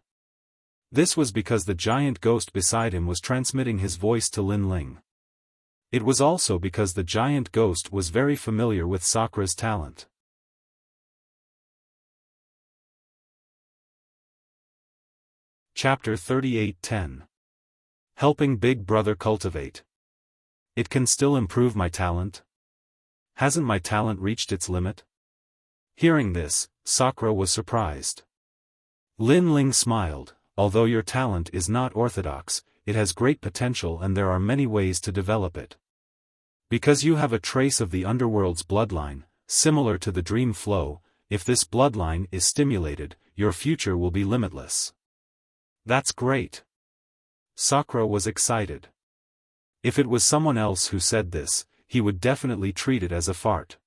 This was because the giant ghost beside him was transmitting his voice to Lin Ling. It was also because the giant ghost was very familiar with Sakura's talent. Chapter 38:10. Helping Big Brother Cultivate. It can still improve my talent? Hasn't my talent reached its limit? Hearing this, Sakura was surprised. Lin Ling smiled. Although your talent is not orthodox, it has great potential and there are many ways to develop it. Because you have a trace of the underworld's bloodline, similar to the dream flow, if this bloodline is stimulated, your future will be limitless. That's great. Sakura was excited. If it was someone else who said this, he would definitely treat it as a fart.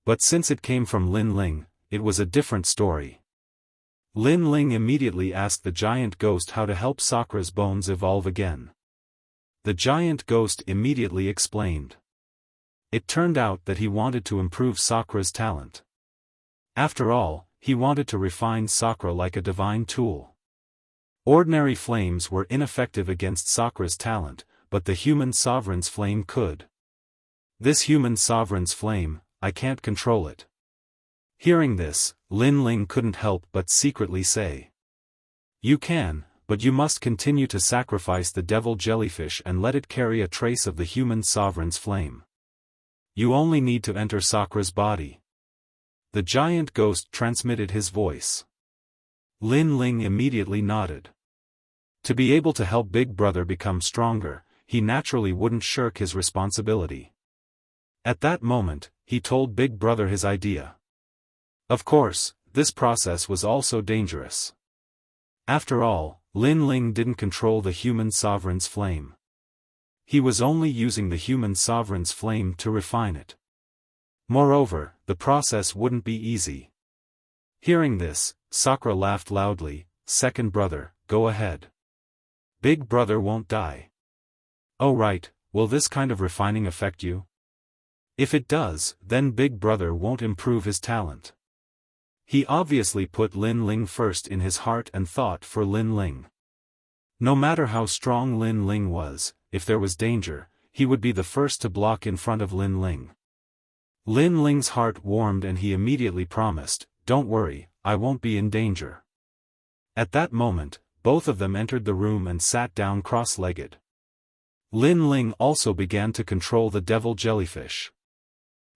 But since it came from Lin Ling, it was a different story. Lin Ling immediately asked the giant ghost how to help Sakura's bones evolve again. The giant ghost immediately explained. It turned out that he wanted to improve Sakura's talent. After all, he wanted to refine Sakura like a divine tool. Ordinary flames were ineffective against Sakura's talent, but the human sovereign's flame could. This human sovereign's flame, I can't control it. Hearing this, Lin Ling couldn't help but secretly say. You can, but you must continue to sacrifice the devil jellyfish and let it carry a trace of the human sovereign's flame. You only need to enter Sakra's body. The giant ghost transmitted his voice. Lin Ling immediately nodded. To be able to help Big Brother become stronger, he naturally wouldn't shirk his responsibility. At that moment, he told Big Brother his idea. Of course, this process was also dangerous. After all, Lin Ling didn't control the human sovereign's flame. He was only using the human sovereign's flame to refine it. Moreover, the process wouldn't be easy. Hearing this, Sakra laughed loudly. Second brother, go ahead. Big Brother won't die. Oh right, will this kind of refining affect you? If it does, then Big Brother won't improve his talent. He obviously put Lin Ling first in his heart and thought for Lin Ling. No matter how strong Lin Ling was, if there was danger, he would be the first to block in front of Lin Ling. Lin Ling's heart warmed and he immediately promised, don't worry, I won't be in danger. At that moment, both of them entered the room and sat down cross-legged. Lin Ling also began to control the devil jellyfish.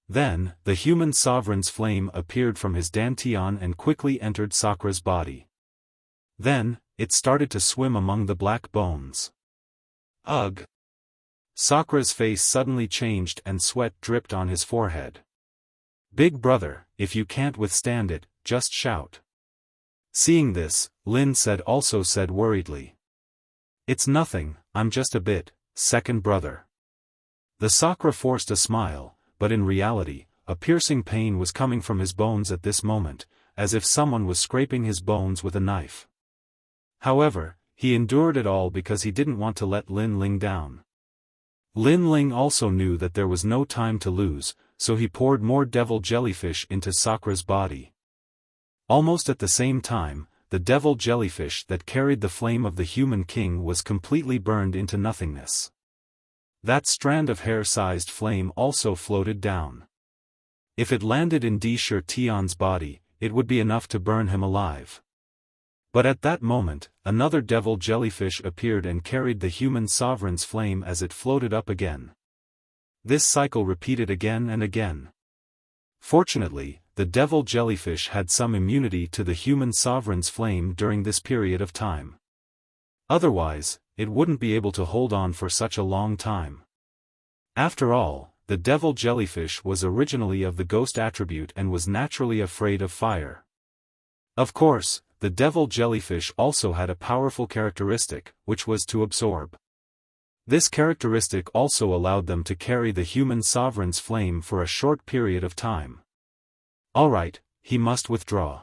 Then, the human sovereign's flame appeared from his dantian and quickly entered Sakra's body. Then, it started to swim among the black bones. Ugh! Sakra's face suddenly changed and sweat dripped on his forehead. Big Brother, if you can't withstand it, just shout. Seeing this, Lin also said worriedly. It's nothing, I'm just a bit, second brother. The Sakra forced a smile, but in reality, a piercing pain was coming from his bones at this moment, as if someone was scraping his bones with a knife. However, he endured it all because he didn't want to let Lin Ling down. Lin Ling also knew that there was no time to lose, so he poured more devil jellyfish into Sakra's body. Almost at the same time, the devil jellyfish that carried the flame of the human king was completely burned into nothingness. That strand of hair-sized flame also floated down. If it landed in Di Shi Tian's body, it would be enough to burn him alive. But at that moment, another devil jellyfish appeared and carried the human sovereign's flame as it floated up again. This cycle repeated again and again. Fortunately, the devil jellyfish had some immunity to the human sovereign's flame during this period of time. Otherwise, it wouldn't be able to hold on for such a long time. After all, the devil jellyfish was originally of the ghost attribute and was naturally afraid of fire. Of course, the devil jellyfish also had a powerful characteristic, which was to absorb. This characteristic also allowed them to carry the human sovereign's flame for a short period of time. Alright, he must withdraw.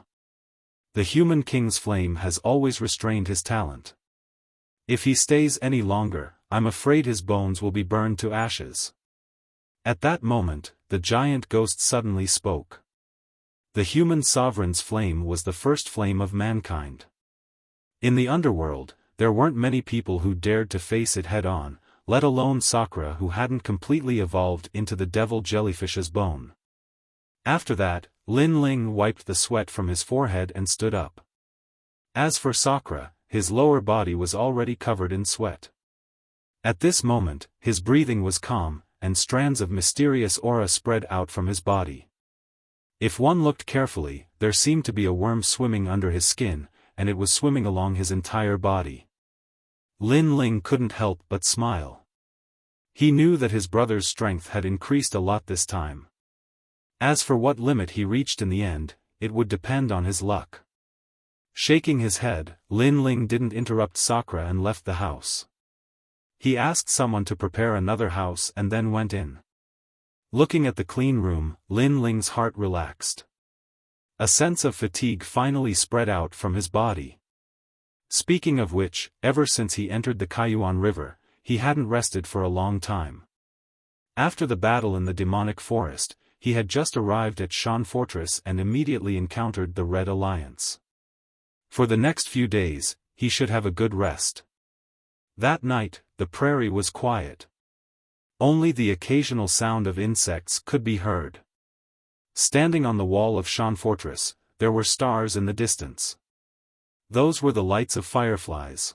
The human king's flame has always restrained his talent. If he stays any longer, I'm afraid his bones will be burned to ashes. At that moment, the giant ghost suddenly spoke. The human sovereign's flame was the first flame of mankind. In the underworld, there weren't many people who dared to face it head-on, let alone Sakra who hadn't completely evolved into the devil jellyfish's bone. After that, Lin Ling wiped the sweat from his forehead and stood up. As for Sakra, his lower body was already covered in sweat. At this moment, his breathing was calm, and strands of mysterious aura spread out from his body. If one looked carefully, there seemed to be a worm swimming under his skin, and it was swimming along his entire body. Lin Ling couldn't help but smile. He knew that his brother's strength had increased a lot this time. As for what limit he reached in the end, it would depend on his luck. Shaking his head, Lin Ling didn't interrupt Sakra and left the house. He asked someone to prepare another house and then went in. Looking at the clean room, Lin Ling's heart relaxed. A sense of fatigue finally spread out from his body. Speaking of which, ever since he entered the Kaiyuan River, he hadn't rested for a long time. After the battle in the demonic forest, he had just arrived at Shan Fortress and immediately encountered the Red Alliance. For the next few days, he should have a good rest. That night, the prairie was quiet. Only the occasional sound of insects could be heard. Standing on the wall of Shan Fortress, there were stars in the distance. Those were the lights of fireflies.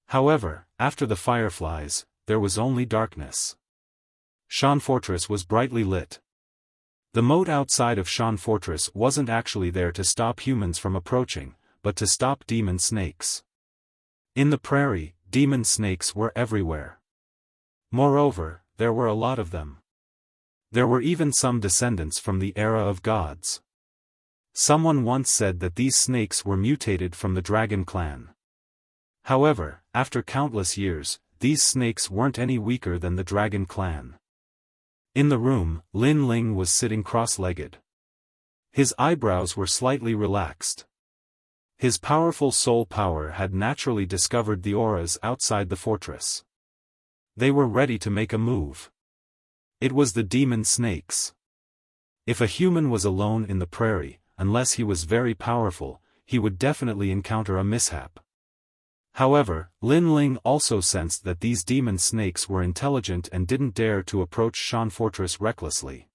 However, after the fireflies, there was only darkness. Shan Fortress was brightly lit. The moat outside of Shan Fortress wasn't actually there to stop humans from approaching, but to stop demon snakes. In the prairie, demon snakes were everywhere. Moreover, there were a lot of them. There were even some descendants from the era of gods. Someone once said that these snakes were mutated from the dragon clan. However, after countless years, these snakes weren't any weaker than the dragon clan. In the room, Lin Ling was sitting cross-legged. His eyebrows were slightly relaxed. His powerful soul power had naturally discovered the auras outside the fortress. They were ready to make a move. It was the demon snakes. If a human was alone in the prairie, unless he was very powerful, he would definitely encounter a mishap. However, Lin Ling also sensed that these demon snakes were intelligent and didn't dare to approach Shan Fortress recklessly.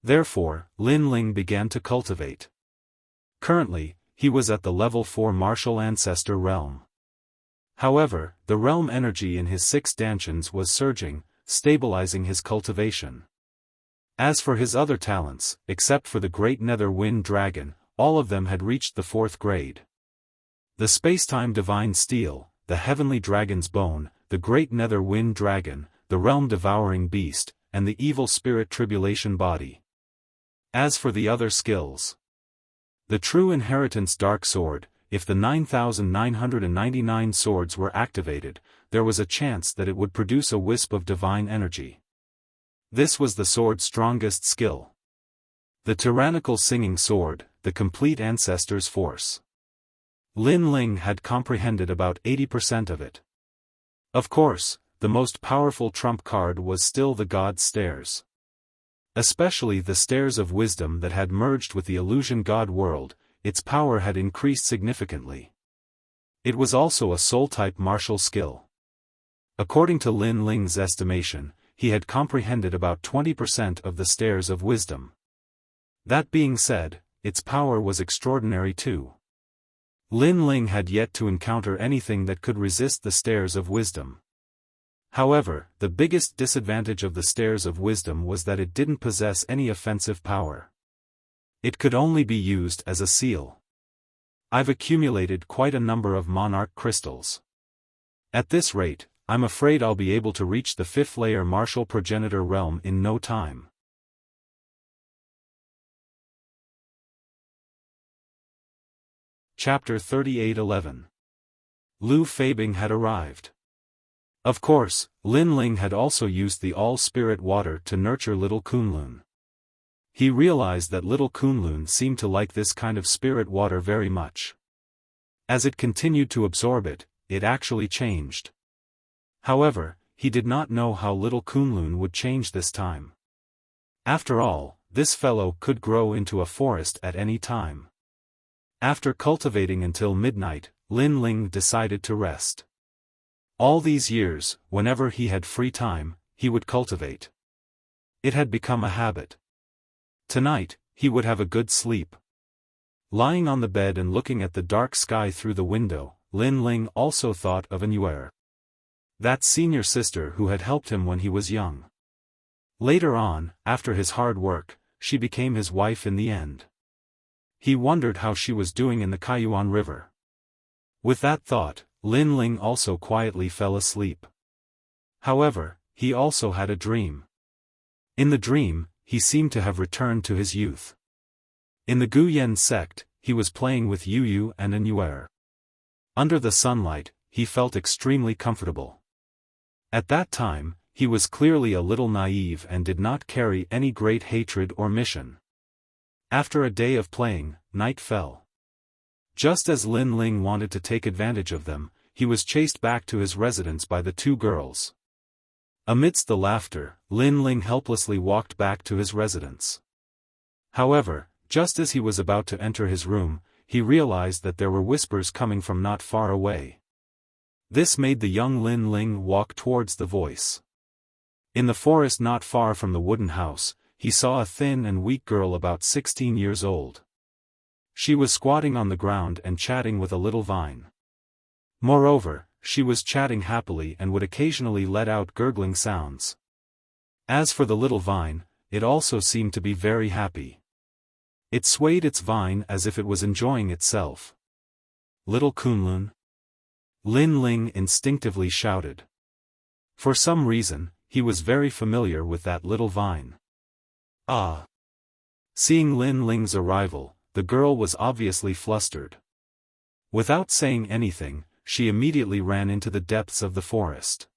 Therefore, Lin Ling began to cultivate. Currently, he was at the level 4 martial ancestor realm. However, the realm energy in his 6 dantians was surging, stabilizing his cultivation. As for his other talents, except for the Great Nether Wind Dragon, all of them had reached the 4th grade. The Spacetime Divine Steel, the Heavenly Dragon's Bone, the Great Nether Wind Dragon, the Realm Devouring Beast, and the Evil Spirit Tribulation Body. As for the other skills, the True Inheritance Dark Sword, if the 9,999 swords were activated, there was a chance that it would produce a wisp of divine energy. This was the sword's strongest skill. The Tyrannical Singing Sword, the Complete Ancestor's Force. Lin Ling had comprehended about 80% of it. Of course, the most powerful trump card was still the God's Stairs. Especially the Stairs of Wisdom that had merged with the Illusion God world, its power had increased significantly. It was also a soul-type martial skill. According to Lin Ling's estimation, he had comprehended about 20% of the Stairs of Wisdom. That being said, its power was extraordinary too. Lin Ling had yet to encounter anything that could resist the Stairs of Wisdom. However, the biggest disadvantage of the Stairs of Wisdom was that it didn't possess any offensive power. It could only be used as a seal. I've accumulated quite a number of monarch crystals. At this rate, I'm afraid I'll be able to reach the 5th layer martial progenitor realm in no time. Chapter 38:11. Lu Feibing had arrived. Of course, Lin Ling had also used the all-spirit water to nurture little Kunlun. He realized that little Kunlun seemed to like this kind of spirit water very much. As it continued to absorb it, it actually changed. However, he did not know how little Kunlun would change this time. After all, this fellow could grow into a forest at any time. After cultivating until midnight, Lin Ling decided to rest. All these years, whenever he had free time, he would cultivate. It had become a habit. Tonight, he would have a good sleep. Lying on the bed and looking at the dark sky through the window, Lin Ling also thought of Anue. That senior sister who had helped him when he was young. Later on, after his hard work, she became his wife in the end. He wondered how she was doing in the Kaiyuan River. With that thought, Lin Ling also quietly fell asleep. However, he also had a dream. In the dream, he seemed to have returned to his youth. In the Guyan sect, he was playing with Yu and Anue. Under the sunlight, he felt extremely comfortable. At that time, he was clearly a little naive and did not carry any great hatred or mission. After a day of playing, night fell. Just as Lin Ling wanted to take advantage of them, he was chased back to his residence by the 2 girls. Amidst the laughter, Lin Ling helplessly walked back to his residence. However, just as he was about to enter his room, he realized that there were whispers coming from not far away. This made the young Lin Ling walk towards the voice. In the forest not far from the wooden house, he saw a thin and weak girl about 16 years old. She was squatting on the ground and chatting with a little vine. Moreover, she was chatting happily and would occasionally let out gurgling sounds. As for the little vine, it also seemed to be very happy. It swayed its vine as if it was enjoying itself. "Little Kunlun?" Lin Ling instinctively shouted. For some reason, he was very familiar with that little vine. Ah! Seeing Lin Ling's arrival, the girl was obviously flustered. Without saying anything, she immediately ran into the depths of the forest.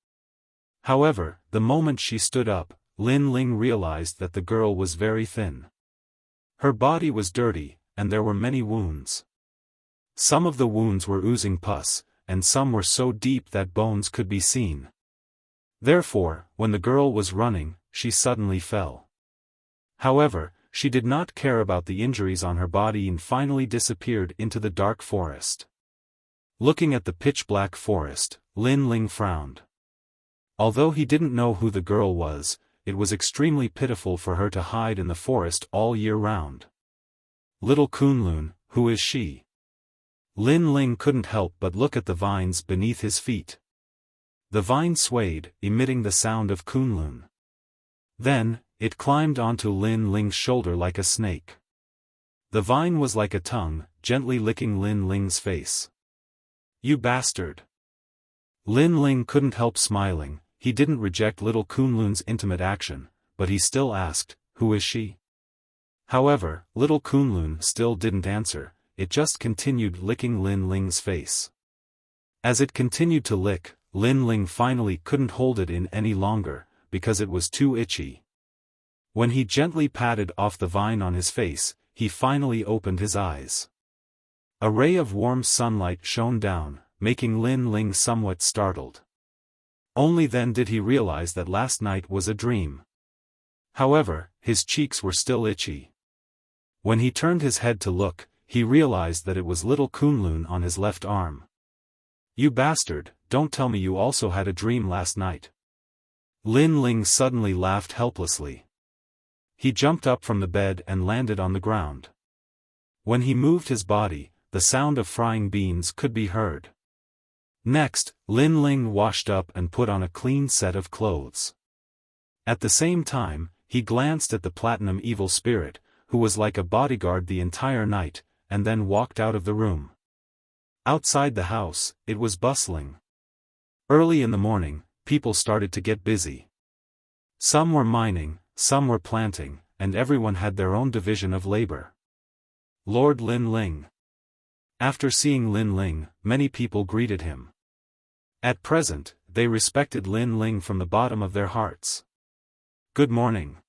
However, the moment she stood up, Lin Ling realized that the girl was very thin. Her body was dirty, and there were many wounds. Some of the wounds were oozing pus, and some were so deep that bones could be seen. Therefore, when the girl was running, she suddenly fell. However, she did not care about the injuries on her body and finally disappeared into the dark forest. Looking at the pitch-black forest, Lin Ling frowned. Although he didn't know who the girl was, it was extremely pitiful for her to hide in the forest all year round. "Little Kunlun, who is she?" Lin Ling couldn't help but look at the vines beneath his feet. The vine swayed, emitting the sound of Kunlun. Then, it climbed onto Lin Ling's shoulder like a snake. The vine was like a tongue, gently licking Lin Ling's face. "You bastard!" Lin Ling couldn't help smiling. He didn't reject little Kunlun's intimate action, but he still asked, "Who is she?" However, little Kunlun still didn't answer, it just continued licking Lin Ling's face. As it continued to lick, Lin Ling finally couldn't hold it in any longer, because it was too itchy. When he gently patted off the vine on his face, he finally opened his eyes. A ray of warm sunlight shone down, making Lin Ling somewhat startled. Only then did he realize that last night was a dream. However, his cheeks were still itchy. When he turned his head to look, he realized that it was little Kunlun on his left arm. "You bastard, don't tell me you also had a dream last night." Lin Ling suddenly laughed helplessly. He jumped up from the bed and landed on the ground. When he moved his body, the sound of frying beans could be heard. Next, Lin Ling washed up and put on a clean set of clothes. At the same time, he glanced at the platinum evil spirit, who was like a bodyguard the entire night, and then walked out of the room. Outside the house, it was bustling. Early in the morning, people started to get busy. Some were mining, some were planting, and everyone had their own division of labor. Lord Lin Ling. After seeing Lin Ling, many people greeted him. At present, they respected Lin Ling from the bottom of their hearts. "Good morning."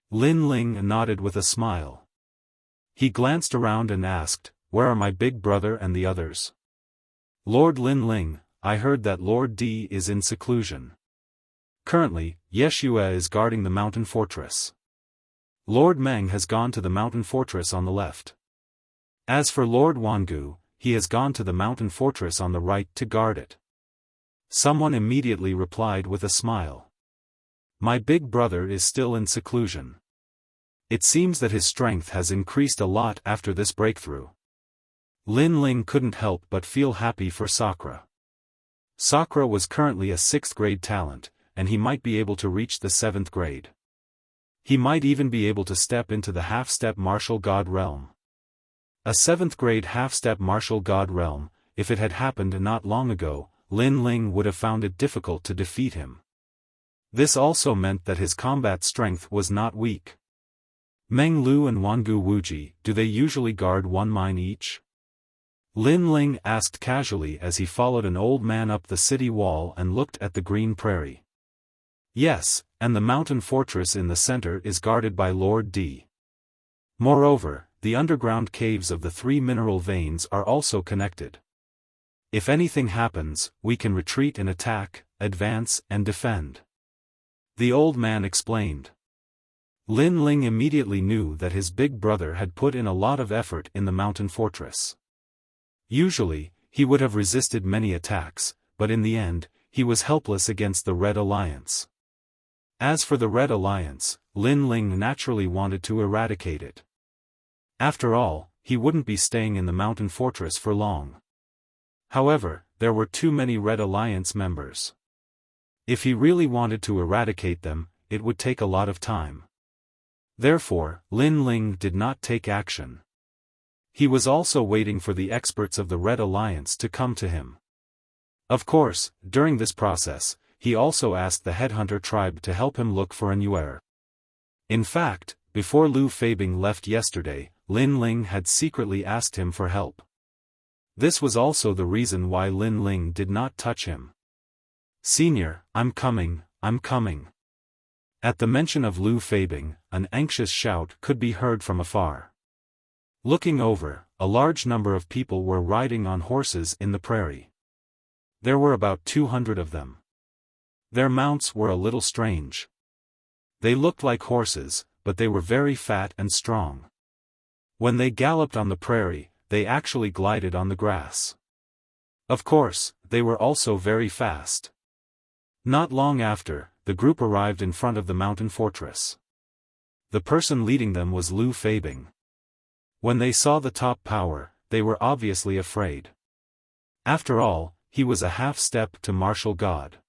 Lin Ling nodded with a smile. He glanced around and asked, "Where are my big brother and the others?" "Lord Lin Ling, I heard that Lord D is in seclusion. Currently, Yeshua is guarding the mountain fortress. Lord Meng has gone to the mountain fortress on the left. As for Lord Wangu, he has gone to the mountain fortress on the right to guard it." Someone immediately replied with a smile. "My big brother is still in seclusion. It seems that his strength has increased a lot after this breakthrough." Lin Ling couldn't help but feel happy for Sakura. Sakura was currently a 6th grade talent, and he might be able to reach the 7th grade. He might even be able to step into the half-step martial god realm. A 7th grade half-step martial god realm, if it had happened not long ago, Lin Ling would have found it difficult to defeat him. This also meant that his combat strength was not weak. Meng Lu and Wangu Wuji, do they usually guard one mine each? Lin Ling asked casually as he followed an old man up the city wall and looked at the green prairie. "Yes, and the mountain fortress in the center is guarded by Lord D. Moreover, the underground caves of the 3 mineral veins are also connected. If anything happens, we can retreat and attack, advance and defend." The old man explained. Lin Ling immediately knew that his big brother had put in a lot of effort in the mountain fortress. Usually, he would have resisted many attacks, but in the end, he was helpless against the Red Alliance. As for the Red Alliance, Lin Ling naturally wanted to eradicate it. After all, he wouldn't be staying in the mountain fortress for long. However, there were too many Red Alliance members. If he really wanted to eradicate them, it would take a lot of time. Therefore, Lin Ling did not take action. He was also waiting for the experts of the Red Alliance to come to him. Of course, during this process, he also asked the headhunter tribe to help him look for an heir. In fact, before Lu Feibing left yesterday, Lin Ling had secretly asked him for help. This was also the reason why Lin Ling did not touch him. "Senior, I'm coming, I'm coming." At the mention of Lu Feibing, an anxious shout could be heard from afar. Looking over, a large number of people were riding on horses in the prairie. There were about 200 of them. Their mounts were a little strange. They looked like horses, but they were very fat and strong. When they galloped on the prairie, they actually glided on the grass. Of course, they were also very fast. Not long after, the group arrived in front of the mountain fortress. The person leading them was Lu Feibing. When they saw the top power, they were obviously afraid. After all, he was a half-step to martial god.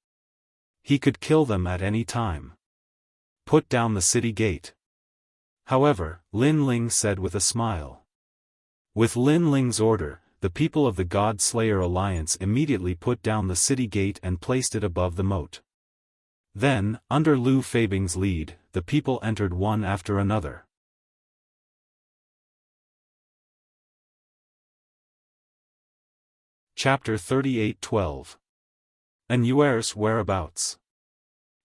He could kill them at any time. "Put down the city gate." However, Lin Ling said with a smile. With Lin Ling's order, the people of the God Slayer Alliance immediately put down the city gate and placed it above the moat. Then, under Lu Feibing's lead, the people entered one after another. Chapter 38:12. An heir's whereabouts.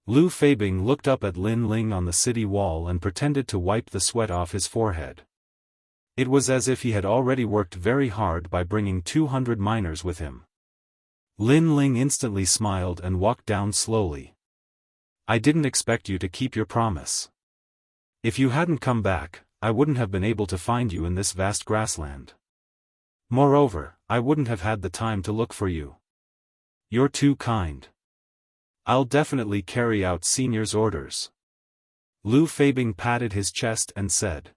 Lu Feibing looked up at Lin Ling on the city wall and pretended to wipe the sweat off his forehead. It was as if he had already worked very hard by bringing 200 miners with him. Lin Ling instantly smiled and walked down slowly. "I didn't expect you to keep your promise. If you hadn't come back, I wouldn't have been able to find you in this vast grassland. Moreover, I wouldn't have had the time to look for you. You're too kind. I'll definitely carry out Senior's orders." Lu Feibing patted his chest and said.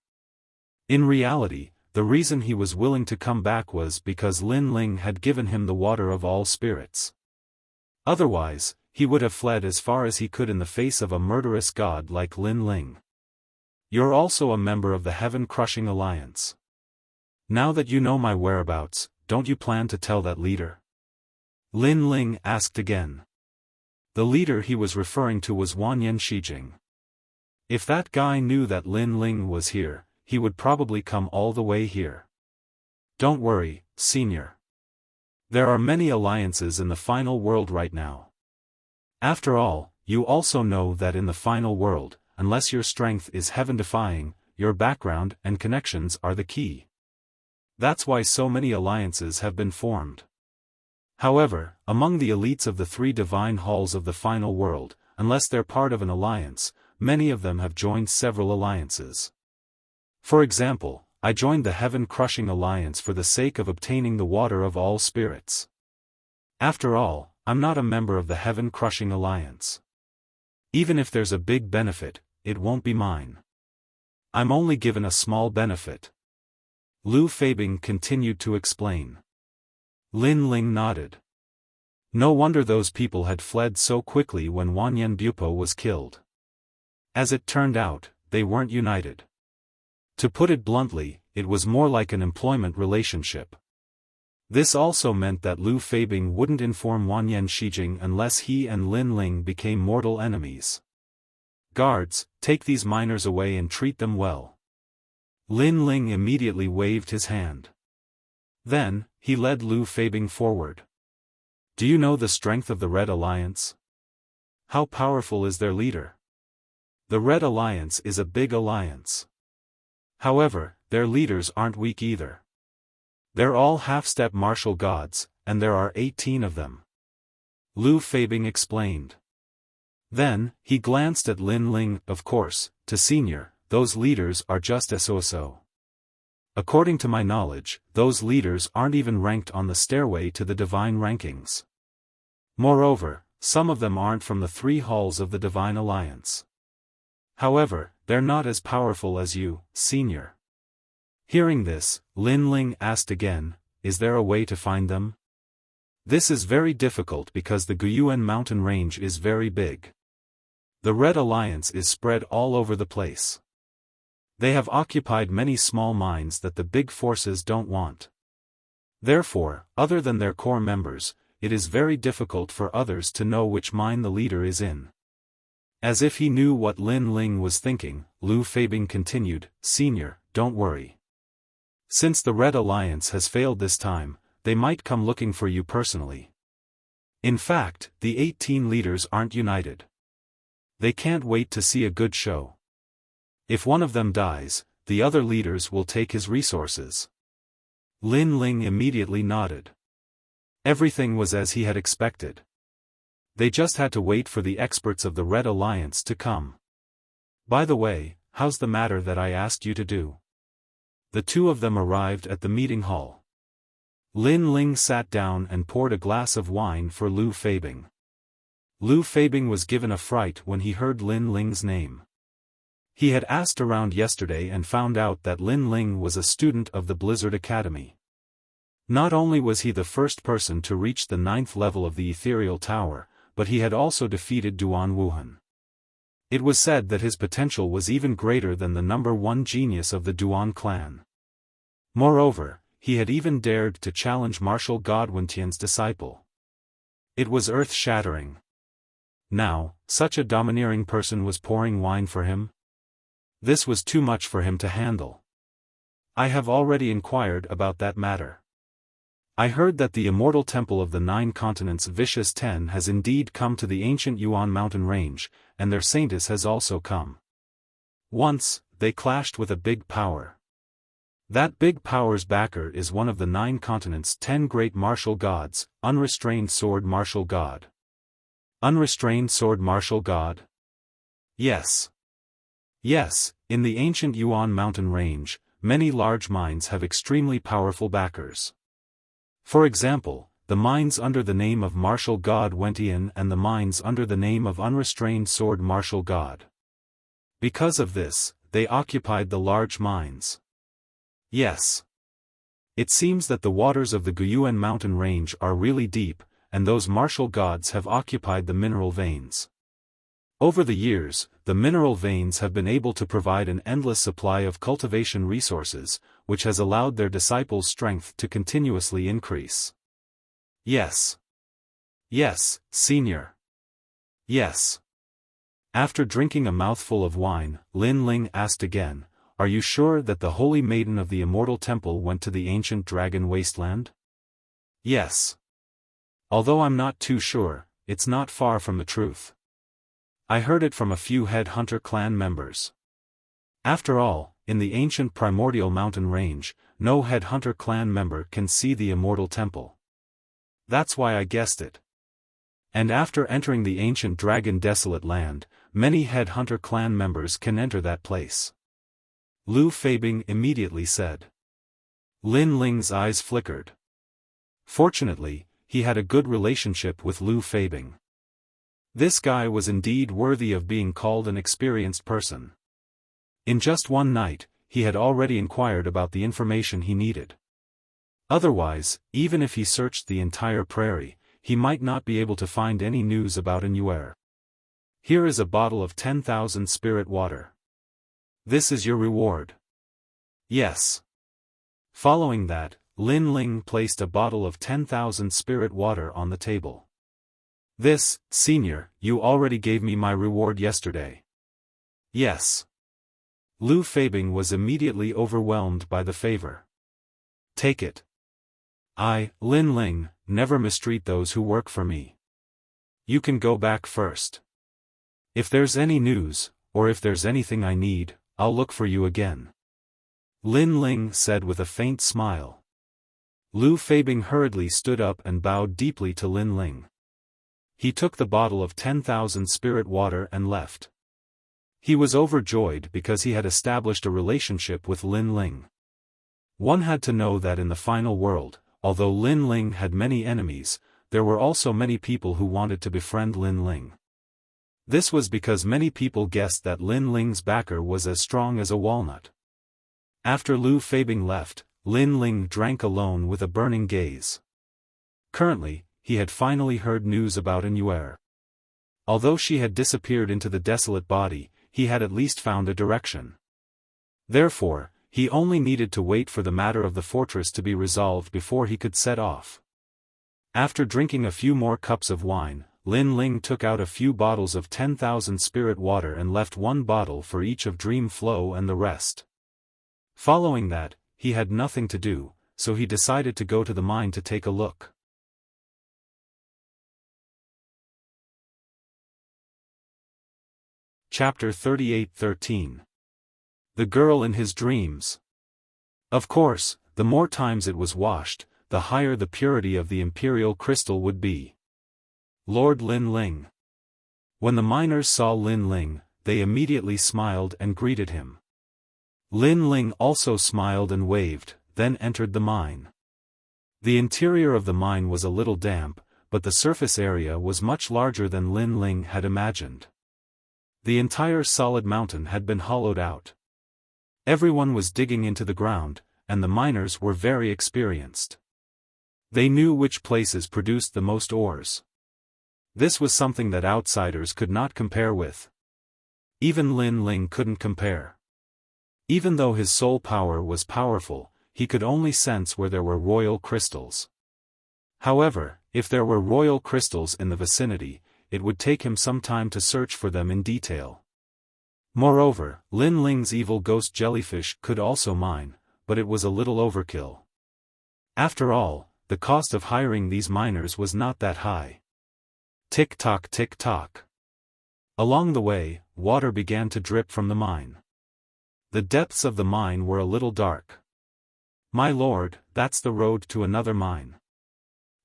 In reality, the reason he was willing to come back was because Lin Ling had given him the water of all spirits. Otherwise, he would have fled as far as he could in the face of a murderous god like Lin Ling. "You're also a member of the Heaven-Crushing Alliance. Now that you know my whereabouts, don't you plan to tell that leader?" Lin Ling asked again. The leader he was referring to was Wanyan Shijing. If that guy knew that Lin Ling was here, he would probably come all the way here. "Don't worry, Senior. There are many alliances in the final world right now. After all, you also know that in the final world, unless your strength is heaven-defying, your background and connections are the key. That's why so many alliances have been formed. However, among the elites of the 3 divine halls of the final world, unless they're part of an alliance, many of them have joined several alliances. For example, I joined the Heaven-Crushing Alliance for the sake of obtaining the water of all spirits. After all, I'm not a member of the Heaven-Crushing Alliance. Even if there's a big benefit, it won't be mine. I'm only given a small benefit." Lu Feibing continued to explain. Lin Ling nodded. No wonder those people had fled so quickly when Wanyan Bupo was killed. As it turned out, they weren't united. To put it bluntly, it was more like an employment relationship. This also meant that Lu Feibing wouldn't inform Wanyan Shijing unless he and Lin Ling became mortal enemies. "Guards, take these miners away and treat them well." Lin Ling immediately waved his hand. Then, he led Lu Feibing forward. "Do you know the strength of the Red Alliance? How powerful is their leader? The Red Alliance is a big alliance. However, their leaders aren't weak either. They're all half-step martial gods, and there are 18 of them." Lu Feibing explained. Then, he glanced at Lin Ling. "Of course, to Senior, those leaders are just so-so. According to my knowledge, those leaders aren't even ranked on the stairway to the divine rankings. Moreover, some of them aren't from the 3 halls of the Divine Alliance. However, they're not as powerful as you, Senior. Hearing this, Lin Ling asked again, is there a way to find them? This is very difficult because the Guyuan mountain range is very big. The Red Alliance is spread all over the place. They have occupied many small mines that the big forces don't want. Therefore, other than their core members, it is very difficult for others to know which mine the leader is in. As if he knew what Lin Ling was thinking, Lu Feibing continued, Senior, don't worry. Since the Red Alliance has failed this time, they might come looking for you personally. In fact, the 18 leaders aren't united. They can't wait to see a good show. If one of them dies, the other leaders will take his resources. Lin Ling immediately nodded. Everything was as he had expected. They just had to wait for the experts of the Red Alliance to come. By the way, how's the matter that I asked you to do? The 2 of them arrived at the meeting hall. Lin Ling sat down and poured a glass of wine for Lu Feibing. Lu Feibing was given a fright when he heard Lin Ling's name. He had asked around yesterday and found out that Lin Ling was a student of the Blizzard Academy. Not only was he the first person to reach the 9th level of the Ethereal Tower, but he had also defeated Duan Wuhan. It was said that his potential was even greater than the number 1 genius of the Duan clan. Moreover, he had even dared to challenge Martial God Wentian's disciple. It was earth-shattering. Now, such a domineering person was pouring wine for him? This was too much for him to handle. I have already inquired about that matter. I heard that the immortal temple of the 9 continents Vicious 10 has indeed come to the ancient Yuan mountain range, and their saintess has also come. Once, they clashed with a big power. That big power's backer is one of the 9 continents' 10 great martial gods, Unrestrained Sword Martial God. Unrestrained Sword Martial God? Yes. Yes, in the ancient Yuan mountain range, many large mines have extremely powerful backers. For example, the mines under the name of Martial God Wentian and the mines under the name of Unrestrained Sword Martial God. Because of this, they occupied the large mines. Yes. It seems that the waters of the Guyuan mountain range are really deep, and those martial gods have occupied the mineral veins. Over the years, the mineral veins have been able to provide an endless supply of cultivation resources, which has allowed their disciples' strength to continuously increase. Yes. Yes, Senior. Yes. After drinking a mouthful of wine, Lin Ling asked again, are you sure that the Holy Maiden of the Immortal Temple went to the ancient Dragon Wasteland? Yes. Although I'm not too sure, it's not far from the truth. I heard it from a few Headhunter clan members. After all, in the ancient primordial mountain range, no Headhunter clan member can see the Immortal Temple. That's why I guessed it. And after entering the ancient Dragon Desolate Land, many Headhunter clan members can enter that place. Lu Feibing immediately said. Lin Ling's eyes flickered. Fortunately, he had a good relationship with Lu Feibing. This guy was indeed worthy of being called an experienced person. In just one night, he had already inquired about the information he needed. Otherwise, even if he searched the entire prairie, he might not be able to find any news about Anuer. Here is a bottle of 10,000 spirit water. This is your reward. Yes. Following that, Lin Ling placed a bottle of 10,000 spirit water on the table. This, Senior, you already gave me my reward yesterday. Yes. Lu Feibing was immediately overwhelmed by the favor. Take it. I, Lin Ling, never mistreat those who work for me. You can go back first. If there's any news, or if there's anything I need, I'll look for you again. Lin Ling said with a faint smile. Lu Feibing hurriedly stood up and bowed deeply to Lin Ling. He took the bottle of 10,000 spirit water and left. He was overjoyed because he had established a relationship with Lin Ling. One had to know that in the final world, although Lin Ling had many enemies, there were also many people who wanted to befriend Lin Ling. This was because many people guessed that Lin Ling's backer was as strong as a walnut. After Lu Feibing left, Lin Ling drank alone with a burning gaze. Currently, he had finally heard news about Anyuer. Although she had disappeared into the desolate body, he had at least found a direction. Therefore, he only needed to wait for the matter of the fortress to be resolved before he could set off. After drinking a few more cups of wine, Lin Ling took out a few bottles of 10,000 spirit water and left one bottle for each of Dream Flow and the rest. Following that, he had nothing to do, so he decided to go to the mine to take a look. Chapter 38:13. The Girl in His Dreams. Of course, the more times it was washed, the higher the purity of the imperial crystal would be. Lord Lin Ling. When the miners saw Lin Ling, they immediately smiled and greeted him. Lin Ling also smiled and waved, then entered the mine. The interior of the mine was a little damp, but the surface area was much larger than Lin Ling had imagined. The entire solid mountain had been hollowed out. Everyone was digging into the ground, and the miners were very experienced. They knew which places produced the most ores. This was something that outsiders could not compare with. Even Lin Ling couldn't compare. Even though his soul power was powerful, he could only sense where there were royal crystals. However, if there were royal crystals in the vicinity, it would take him some time to search for them in detail. Moreover, Lin Ling's evil ghost jellyfish could also mine, but it was a little overkill. After all, the cost of hiring these miners was not that high. Tick-tock tick-tock. Along the way, water began to drip from the mine. The depths of the mine were a little dark. My lord, that's the road to another mine.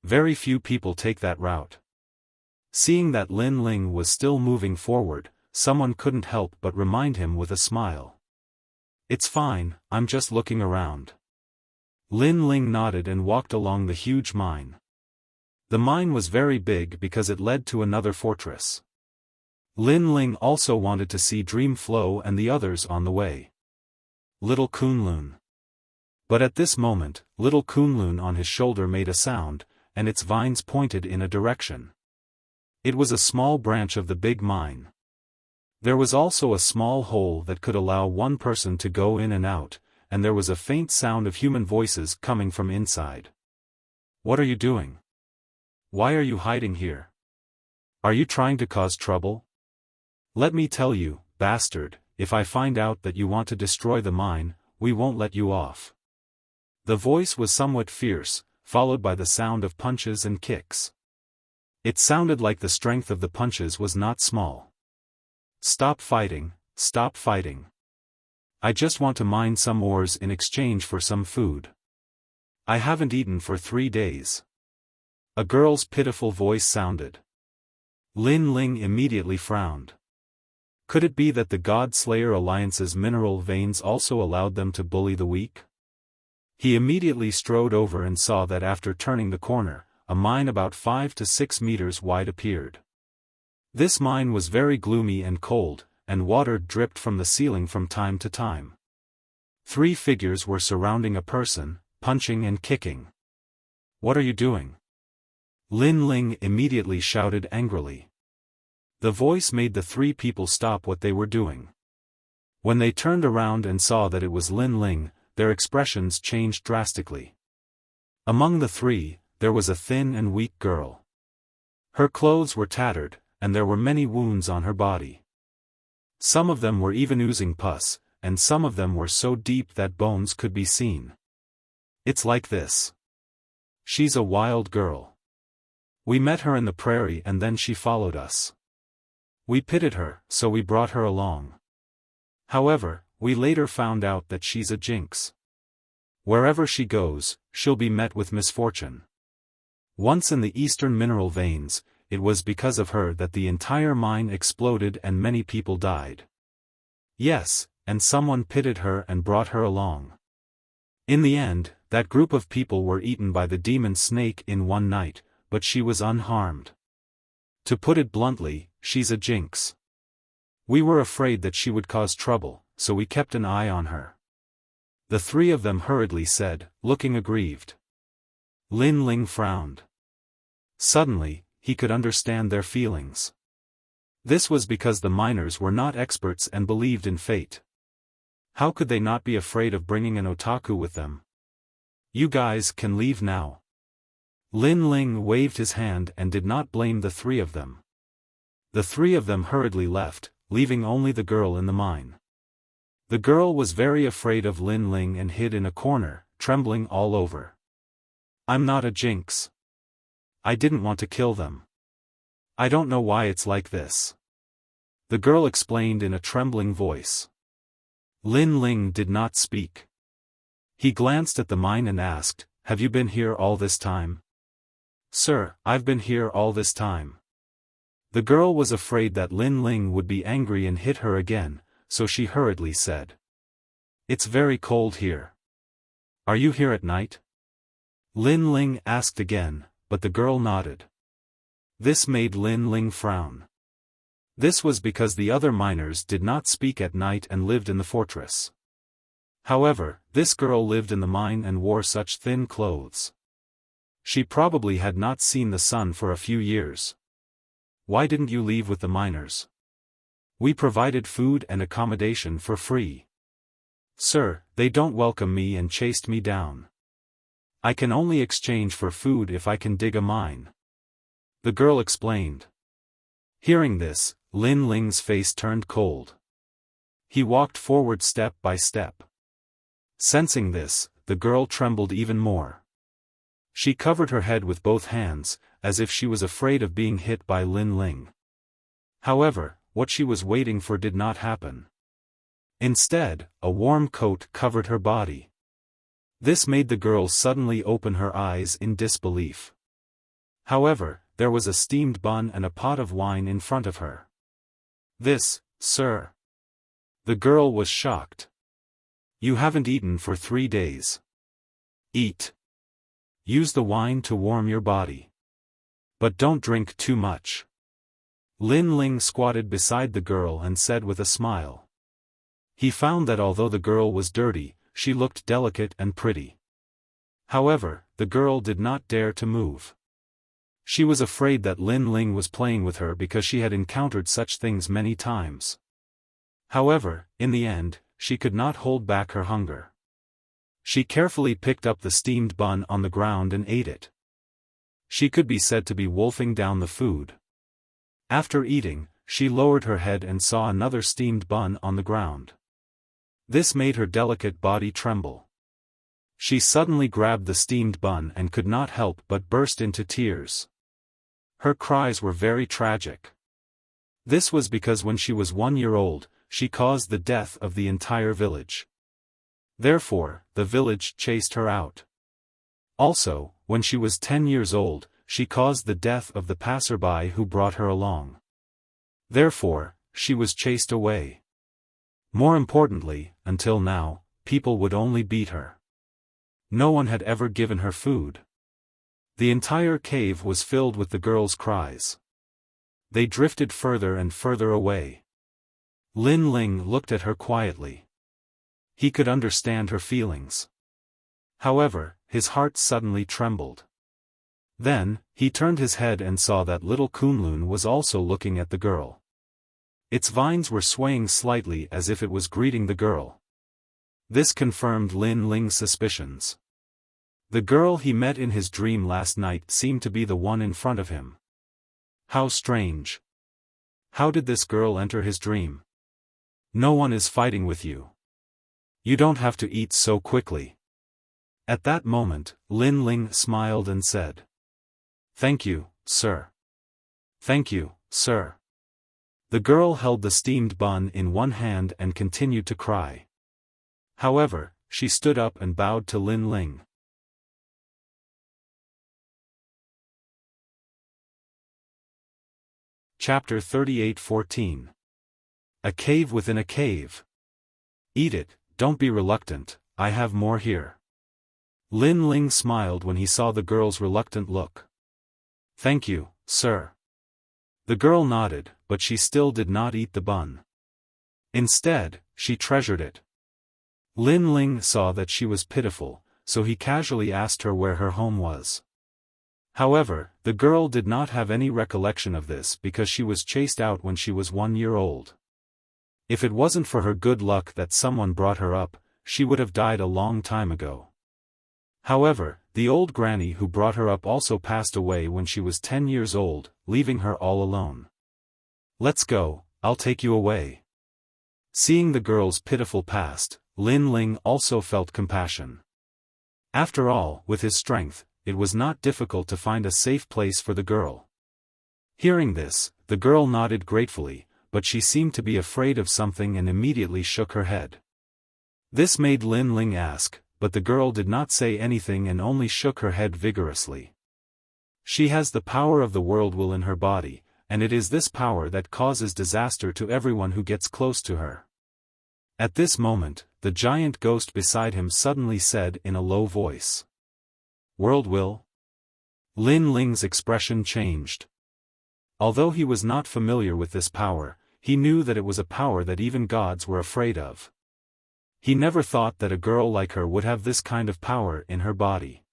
Very few people take that route. Seeing that Lin Ling was still moving forward, someone couldn't help but remind him with a smile. It's fine, I'm just looking around. Lin Ling nodded and walked along the huge mine. The mine was very big because it led to another fortress. Lin Ling also wanted to see Dream Flow and the others on the way. Little Kunlun. But at this moment, little Kunlun on his shoulder made a sound, and its vines pointed in a direction. It was a small branch of the big mine. There was also a small hole that could allow one person to go in and out, and there was a faint sound of human voices coming from inside. What are you doing? Why are you hiding here? Are you trying to cause trouble? Let me tell you, bastard, if I find out that you want to destroy the mine, we won't let you off. The voice was somewhat fierce, followed by the sound of punches and kicks. It sounded like the strength of the punches was not small. Stop fighting, stop fighting. I just want to mine some ores in exchange for some food. I haven't eaten for 3 days. A girl's pitiful voice sounded. Lin Ling immediately frowned. Could it be that the God Slayer Alliance's mineral veins also allowed them to bully the weak? He immediately strode over and saw that after turning the corner, a mine about 5 to 6 meters wide appeared. This mine was very gloomy and cold, and water dripped from the ceiling from time to time. 3 figures were surrounding a person, punching and kicking. What are you doing? Lin Ling immediately shouted angrily. The voice made the 3 people stop what they were doing. When they turned around and saw that it was Lin Ling, their expressions changed drastically. Among the 3, there was a thin and weak girl. Her clothes were tattered, and there were many wounds on her body. Some of them were even oozing pus, and some of them were so deep that bones could be seen. It's like this. She's a wild girl. We met her in the prairie and then she followed us. We pitied her, so we brought her along. However, we later found out that she's a jinx. Wherever she goes, she'll be met with misfortune. Once in the eastern mineral veins, it was because of her that the entire mine exploded and many people died. Yes, and someone pitied her and brought her along. In the end, that group of people were eaten by the demon snake in one night, but she was unharmed. To put it bluntly, she's a jinx. We were afraid that she would cause trouble, so we kept an eye on her. The three of them hurriedly said, looking aggrieved. Lin Ling frowned. Suddenly, he could understand their feelings. This was because the miners were not experts and believed in fate. How could they not be afraid of bringing an otaku with them? You guys can leave now. Lin Ling waved his hand and did not blame the three of them. The three of them hurriedly left, leaving only the girl in the mine. The girl was very afraid of Lin Ling and hid in a corner, trembling all over. I'm not a jinx. I didn't want to kill them. I don't know why it's like this. The girl explained in a trembling voice. Lin Ling did not speak. He glanced at the mine and asked, "Have you been here all this time?" "Sir, I've been here all this time." The girl was afraid that Lin Ling would be angry and hit her again, so she hurriedly said. "It's very cold here. Are you here at night?" Lin Ling asked again, but the girl nodded. This made Lin Ling frown. This was because the other miners did not speak at night and lived in the fortress. However, this girl lived in the mine and wore such thin clothes. She probably had not seen the sun for a few years. "Why didn't you leave with the miners? We provided food and accommodation for free." "Sir, they don't welcome me and chased me down. I can only exchange for food if I can dig a mine," the girl explained. Hearing this, Lin Ling's face turned cold. He walked forward step by step. Sensing this, the girl trembled even more. She covered her head with both hands, as if she was afraid of being hit by Lin Ling. However, what she was waiting for did not happen. Instead, a warm coat covered her body. This made the girl suddenly open her eyes in disbelief. However, there was a steamed bun and a pot of wine in front of her. "This, sir." The girl was shocked. "You haven't eaten for 3 days. Eat. Use the wine to warm your body. But don't drink too much." Lin Ling squatted beside the girl and said with a smile. He found that although the girl was dirty, she looked delicate and pretty. However, the girl did not dare to move. She was afraid that Lin Ling was playing with her because she had encountered such things many times. However, in the end, she could not hold back her hunger. She carefully picked up the steamed bun on the ground and ate it. She could be said to be wolfing down the food. After eating, she lowered her head and saw another steamed bun on the ground. This made her delicate body tremble. She suddenly grabbed the steamed bun and could not help but burst into tears. Her cries were very tragic. This was because when she was 1 year old, she caused the death of the entire village. Therefore, the village chased her out. Also, when she was 10 years old, she caused the death of the passerby who brought her along. Therefore, she was chased away. More importantly, until now, people would only beat her. No one had ever given her food. The entire cave was filled with the girl's cries. They drifted further and further away. Lin Ling looked at her quietly. He could understand her feelings. However, his heart suddenly trembled. Then, he turned his head and saw that little Kunlun was also looking at the girl. Its vines were swaying slightly as if it was greeting the girl. This confirmed Lin Ling's suspicions. The girl he met in his dream last night seemed to be the one in front of him. How strange. How did this girl enter his dream? No one is fighting with you. You don't have to eat so quickly. At that moment, Lin Ling smiled and said, "Thank you, sir." "Thank you, sir." The girl held the steamed bun in one hand and continued to cry. However, she stood up and bowed to Lin Ling. Chapter 38:14. A cave within a cave. "Eat it, don't be reluctant, I have more here." Lin Ling smiled when he saw the girl's reluctant look. Thank you, sir. The girl nodded, but she still did not eat the bun. Instead, she treasured it. Lin Ling saw that she was pitiful, so he casually asked her where her home was. However, the girl did not have any recollection of this because she was chased out when she was 1 year old. If it wasn't for her good luck that someone brought her up, she would have died a long time ago. However, the old granny who brought her up also passed away when she was 10 years old, leaving her all alone. Let's go, I'll take you away. Seeing the girl's pitiful past, Lin Ling also felt compassion. After all, with his strength, it was not difficult to find a safe place for the girl. Hearing this, the girl nodded gratefully, but she seemed to be afraid of something and immediately shook her head. This made Lin Ling ask, but the girl did not say anything and only shook her head vigorously. She has the power of the world will in her body, and it is this power that causes disaster to everyone who gets close to her. At this moment, the giant ghost beside him suddenly said in a low voice, "World will?" Lin Ling's expression changed. Although he was not familiar with this power, he knew that it was a power that even gods were afraid of. He never thought that a girl like her would have this kind of power in her body.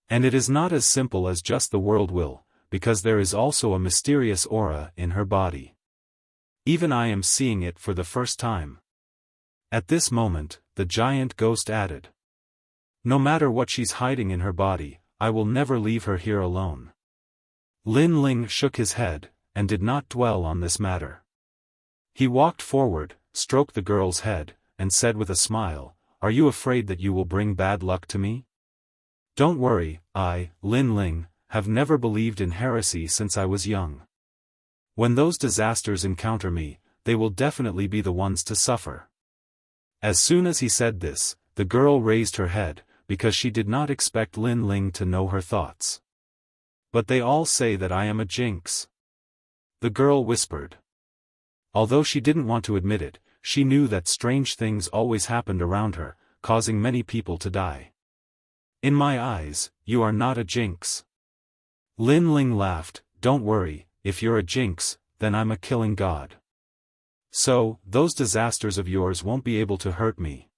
And it is not as simple as just the world will, because there is also a mysterious aura in her body. Even I am seeing it for the first time. At this moment, the giant ghost added, "No matter what she's hiding in her body, I will never leave her here alone." Lin Ling shook his head, and did not dwell on this matter. He walked forward, stroked the girl's head, and said with a smile, "Are you afraid that you will bring bad luck to me? Don't worry, I, Lin Ling, have never believed in heresy since I was young. When those disasters encounter me, they will definitely be the ones to suffer." As soon as he said this, the girl raised her head, because she did not expect Lin Ling to know her thoughts. "But they all say that I am a jinx," the girl whispered. Although she didn't want to admit it, she knew that strange things always happened around her, causing many people to die. "In my eyes, you are not a jinx." Lin Ling laughed, "Don't worry, if you're a jinx, then I'm a killing god. So, those disasters of yours won't be able to hurt me.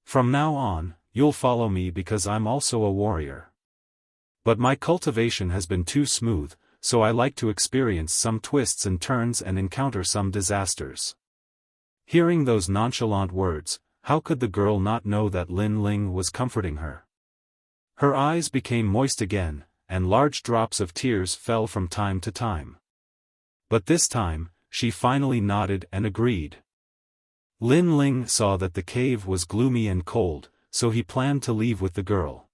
From now on, you'll follow me because I'm also a warrior. But my cultivation has been too smooth, so I like to experience some twists and turns and encounter some disasters." Hearing those nonchalant words, how could the girl not know that Lin Ling was comforting her? Her eyes became moist again, and large drops of tears fell from time to time. But this time, she finally nodded and agreed. Lin Ling saw that the cave was gloomy and cold, so he planned to leave with the girl.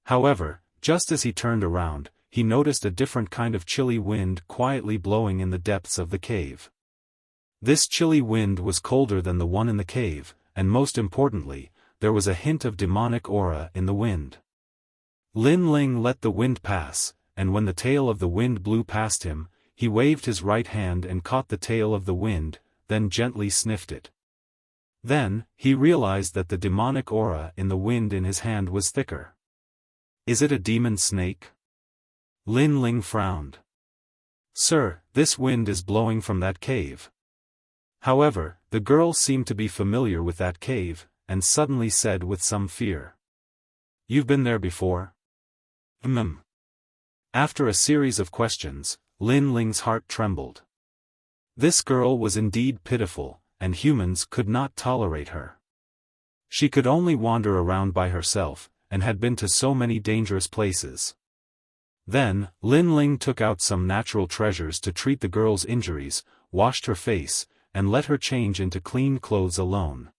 However, just as he turned around, he noticed a different kind of chilly wind quietly blowing in the depths of the cave. This chilly wind was colder than the one in the cave, and most importantly, there was a hint of demonic aura in the wind. Lin Ling let the wind pass, and when the tail of the wind blew past him, he waved his right hand and caught the tail of the wind, then gently sniffed it. Then, he realized that the demonic aura in the wind in his hand was thicker. "Is it a demon snake?" Lin Ling frowned. "Sir, this wind is blowing from that cave." However, the girl seemed to be familiar with that cave, and suddenly said with some fear, "You've been there before?" After a series of questions, Lin Ling's heart trembled. This girl was indeed pitiful, and humans could not tolerate her. She could only wander around by herself, and had been to so many dangerous places. Then, Lin Ling took out some natural treasures to treat the girl's injuries, washed her face, and let her change into clean clothes alone.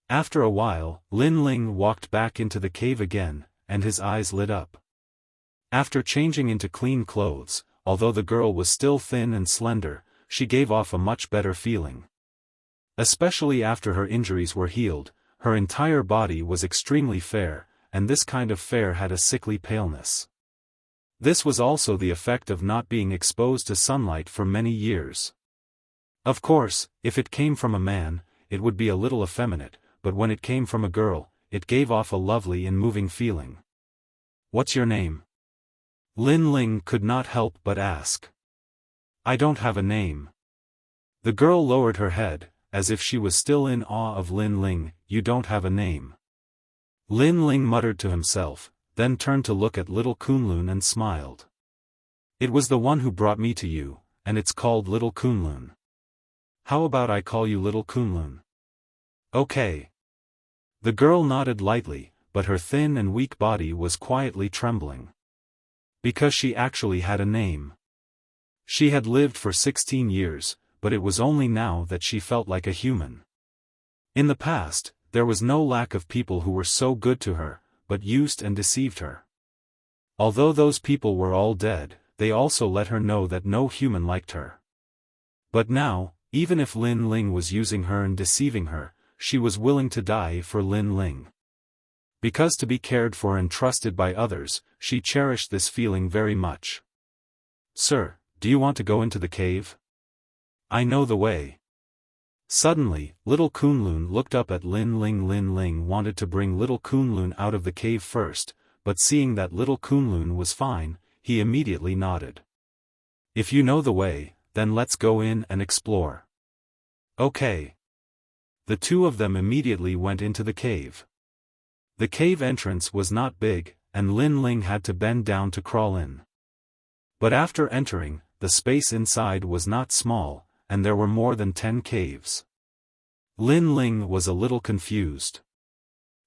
After a while, Lin Ling walked back into the cave again, and his eyes lit up. After changing into clean clothes, although the girl was still thin and slender, she gave off a much better feeling. Especially after her injuries were healed, her entire body was extremely fair, and this kind of fair had a sickly paleness. This was also the effect of not being exposed to sunlight for many years. Of course, if it came from a man, it would be a little effeminate, but when it came from a girl, it gave off a lovely and moving feeling. "What's your name?" Lin Ling could not help but ask. I don't have a name. The girl lowered her head, as if she was still in awe of Lin Ling. You don't have a name. Lin Ling muttered to himself, then turned to look at little Kunlun and smiled. It was the one who brought me to you, and it's called Little Kunlun. How about I call you Little Kunlun? Okay. The girl nodded lightly, but her thin and weak body was quietly trembling. Because she actually had a name. She had lived for 16 years, but it was only now that she felt like a human. In the past, there was no lack of people who were so good to her, but used and deceived her. Although those people were all dead, they also let her know that no human liked her. But now, even if Lin Ling was using her and deceiving her, she was willing to die for Lin Ling. Because to be cared for and trusted by others, she cherished this feeling very much. Sir, do you want to go into the cave? I know the way. Suddenly, little Kunlun looked up at Lin Ling. Lin Ling wanted to bring little Kunlun out of the cave first, but seeing that little Kunlun was fine, he immediately nodded. If you know the way, then let's go in and explore. Okay. The two of them immediately went into the cave. The cave entrance was not big, and Lin Ling had to bend down to crawl in. But after entering, the space inside was not small, and there were more than 10 caves. Lin Ling was a little confused.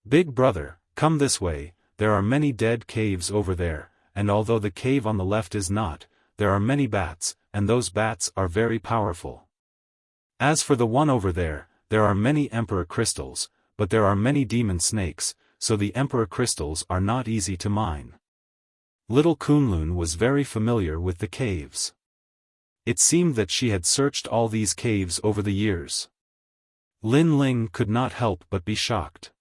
Big brother, come this way, there are many dead caves over there, and although the cave on the left is not, there are many bats, and those bats are very powerful. As for the one over there are many emperor crystals, but there are many demon snakes, so the emperor crystals are not easy to mine. Little Kunlun was very familiar with the caves. It seemed that she had searched all these caves over the years. Lin Ling could not help but be shocked.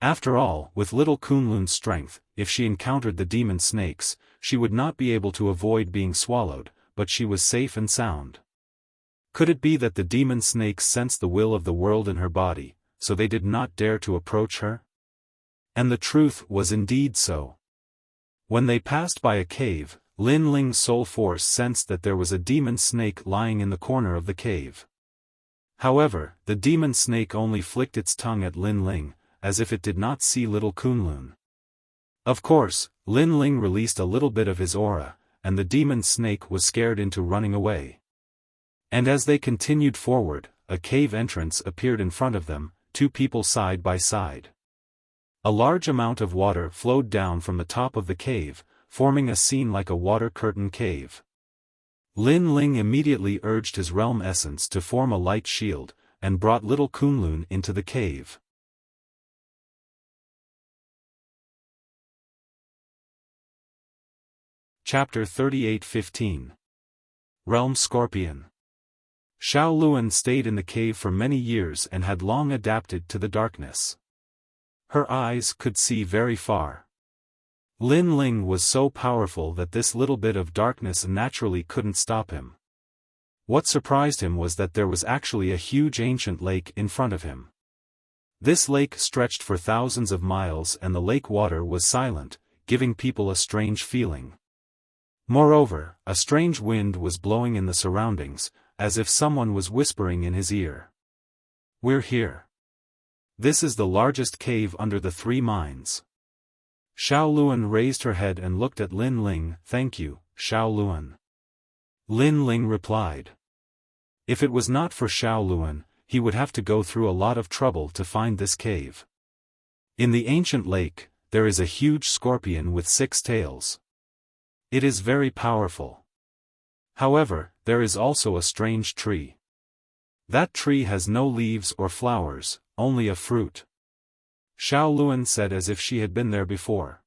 After all, with little Kunlun's strength, if she encountered the demon snakes, she would not be able to avoid being swallowed, but she was safe and sound. Could it be that the demon snakes sensed the will of the world in her body, so they did not dare to approach her? And the truth was indeed so. When they passed by a cave, Lin Ling's soul force sensed that there was a demon snake lying in the corner of the cave. However, the demon snake only flicked its tongue at Lin Ling, as if it did not see little Kunlun. Of course, Lin Ling released a little bit of his aura, and the demon snake was scared into running away. And as they continued forward, a cave entrance appeared in front of them, two people side by side. A large amount of water flowed down from the top of the cave, forming a scene like a water curtain cave. Lin Ling immediately urged his realm essence to form a light shield, and brought little Kunlun into the cave. Chapter 38:15 Realm Scorpion. Xiao Luan stayed in the cave for many years and had long adapted to the darkness. Her eyes could see very far. Lin Ling was so powerful that this little bit of darkness naturally couldn't stop him. What surprised him was that there was actually a huge ancient lake in front of him. This lake stretched for thousands of miles and the lake water was silent, giving people a strange feeling. Moreover, a strange wind was blowing in the surroundings, as if someone was whispering in his ear. We're here. This is the largest cave under the 3 mines. Xiao Luan raised her head and looked at Lin Ling. Thank you, Xiao Luan. Lin Ling replied. If it was not for Xiao Luan, he would have to go through a lot of trouble to find this cave. In the ancient lake, there is a huge scorpion with 6 tails. It is very powerful. However, there is also a strange tree. That tree has no leaves or flowers, only a fruit. Xiao Luan said as if she had been there before.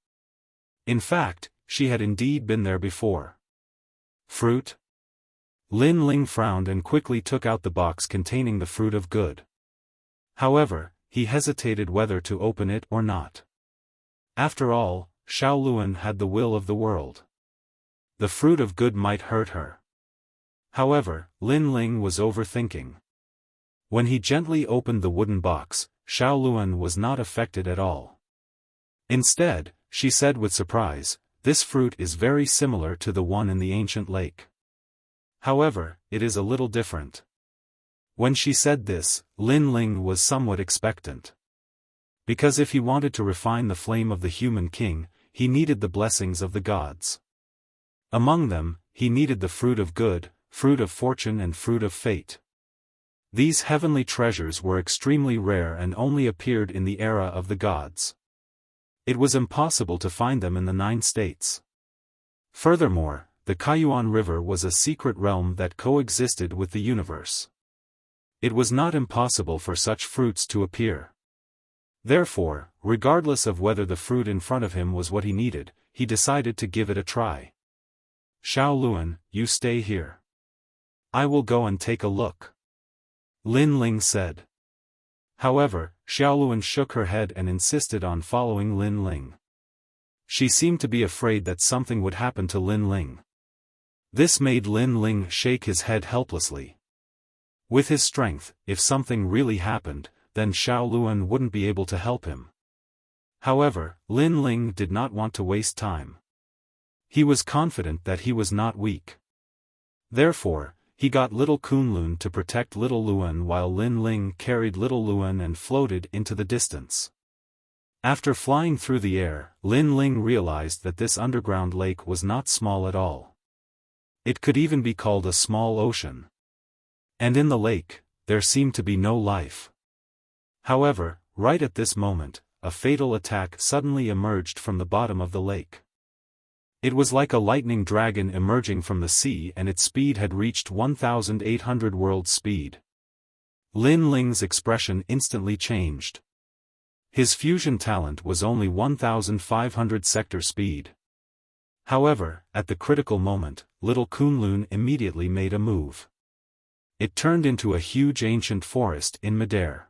In fact, she had indeed been there before. Fruit? Lin Ling frowned and quickly took out the box containing the fruit of good. However, he hesitated whether to open it or not. After all, Xiao Luan had the will of the world. The fruit of good might hurt her. However, Lin Ling was overthinking. When he gently opened the wooden box, Xiao Luan was not affected at all. Instead, she said with surprise, this fruit is very similar to the one in the ancient lake. However, it is a little different. When she said this, Lin Ling was somewhat expectant. Because if he wanted to refine the flame of the human king, he needed the blessings of the gods. Among them, he needed the fruit of good, fruit of fortune and fruit of fate. These heavenly treasures were extremely rare and only appeared in the era of the gods. It was impossible to find them in the 9 states. Furthermore, the Kaiyuan River was a secret realm that coexisted with the universe. It was not impossible for such fruits to appear. Therefore, regardless of whether the fruit in front of him was what he needed, he decided to give it a try. Xiaoluan, you stay here. I will go and take a look. Lin Ling said. However, Xiaoluan shook her head and insisted on following Lin Ling. She seemed to be afraid that something would happen to Lin Ling. This made Lin Ling shake his head helplessly. With his strength, if something really happened, then Xiaoluan wouldn't be able to help him. However, Lin Ling did not want to waste time. He was confident that he was not weak. Therefore, he got little Kunlun to protect little Luan while Lin Ling carried little Luan and floated into the distance. After flying through the air, Lin Ling realized that this underground lake was not small at all. It could even be called a small ocean. And in the lake, there seemed to be no life. However, right at this moment, a fatal attack suddenly emerged from the bottom of the lake. It was like a lightning dragon emerging from the sea and its speed had reached 1,800 world speed. Lin Ling's expression instantly changed. His fusion talent was only 1,500 sector speed. However, at the critical moment, little Kunlun immediately made a move. It turned into a huge ancient forest in midair.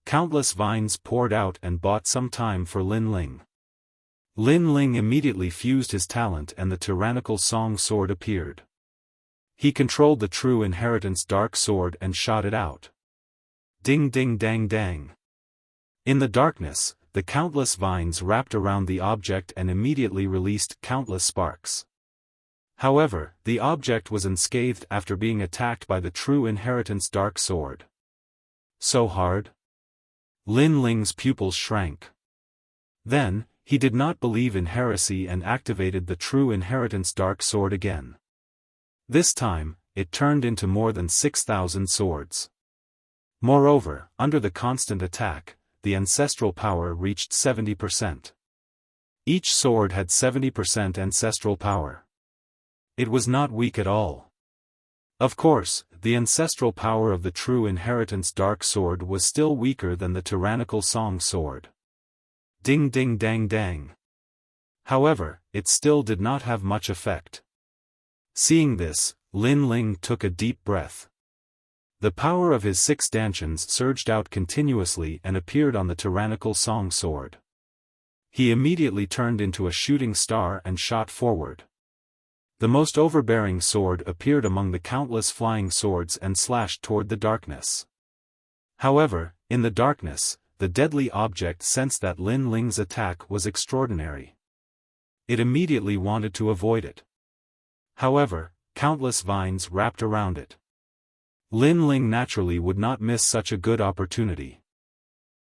Countless vines poured out and bought some time for Lin Ling. Lin Ling immediately fused his talent and the tyrannical song sword appeared. He controlled the true inheritance dark sword and shot it out. Ding ding dang dang. In the darkness, the countless vines wrapped around the object and immediately released countless sparks. However, the object was unscathed after being attacked by the true inheritance dark sword. So hard? Lin Ling's pupils shrank. Then, he did not believe in heresy and activated the true inheritance dark sword again. This time, it turned into more than 6,000 swords. Moreover, under the constant attack, the ancestral power reached 70%. Each sword had 70% ancestral power. It was not weak at all. Of course, the ancestral power of the true inheritance dark sword was still weaker than the tyrannical song sword. Ding ding dang dang. However, it still did not have much effect. Seeing this, Lin Ling took a deep breath. The power of his 6 dantians surged out continuously and appeared on the tyrannical song sword. He immediately turned into a shooting star and shot forward. The most overbearing sword appeared among the countless flying swords and slashed toward the darkness. However, in the darkness, the deadly object sensed that Lin Ling's attack was extraordinary. It immediately wanted to avoid it. However, countless vines wrapped around it. Lin Ling naturally would not miss such a good opportunity.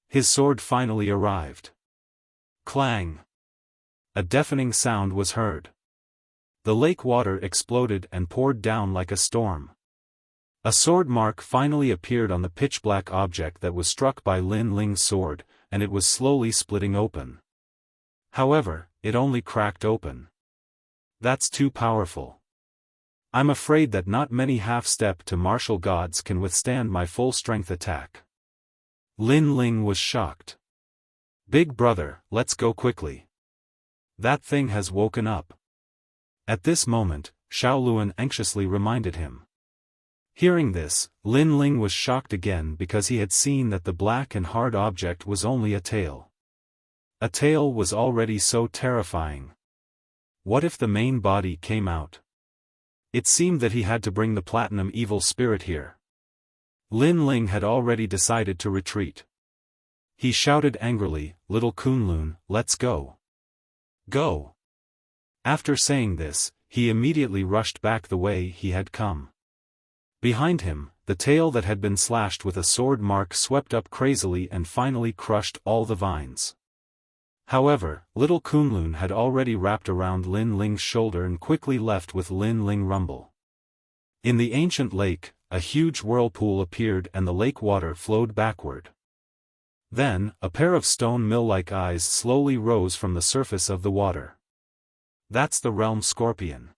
His sword finally arrived. Clang! A deafening sound was heard. The lake water exploded and poured down like a storm. A sword mark finally appeared on the pitch-black object that was struck by Lin Ling's sword, and it was slowly splitting open. However, it only cracked open. That's too powerful. I'm afraid that not many half-step to martial gods can withstand my full-strength attack. Lin Ling was shocked. Big brother, let's go quickly. That thing has woken up. At this moment, Xiaoluan anxiously reminded him. Hearing this, Lin Ling was shocked again because he had seen that the black and hard object was only a tail. A tail was already so terrifying. What if the main body came out? It seemed that he had to bring the platinum evil spirit here. Lin Ling had already decided to retreat. He shouted angrily, "Little Kunlun, let's go. Go!" After saying this, he immediately rushed back the way he had come. Behind him, the tail that had been slashed with a sword mark swept up crazily and finally crushed all the vines. However, little Kunlun had already wrapped around Lin Ling's shoulder and quickly left with Lin Ling rumble. In the ancient lake, a huge whirlpool appeared and the lake water flowed backward. Then, a pair of stone mill-like eyes slowly rose from the surface of the water. That's the realm scorpion.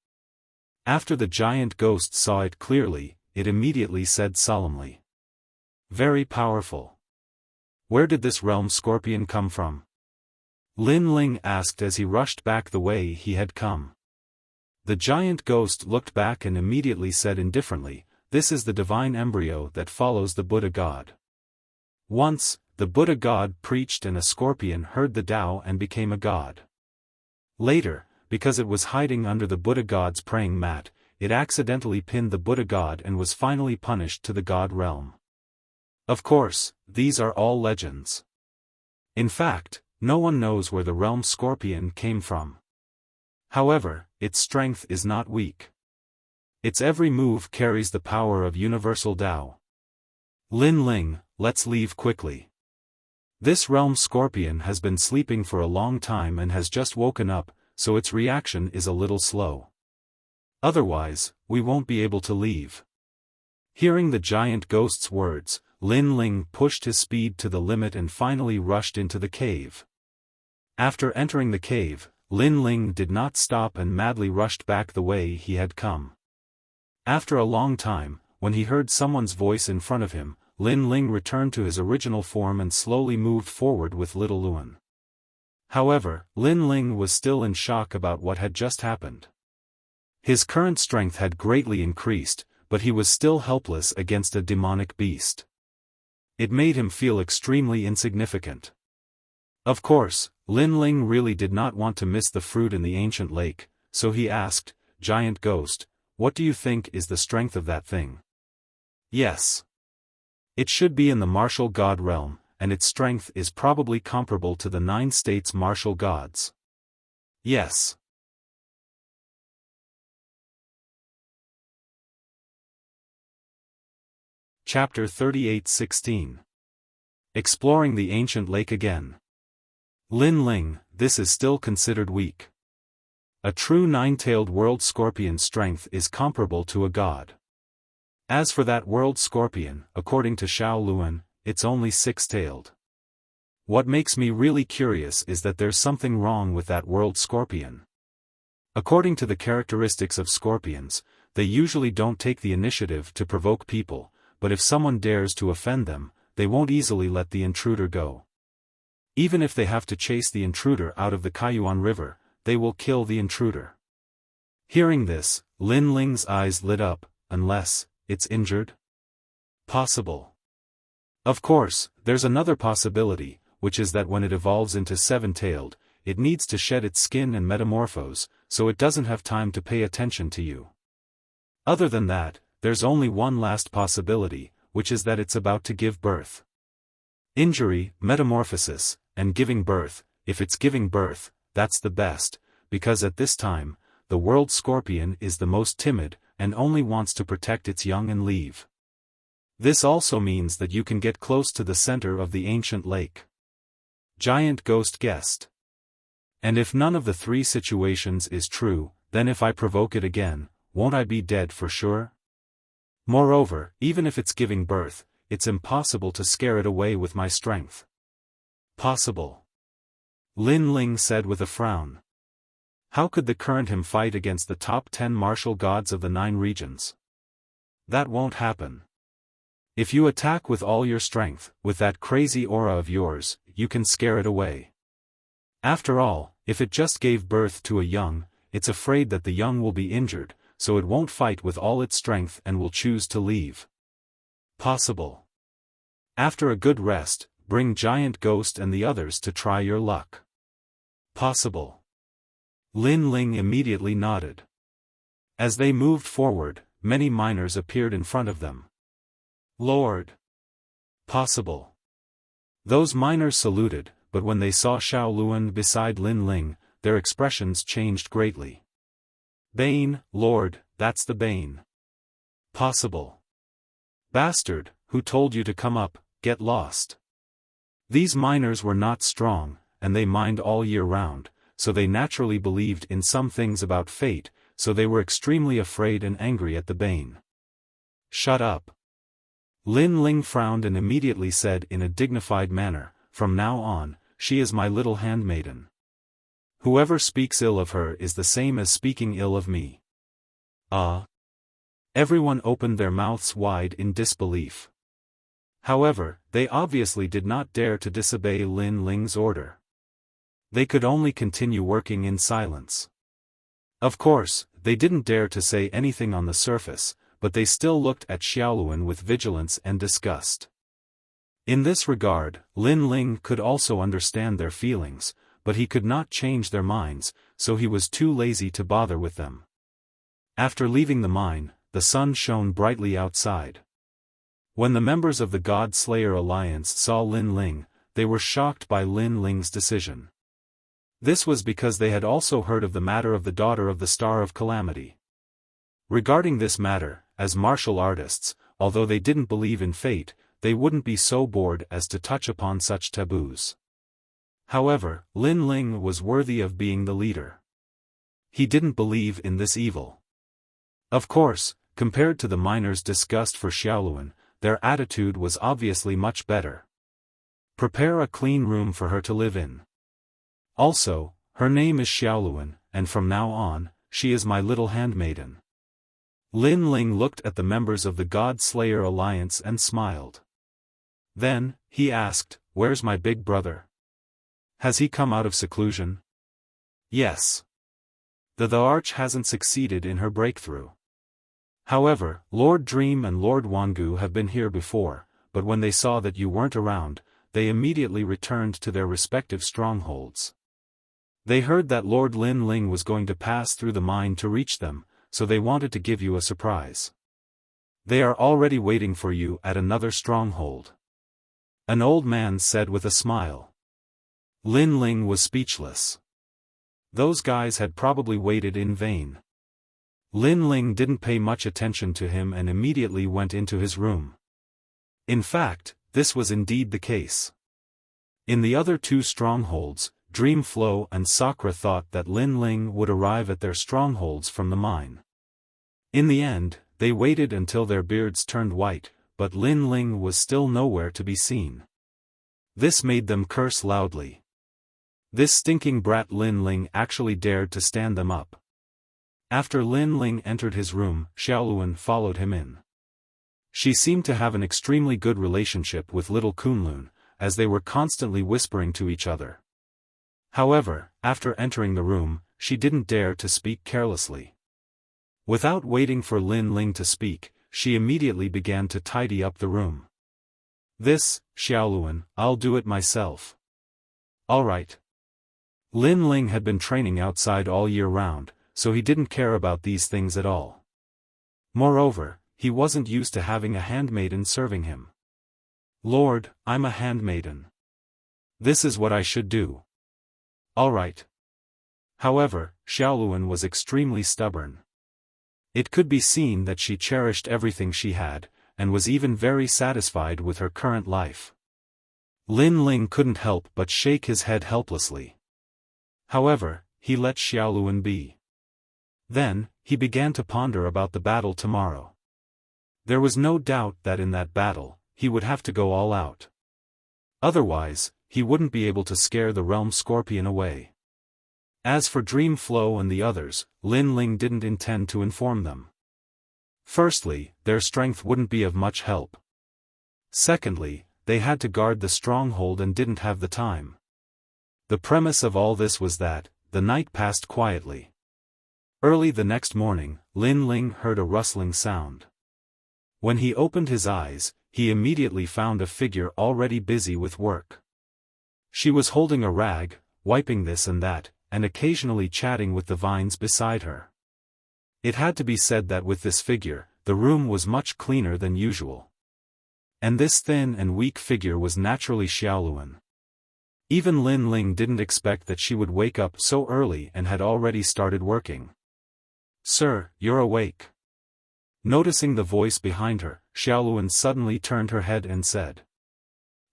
After the giant ghost saw it clearly, it immediately said solemnly. Very powerful. Where did this realm scorpion come from? Lin Ling asked as he rushed back the way he had come. The giant ghost looked back and immediately said indifferently, this is the divine embryo that follows the Buddha god. Once, the Buddha god preached and a scorpion heard the Tao and became a god. Later, because it was hiding under the Buddha god's praying mat, it accidentally pinned the Buddha god and was finally punished to the god realm. Of course, these are all legends. In fact, no one knows where the realm scorpion came from. However, its strength is not weak. Its every move carries the power of universal Tao. Lin Ling, let's leave quickly. This realm scorpion has been sleeping for a long time and has just woken up, so its reaction is a little slow. Otherwise, we won't be able to leave. Hearing the giant ghost's words, Lin Ling pushed his speed to the limit and finally rushed into the cave. After entering the cave, Lin Ling did not stop and madly rushed back the way he had come. After a long time, when he heard someone's voice in front of him, Lin Ling returned to his original form and slowly moved forward with little Luan. However, Lin Ling was still in shock about what had just happened. His current strength had greatly increased, but he was still helpless against a demonic beast. It made him feel extremely insignificant. Of course, Lin Ling really did not want to miss the fruit in the ancient lake, so he asked, Giant Ghost, what do you think is the strength of that thing? Yes. It should be in the martial god realm, and its strength is probably comparable to the 9 states martial gods. Yes. Chapter 38:16. Exploring the ancient lake again. Lin Ling, this is still considered weak. A true 9-tailed world scorpion's strength is comparable to a god. As for that world scorpion, according to Xiao Luan, it's only 6-tailed. What makes me really curious is that there's something wrong with that world scorpion. According to the characteristics of scorpions, they usually don't take the initiative to provoke people, but if someone dares to offend them, they won't easily let the intruder go. Even if they have to chase the intruder out of the Kaiyuan River, they will kill the intruder. Hearing this, Lin Ling's eyes lit up, unless it's injured? Possible. Of course, there's another possibility, which is that when it evolves into 7-tailed, it needs to shed its skin and metamorphose, so it doesn't have time to pay attention to you. Other than that, there's only one last possibility, which is that it's about to give birth. Injury, metamorphosis, and giving birth, if it's giving birth, that's the best, because at this time, the world scorpion is the most timid, and only wants to protect its young and leave. This also means that you can get close to the center of the ancient lake. Giant Ghost guessed. And if none of the 3 situations is true, then if I provoke it again, won't I be dead for sure? Moreover, even if it's giving birth, it's impossible to scare it away with my strength. Possible. Lin Ling said with a frown. How could the current him fight against the top 10 martial gods of the 9 regions? That won't happen. If you attack with all your strength, with that crazy aura of yours, you can scare it away. After all, if it just gave birth to a young, it's afraid that the young will be injured, so it won't fight with all its strength and will choose to leave. Possible. After a good rest, bring Giant Ghost and the others to try your luck. Possible. Lin Ling immediately nodded. As they moved forward, many miners appeared in front of them. Lord. Possible. Those miners saluted, but when they saw Xiao Luan beside Lin Ling, their expressions changed greatly. Bane, Lord, that's the Bane. Possible. Bastard, who told you to come up, get lost. These miners were not strong, and they mined all year round, so they naturally believed in some things about fate, so they were extremely afraid and angry at the Bane. Shut up. Lin Ling frowned and immediately said in a dignified manner, from now on, she is my little handmaiden. Whoever speaks ill of her is the same as speaking ill of me. Ah! Everyone opened their mouths wide in disbelief. However, they obviously did not dare to disobey Lin Ling's order. They could only continue working in silence. Of course, they didn't dare to say anything on the surface, but they still looked at Xiaoluan with vigilance and disgust. In this regard, Lin Ling could also understand their feelings, but he could not change their minds, so he was too lazy to bother with them. After leaving the mine, the sun shone brightly outside. When the members of the God Slayer Alliance saw Lin Ling, they were shocked by Lin Ling's decision. This was because they had also heard of the matter of the daughter of the Star of Calamity. Regarding this matter, as martial artists, although they didn't believe in fate, they wouldn't be so bored as to touch upon such taboos. However, Lin Ling was worthy of being the leader. He didn't believe in this evil. Of course, compared to the miners' disgust for Xiaoluan, their attitude was obviously much better. Prepare a clean room for her to live in. Also, her name is Xiaoluan, and from now on, she is my little handmaiden. Lin Ling looked at the members of the God Slayer Alliance and smiled. Then, he asked, "Where's my big brother? Has he come out of seclusion?" Yes. The Arch hasn't succeeded in her breakthrough. However, Lord Dream and Lord Wangu have been here before, but when they saw that you weren't around, they immediately returned to their respective strongholds. They heard that Lord Lin Ling was going to pass through the mine to reach them, so they wanted to give you a surprise. They are already waiting for you at another stronghold. An old man said with a smile. Lin Ling was speechless. Those guys had probably waited in vain. Lin Ling didn't pay much attention to him and immediately went into his room. In fact, this was indeed the case. In the other two strongholds, Dream Flow and Sakura thought that Lin Ling would arrive at their strongholds from the mine. In the end, they waited until their beards turned white, but Lin Ling was still nowhere to be seen. This made them curse loudly. This stinking brat Lin Ling actually dared to stand them up. After Lin Ling entered his room, Xiaoluan followed him in. She seemed to have an extremely good relationship with little Kunlun, as they were constantly whispering to each other. However, after entering the room, she didn't dare to speak carelessly. Without waiting for Lin Ling to speak, she immediately began to tidy up the room. This, Xiaoluan, I'll do it myself. All right. Lin Ling had been training outside all year round, so he didn't care about these things at all. Moreover, he wasn't used to having a handmaiden serving him. Lord, I'm a handmaiden. This is what I should do. All right. However, Xiaoluan was extremely stubborn. It could be seen that she cherished everything she had, and was even very satisfied with her current life. Lin Ling couldn't help but shake his head helplessly. However, he let Xiaoluan be. Then, he began to ponder about the battle tomorrow. There was no doubt that in that battle, he would have to go all out. Otherwise, he wouldn't be able to scare the Realm Scorpion away. As for Dream Flow and the others, Lin Ling didn't intend to inform them. Firstly, their strength wouldn't be of much help. Secondly, they had to guard the stronghold and didn't have the time. The premise of all this was that, the night passed quietly. Early the next morning, Lin Ling heard a rustling sound. When he opened his eyes, he immediately found a figure already busy with work. She was holding a rag, wiping this and that, and occasionally chatting with the vines beside her. It had to be said that with this figure, the room was much cleaner than usual. And this thin and weak figure was naturally Xiaoluan. Even Lin Ling didn't expect that she would wake up so early and had already started working. "Sir, you're awake." Noticing the voice behind her, Xiaoluan suddenly turned her head and said.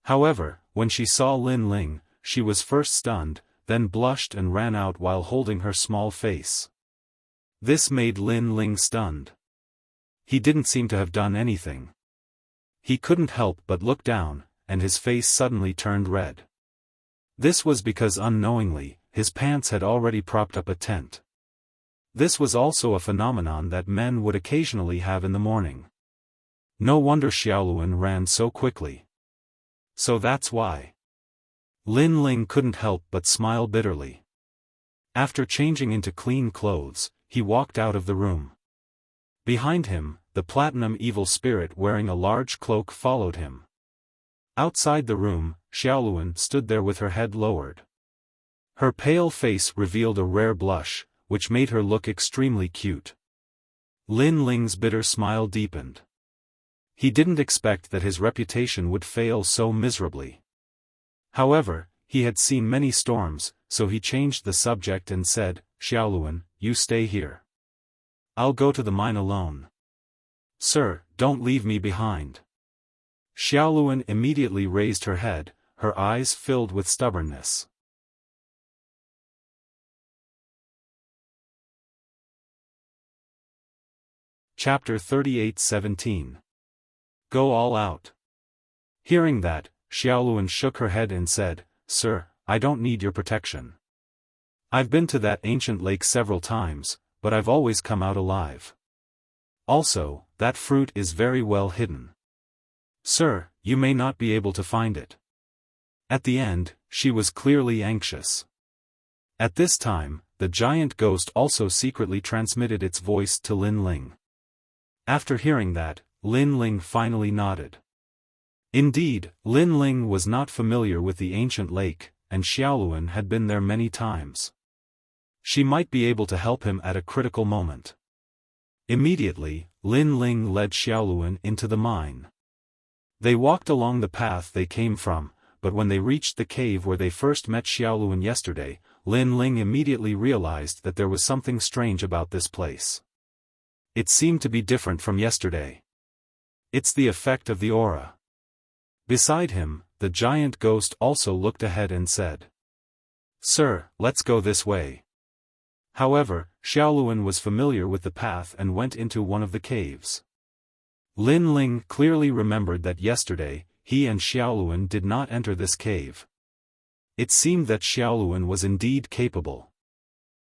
However, when she saw Lin Ling, she was first stunned, then blushed and ran out while holding her small face. This made Lin Ling stunned. He didn't seem to have done anything. He couldn't help but look down, and his face suddenly turned red. This was because unknowingly, his pants had already propped up a tent. This was also a phenomenon that men would occasionally have in the morning. No wonder Xiaoluan ran so quickly. So that's why. Lin Ling couldn't help but smile bitterly. After changing into clean clothes, he walked out of the room. Behind him, the platinum evil spirit wearing a large cloak followed him. Outside the room, Xiaoluan stood there with her head lowered. Her pale face revealed a rare blush, which made her look extremely cute. Lin Ling's bitter smile deepened. He didn't expect that his reputation would fail so miserably. However, he had seen many storms, so he changed the subject and said, "Xiaoluan, you stay here. I'll go to the mine alone." "Sir, don't leave me behind." Xiaoluan immediately raised her head, her eyes filled with stubbornness. Chapter 38:17. Go all out. Hearing that, Xiaoluan shook her head and said, "Sir, I don't need your protection. I've been to that ancient lake several times, but I've always come out alive. Also, that fruit is very well hidden. Sir, you may not be able to find it." At the end, she was clearly anxious. At this time, the giant ghost also secretly transmitted its voice to Lin Ling. After hearing that, Lin Ling finally nodded. Indeed, Lin Ling was not familiar with the ancient lake, and Xiaoluan had been there many times. She might be able to help him at a critical moment. Immediately, Lin Ling led Xiaoluan into the mine. They walked along the path they came from, but when they reached the cave where they first met Xiaoluan yesterday, Lin Ling immediately realized that there was something strange about this place. It seemed to be different from yesterday. It's the effect of the aura. Beside him, the giant ghost also looked ahead and said, "Sir, let's go this way." However, Xiaoluan was familiar with the path and went into one of the caves. Lin Ling clearly remembered that yesterday, he and Xiaoluan did not enter this cave. It seemed that Xiaoluan was indeed capable.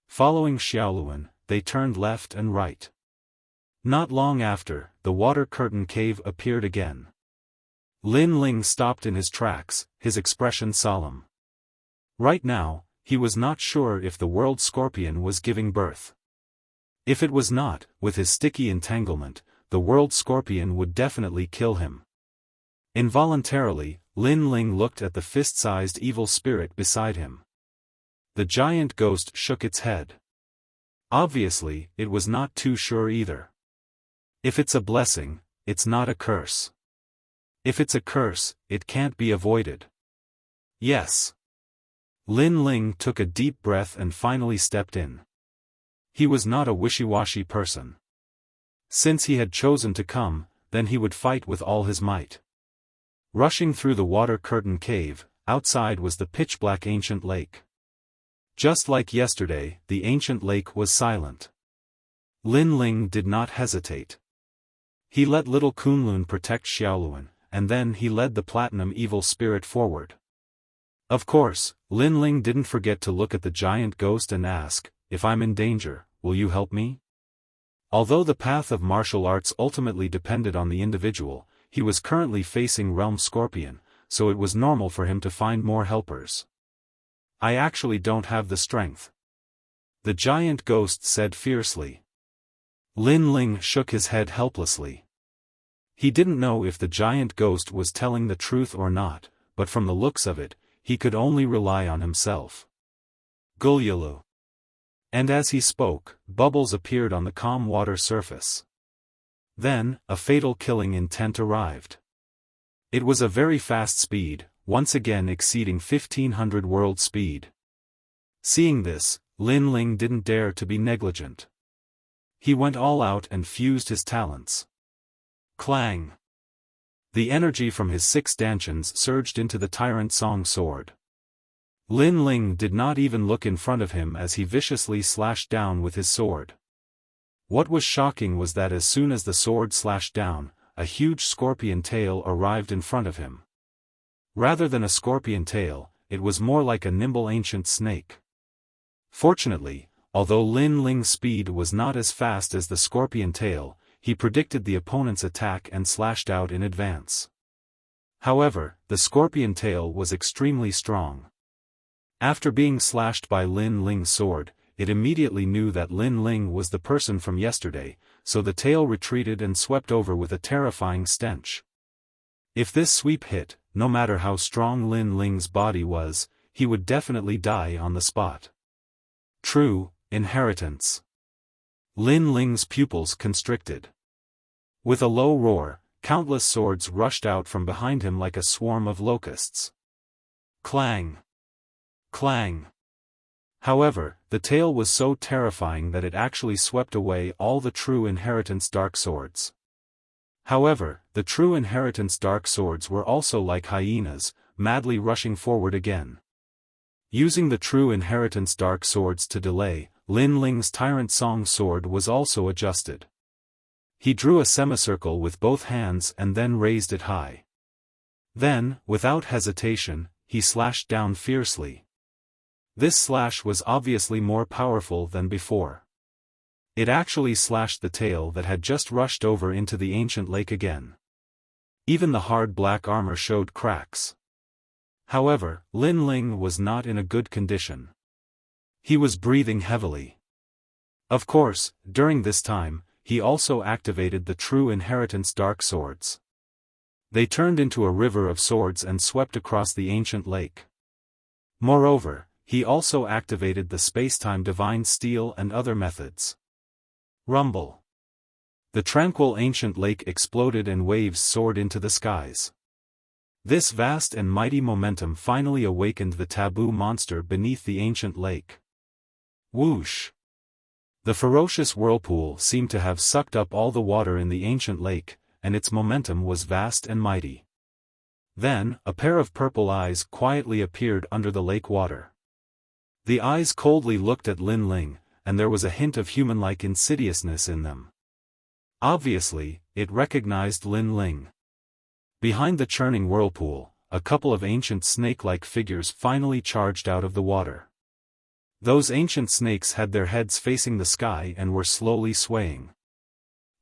Following Xiaoluan, they turned left and right. Not long after, the water curtain cave appeared again. Lin Ling stopped in his tracks, his expression solemn. Right now, he was not sure if the world scorpion was giving birth. If it was not, with his sticky entanglement, the world scorpion would definitely kill him. Involuntarily, Lin Ling looked at the fist-sized evil spirit beside him. The giant ghost shook its head. Obviously, it was not too sure either. If it's a blessing, it's not a curse. If it's a curse, it can't be avoided. Yes. Lin Ling took a deep breath and finally stepped in. He was not a wishy-washy person. Since he had chosen to come, then he would fight with all his might. Rushing through the water curtain cave, outside was the pitch-black ancient lake. Just like yesterday, the ancient lake was silent. Lin Ling did not hesitate. He let little Kunlun protect Xiaoluan, and then he led the platinum evil spirit forward. Of course, Lin Ling didn't forget to look at the giant ghost and ask, "If I'm in danger, will you help me?" Although the path of martial arts ultimately depended on the individual, he was currently facing Realm Scorpion, so it was normal for him to find more helpers. "I actually don't have the strength," the giant ghost said fiercely. Lin Ling shook his head helplessly. He didn't know if the giant ghost was telling the truth or not, but from the looks of it, he could only rely on himself. Gulyulu. And as he spoke, bubbles appeared on the calm water surface. Then, a fatal killing intent arrived. It was a very fast speed, once again exceeding 1500 world speed. Seeing this, Lin Ling didn't dare to be negligent. He went all out and fused his talents. Clang! The energy from his 6 stanchions surged into the Tyrant Song sword. Lin Ling did not even look in front of him as he viciously slashed down with his sword. What was shocking was that as soon as the sword slashed down, a huge scorpion tail arrived in front of him. Rather than a scorpion tail, it was more like a nimble ancient snake. Fortunately, although Lin Ling's speed was not as fast as the scorpion tail, he predicted the opponent's attack and slashed out in advance. However, the scorpion tail was extremely strong. After being slashed by Lin Ling's sword, it immediately knew that Lin Ling was the person from yesterday, so the tail retreated and swept over with a terrifying stench. If this sweep hit, no matter how strong Lin Ling's body was, he would definitely die on the spot. True inheritance. Lin Ling's pupils constricted. With a low roar, countless swords rushed out from behind him like a swarm of locusts. Clang! Clang! However, the tail was so terrifying that it actually swept away all the true inheritance dark swords. However, the true inheritance dark swords were also like hyenas, madly rushing forward again. Using the true inheritance dark swords to delay, Lin Ling's Tyrant Song sword was also adjusted. He drew a semicircle with both hands and then raised it high. Then, without hesitation, he slashed down fiercely. This slash was obviously more powerful than before. It actually slashed the tail that had just rushed over into the ancient lake again. Even the hard black armor showed cracks. However, Lin Ling was not in a good condition. He was breathing heavily. Of course, during this time, he also activated the true inheritance dark swords. They turned into a river of swords and swept across the ancient lake. Moreover, he also activated the spacetime divine steel and other methods. Rumble. The tranquil ancient lake exploded and waves soared into the skies. This vast and mighty momentum finally awakened the taboo monster beneath the ancient lake. Whoosh! The ferocious whirlpool seemed to have sucked up all the water in the ancient lake, and its momentum was vast and mighty. Then, a pair of purple eyes quietly appeared under the lake water. The eyes coldly looked at Lin Ling, and there was a hint of human-like insidiousness in them. Obviously, it recognized Lin Ling. Behind the churning whirlpool, a couple of ancient snake-like figures finally charged out of the water. Those ancient snakes had their heads facing the sky and were slowly swaying.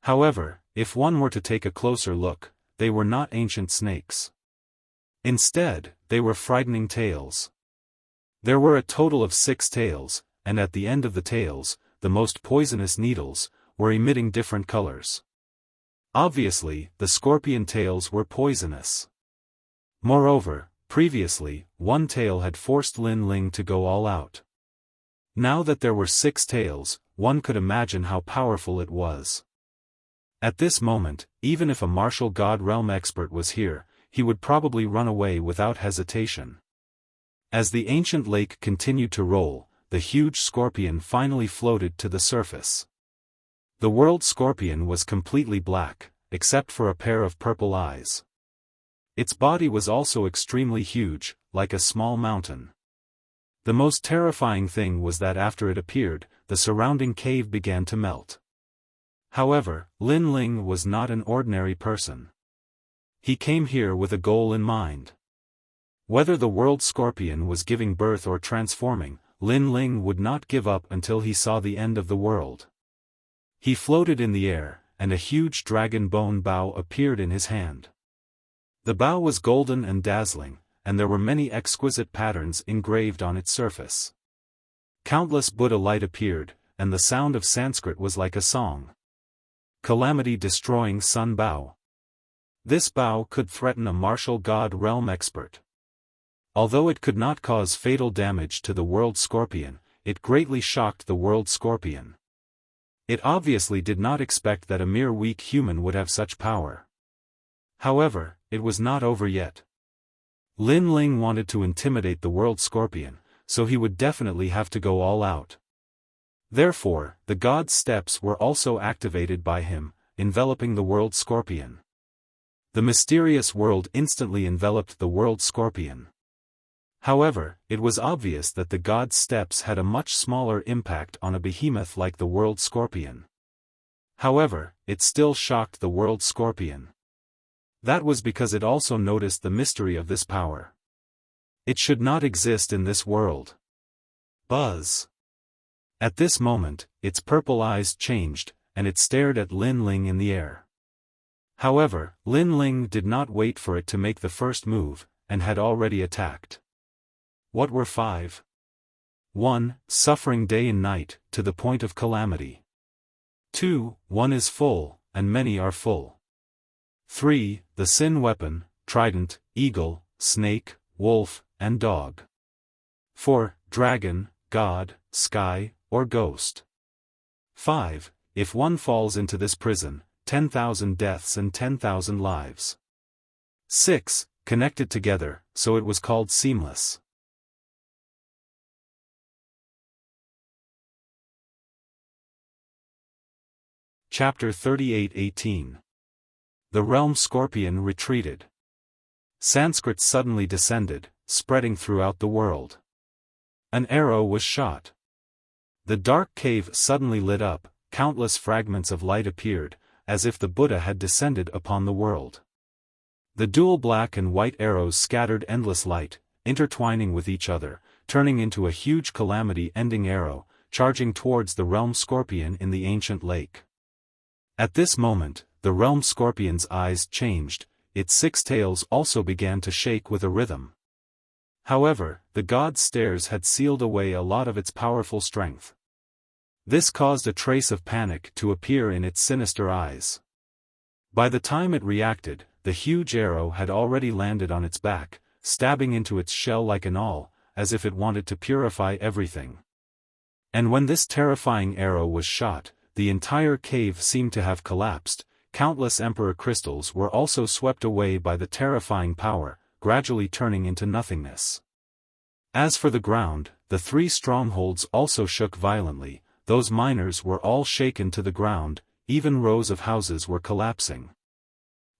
However, if one were to take a closer look, they were not ancient snakes. Instead, they were frightening tails. There were a total of 6 tails, and at the end of the tails, the most poisonous needles, were emitting different colors. Obviously, the scorpion tails were poisonous. Moreover, previously, one tail had forced Lin Ling to go all out. Now that there were 6 tails, one could imagine how powerful it was. At this moment, even if a martial god realm expert was here, he would probably run away without hesitation. As the ancient lake continued to roll, the huge scorpion finally floated to the surface. The world scorpion was completely black, except for a pair of purple eyes. Its body was also extremely huge, like a small mountain. The most terrifying thing was that after it appeared, the surrounding cave began to melt. However, Lin Ling was not an ordinary person. He came here with a goal in mind. Whether the world scorpion was giving birth or transforming, Lin Ling would not give up until he saw the end of the world. He floated in the air, and a huge dragon bone bow appeared in his hand. The bow was golden and dazzling, and there were many exquisite patterns engraved on its surface. Countless Buddha light appeared, and the sound of Sanskrit was like a song. Calamity-destroying sun bow. This bow could threaten a martial god realm expert. Although it could not cause fatal damage to the world scorpion, it greatly shocked the world scorpion. It obviously did not expect that a mere weak human would have such power. However, it was not over yet. Lin Ling wanted to intimidate the world scorpion, so he would definitely have to go all out. Therefore, the god's steps were also activated by him, enveloping the world scorpion. The mysterious world instantly enveloped the world scorpion. However, it was obvious that the god's steps had a much smaller impact on a behemoth like the world scorpion. However, it still shocked the world scorpion. That was because it also noticed the mystery of this power. It should not exist in this world. Buzz. At this moment, its purple eyes changed, and it stared at Lin Ling in the air. However, Lin Ling did not wait for it to make the first move, and had already attacked. What were 5? 1. Suffering day and night, to the point of calamity. 2. One is full, and many are full. 3. The sin weapon, trident, eagle, snake, wolf, and dog. 4. Dragon, god, sky, or ghost. 5. If one falls into this prison, 10,000 deaths and 10,000 lives. 6. Connected together, so it was called seamless. Chapter 38:18. The realm scorpion retreated. Sanskrit suddenly descended, spreading throughout the world. An arrow was shot. The dark cave suddenly lit up, countless fragments of light appeared, as if the Buddha had descended upon the world. The dual black and white arrows scattered endless light, intertwining with each other, turning into a huge calamity-ending arrow, charging towards the realm scorpion in the ancient lake. At this moment, the realm scorpion's eyes changed, its 6 tails also began to shake with a rhythm. However, the god's stares had sealed away a lot of its powerful strength. This caused a trace of panic to appear in its sinister eyes. By the time it reacted, the huge arrow had already landed on its back, stabbing into its shell like an awl, as if it wanted to purify everything. And when this terrifying arrow was shot, the entire cave seemed to have collapsed. Countless emperor crystals were also swept away by the terrifying power, gradually turning into nothingness. As for the ground, the 3 strongholds also shook violently. Those miners were all shaken to the ground, even rows of houses were collapsing.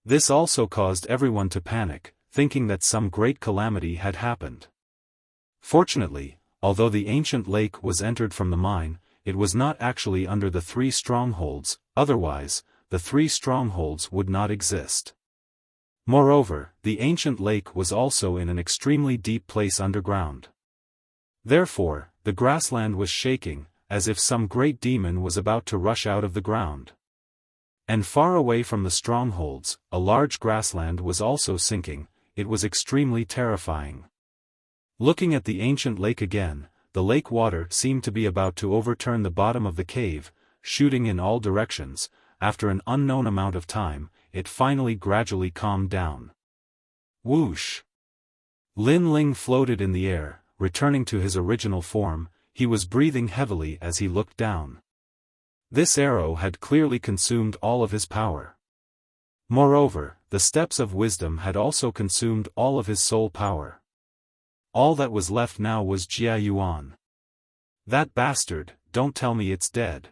This also caused everyone to panic, thinking that some great calamity had happened. Fortunately, although the ancient lake was entered from the mine, it was not actually under the 3 strongholds, otherwise, the 3 strongholds would not exist. Moreover, the ancient lake was also in an extremely deep place underground. Therefore, the grassland was shaking, as if some great demon was about to rush out of the ground. And far away from the strongholds, a large grassland was also sinking. It was extremely terrifying. Looking at the ancient lake again, the lake water seemed to be about to overturn the bottom of the cave, shooting in all directions. After an unknown amount of time, it finally gradually calmed down. Whoosh! Lin Ling floated in the air, returning to his original form. He was breathing heavily as he looked down. This arrow had clearly consumed all of his power. Moreover, the steps of wisdom had also consumed all of his soul power. All that was left now was Jia Yuan. That bastard, don't tell me it's dead.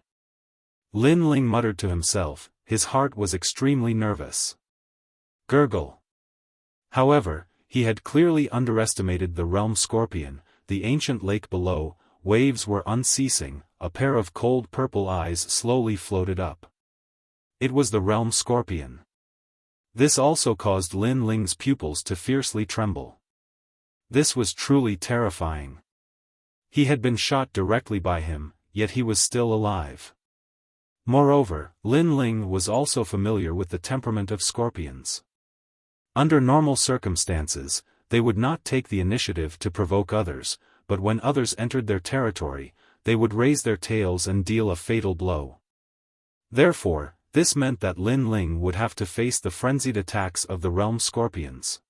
Lin Ling muttered to himself, his heart was extremely nervous. Gurgle. However, he had clearly underestimated the realm scorpion, the ancient lake below. Waves were unceasing, a pair of cold purple eyes slowly floated up. It was the realm scorpion. This also caused Lin Ling's pupils to fiercely tremble. This was truly terrifying. He had been shot directly by him, yet he was still alive. Moreover, Lin Ling was also familiar with the temperament of scorpions. Under normal circumstances, they would not take the initiative to provoke others, but when others entered their territory, they would raise their tails and deal a fatal blow. Therefore, this meant that Lin Ling would have to face the frenzied attacks of the realm scorpions.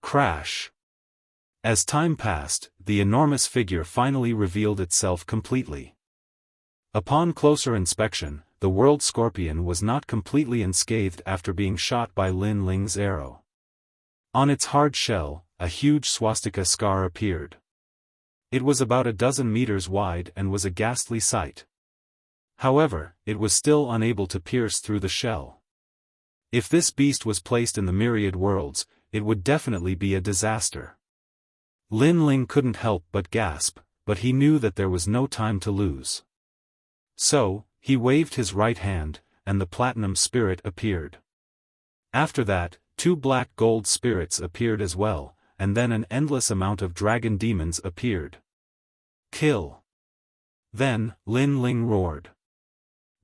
Crash! As time passed, the enormous figure finally revealed itself completely. Upon closer inspection, the world scorpion was not completely unscathed after being shot by Lin Ling's arrow. On its hard shell, a huge swastika scar appeared. It was about a dozen meters wide and was a ghastly sight. However, it was still unable to pierce through the shell. If this beast was placed in the myriad worlds, it would definitely be a disaster. Lin Ling couldn't help but gasp, but he knew that there was no time to lose. So, he waved his right hand, and the platinum spirit appeared. After that, 2 black gold spirits appeared as well, and then an endless amount of dragon demons appeared. Kill! Then, Lin Ling roared.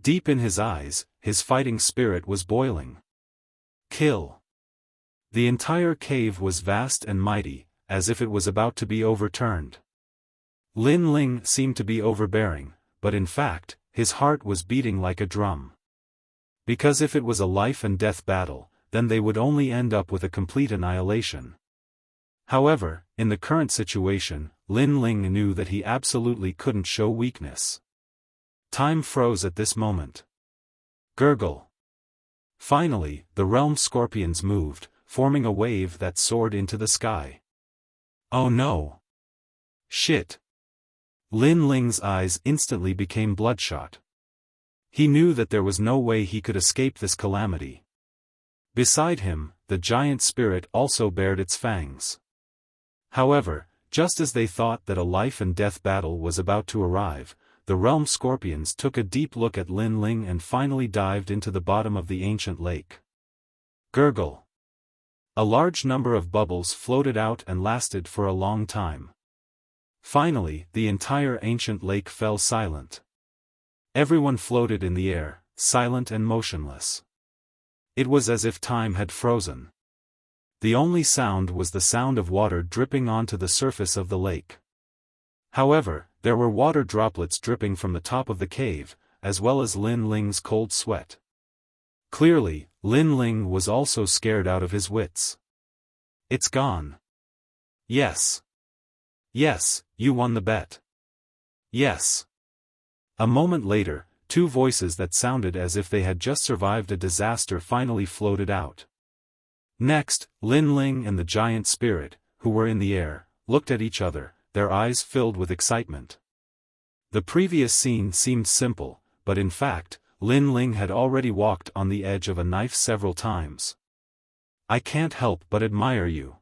Deep in his eyes, his fighting spirit was boiling. Kill! The entire cave was vast and mighty, as if it was about to be overturned. Lin Ling seemed to be overbearing, but in fact, his heart was beating like a drum. Because if it was a life-and-death battle, then they would only end up with a complete annihilation. However, in the current situation, Lin Ling knew that he absolutely couldn't show weakness. Time froze at this moment. Gurgle. Finally, the realm scorpions moved, forming a wave that soared into the sky. Oh no! Shit! Lin Ling's eyes instantly became bloodshot. He knew that there was no way he could escape this calamity. Beside him, the giant spirit also bared its fangs. However, just as they thought that a life-and-death battle was about to arrive, the realm scorpions took a deep look at Lin Ling and finally dived into the bottom of the ancient lake. Gurgle. A large number of bubbles floated out and lasted for a long time. Finally, the entire ancient lake fell silent. Everyone floated in the air, silent and motionless. It was as if time had frozen. The only sound was the sound of water dripping onto the surface of the lake. However, there were water droplets dripping from the top of the cave, as well as Lin Ling's cold sweat. Clearly, Lin Ling was also scared out of his wits. It's gone. Yes. Yes, you won the bet. Yes. A moment later, 2 voices that sounded as if they had just survived a disaster finally floated out. Next, Lin Ling and the giant spirit, who were in the air, looked at each other, their eyes filled with excitement. The previous scene seemed simple, but in fact, Lin Ling had already walked on the edge of a knife several times. I can't help but admire you.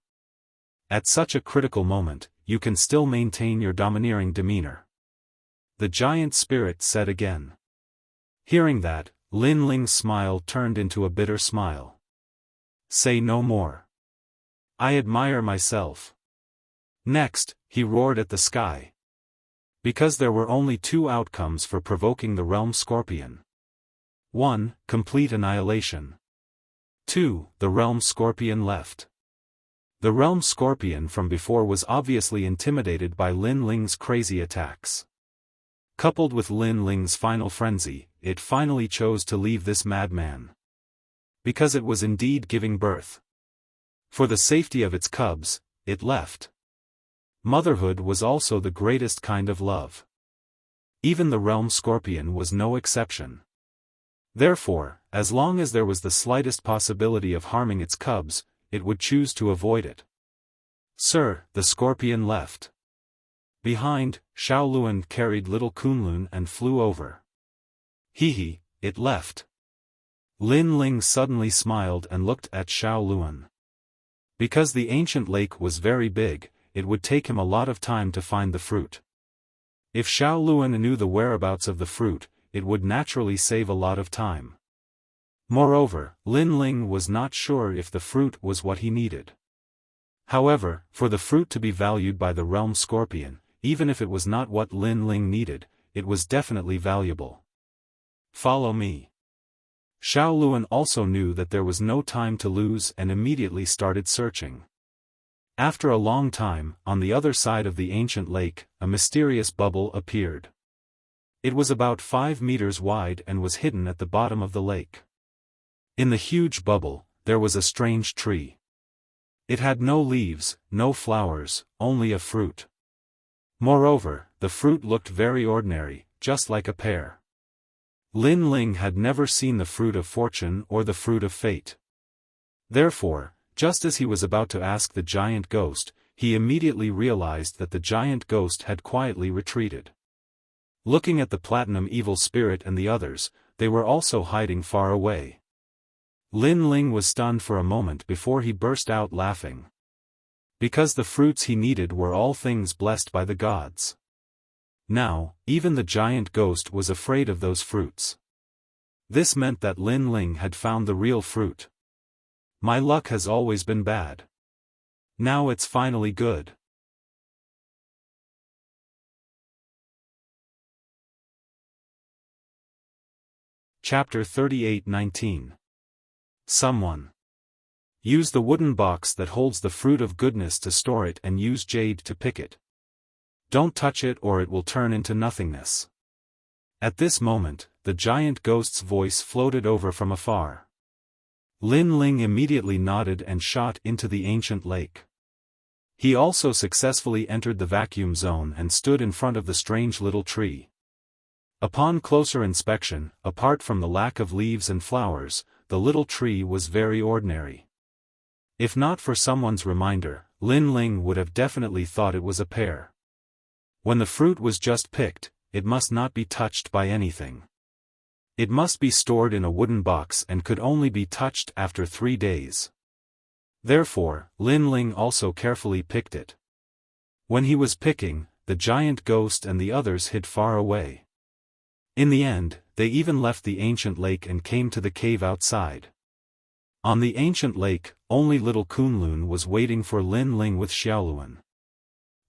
At such a critical moment, you can still maintain your domineering demeanor. The giant spirit said again. Hearing that, Lin Ling's smile turned into a bitter smile. Say no more. I admire myself. Next, he roared at the sky. Because there were only 2 outcomes for provoking the realm scorpion. 1. Complete annihilation. 2. The realm scorpion left. The realm scorpion from before was obviously intimidated by Lin Ling's crazy attacks. Coupled with Lin Ling's final frenzy, it finally chose to leave this madman. Because it was indeed giving birth. For the safety of its cubs, it left. Motherhood was also the greatest kind of love. Even the realm scorpion was no exception. Therefore, as long as there was the slightest possibility of harming its cubs, it would choose to avoid it. Sir, the scorpion left. Behind, Xiaoluan carried little Kunlun and flew over. Hee, it left. Lin Ling suddenly smiled and looked at Xiaoluan. Because the ancient lake was very big, it would take him a lot of time to find the fruit. If Xiaoluan knew the whereabouts of the fruit, it would naturally save a lot of time. Moreover, Lin Ling was not sure if the fruit was what he needed. However, for the fruit to be valued by the realm scorpion, even if it was not what Lin Ling needed, it was definitely valuable. Follow me. Xiaoluan also knew that there was no time to lose and immediately started searching. After a long time, on the other side of the ancient lake, a mysterious bubble appeared. It was about 5 meters wide and was hidden at the bottom of the lake. In the huge bubble, there was a strange tree. It had no leaves, no flowers, only a fruit. Moreover, the fruit looked very ordinary, just like a pear. Lin Ling had never seen the fruit of fortune or the fruit of fate. Therefore, Just as he was about to ask the giant ghost, he immediately realized that the giant ghost had quietly retreated. Looking at the platinum evil spirit and the others, they were also hiding far away. Lin Ling was stunned for a moment before he burst out laughing. Because the fruits he needed were all things blessed by the gods. Now, even the giant ghost was afraid of those fruits. This meant that Lin Ling had found the real fruit. My luck has always been bad. Now it's finally good. Chapter 38:19. Someone. Use the wooden box that holds the fruit of goodness to store it and use jade to pick it. Don't touch it or it will turn into nothingness. At this moment, the giant ghost's voice floated over from afar. Lin Ling immediately nodded and shot into the ancient lake. He also successfully entered the vacuum zone and stood in front of the strange little tree. Upon closer inspection, apart from the lack of leaves and flowers, the little tree was very ordinary. If not for someone's reminder, Lin Ling would have definitely thought it was a pear. When the fruit was just picked, it must not be touched by anything. It must be stored in a wooden box and could only be touched after 3 days. Therefore, Lin Ling also carefully picked it. When he was picking, the giant ghost and the others hid far away. In the end, they even left the ancient lake and came to the cave outside. On the ancient lake, only little Kunlun was waiting for Lin Ling with Xiaoluan.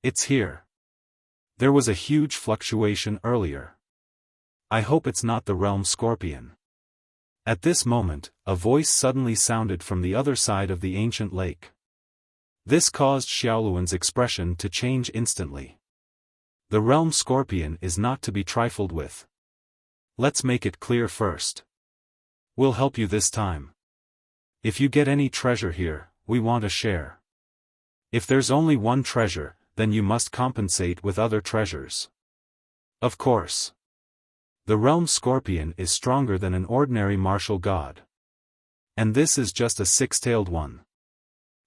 It's here. There was a huge fluctuation earlier. I hope it's not the realm scorpion. At this moment, a voice suddenly sounded from the other side of the ancient lake. This caused Xiaoluan's expression to change instantly. The realm scorpion is not to be trifled with. Let's make it clear first. We'll help you this time. If you get any treasure here, we want a share. If there's only one treasure, then you must compensate with other treasures. Of course. The realm scorpion is stronger than an ordinary martial god. And this is just a 6-tailed one.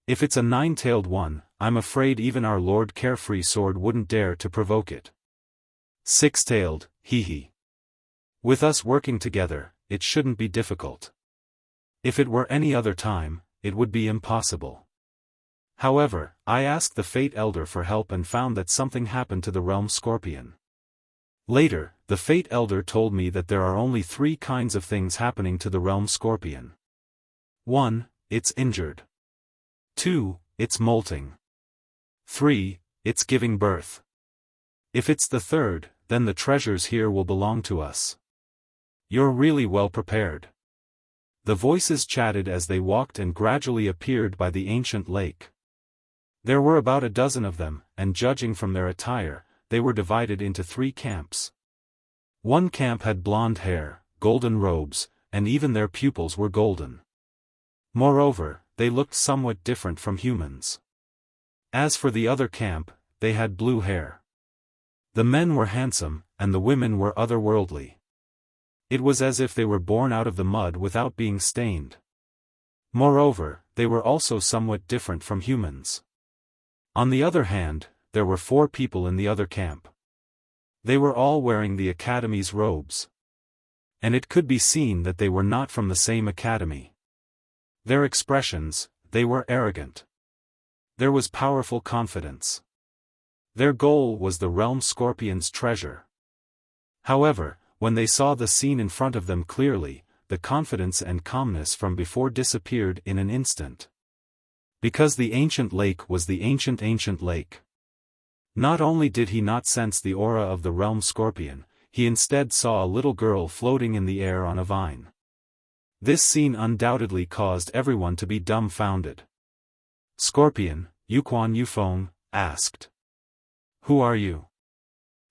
If it's a 9-tailed one, I'm afraid even our Lord Carefree Sword wouldn't dare to provoke it. 6-tailed, hee. With us working together, it shouldn't be difficult. If it were any other time, it would be impossible. However, I asked the Fate Elder for help and found that something happened to the realm scorpion. Later, the Fate Elder told me that there are only 3 kinds of things happening to the realm scorpion. 1. It's injured. 2. It's molting. 3. It's giving birth. If it's the third, then the treasures here will belong to us. You're really well prepared. The voices chatted as they walked and gradually appeared by the ancient lake. There were about a dozen of them, and judging from their attire, they were divided into 3 camps. One camp had blonde hair, golden robes, and even their pupils were golden. Moreover, they looked somewhat different from humans. As for the other camp, they had blue hair. The men were handsome, and the women were otherworldly. It was as if they were born out of the mud without being stained. Moreover, they were also somewhat different from humans. On the other hand, there were 4 people in the other camp. They were all wearing the academy's robes. And it could be seen that they were not from the same academy. Their expressions, they were arrogant. There was powerful confidence. Their goal was the realm scorpion's treasure. However, when they saw the scene in front of them clearly, the confidence and calmness from before disappeared in an instant. Because the ancient lake was the ancient lake. Not only did he not sense the aura of the realm scorpion, he instead saw a little girl floating in the air on a vine. This scene undoubtedly caused everyone to be dumbfounded. Scorpion, Yuquan Yufeng, asked. Who are you?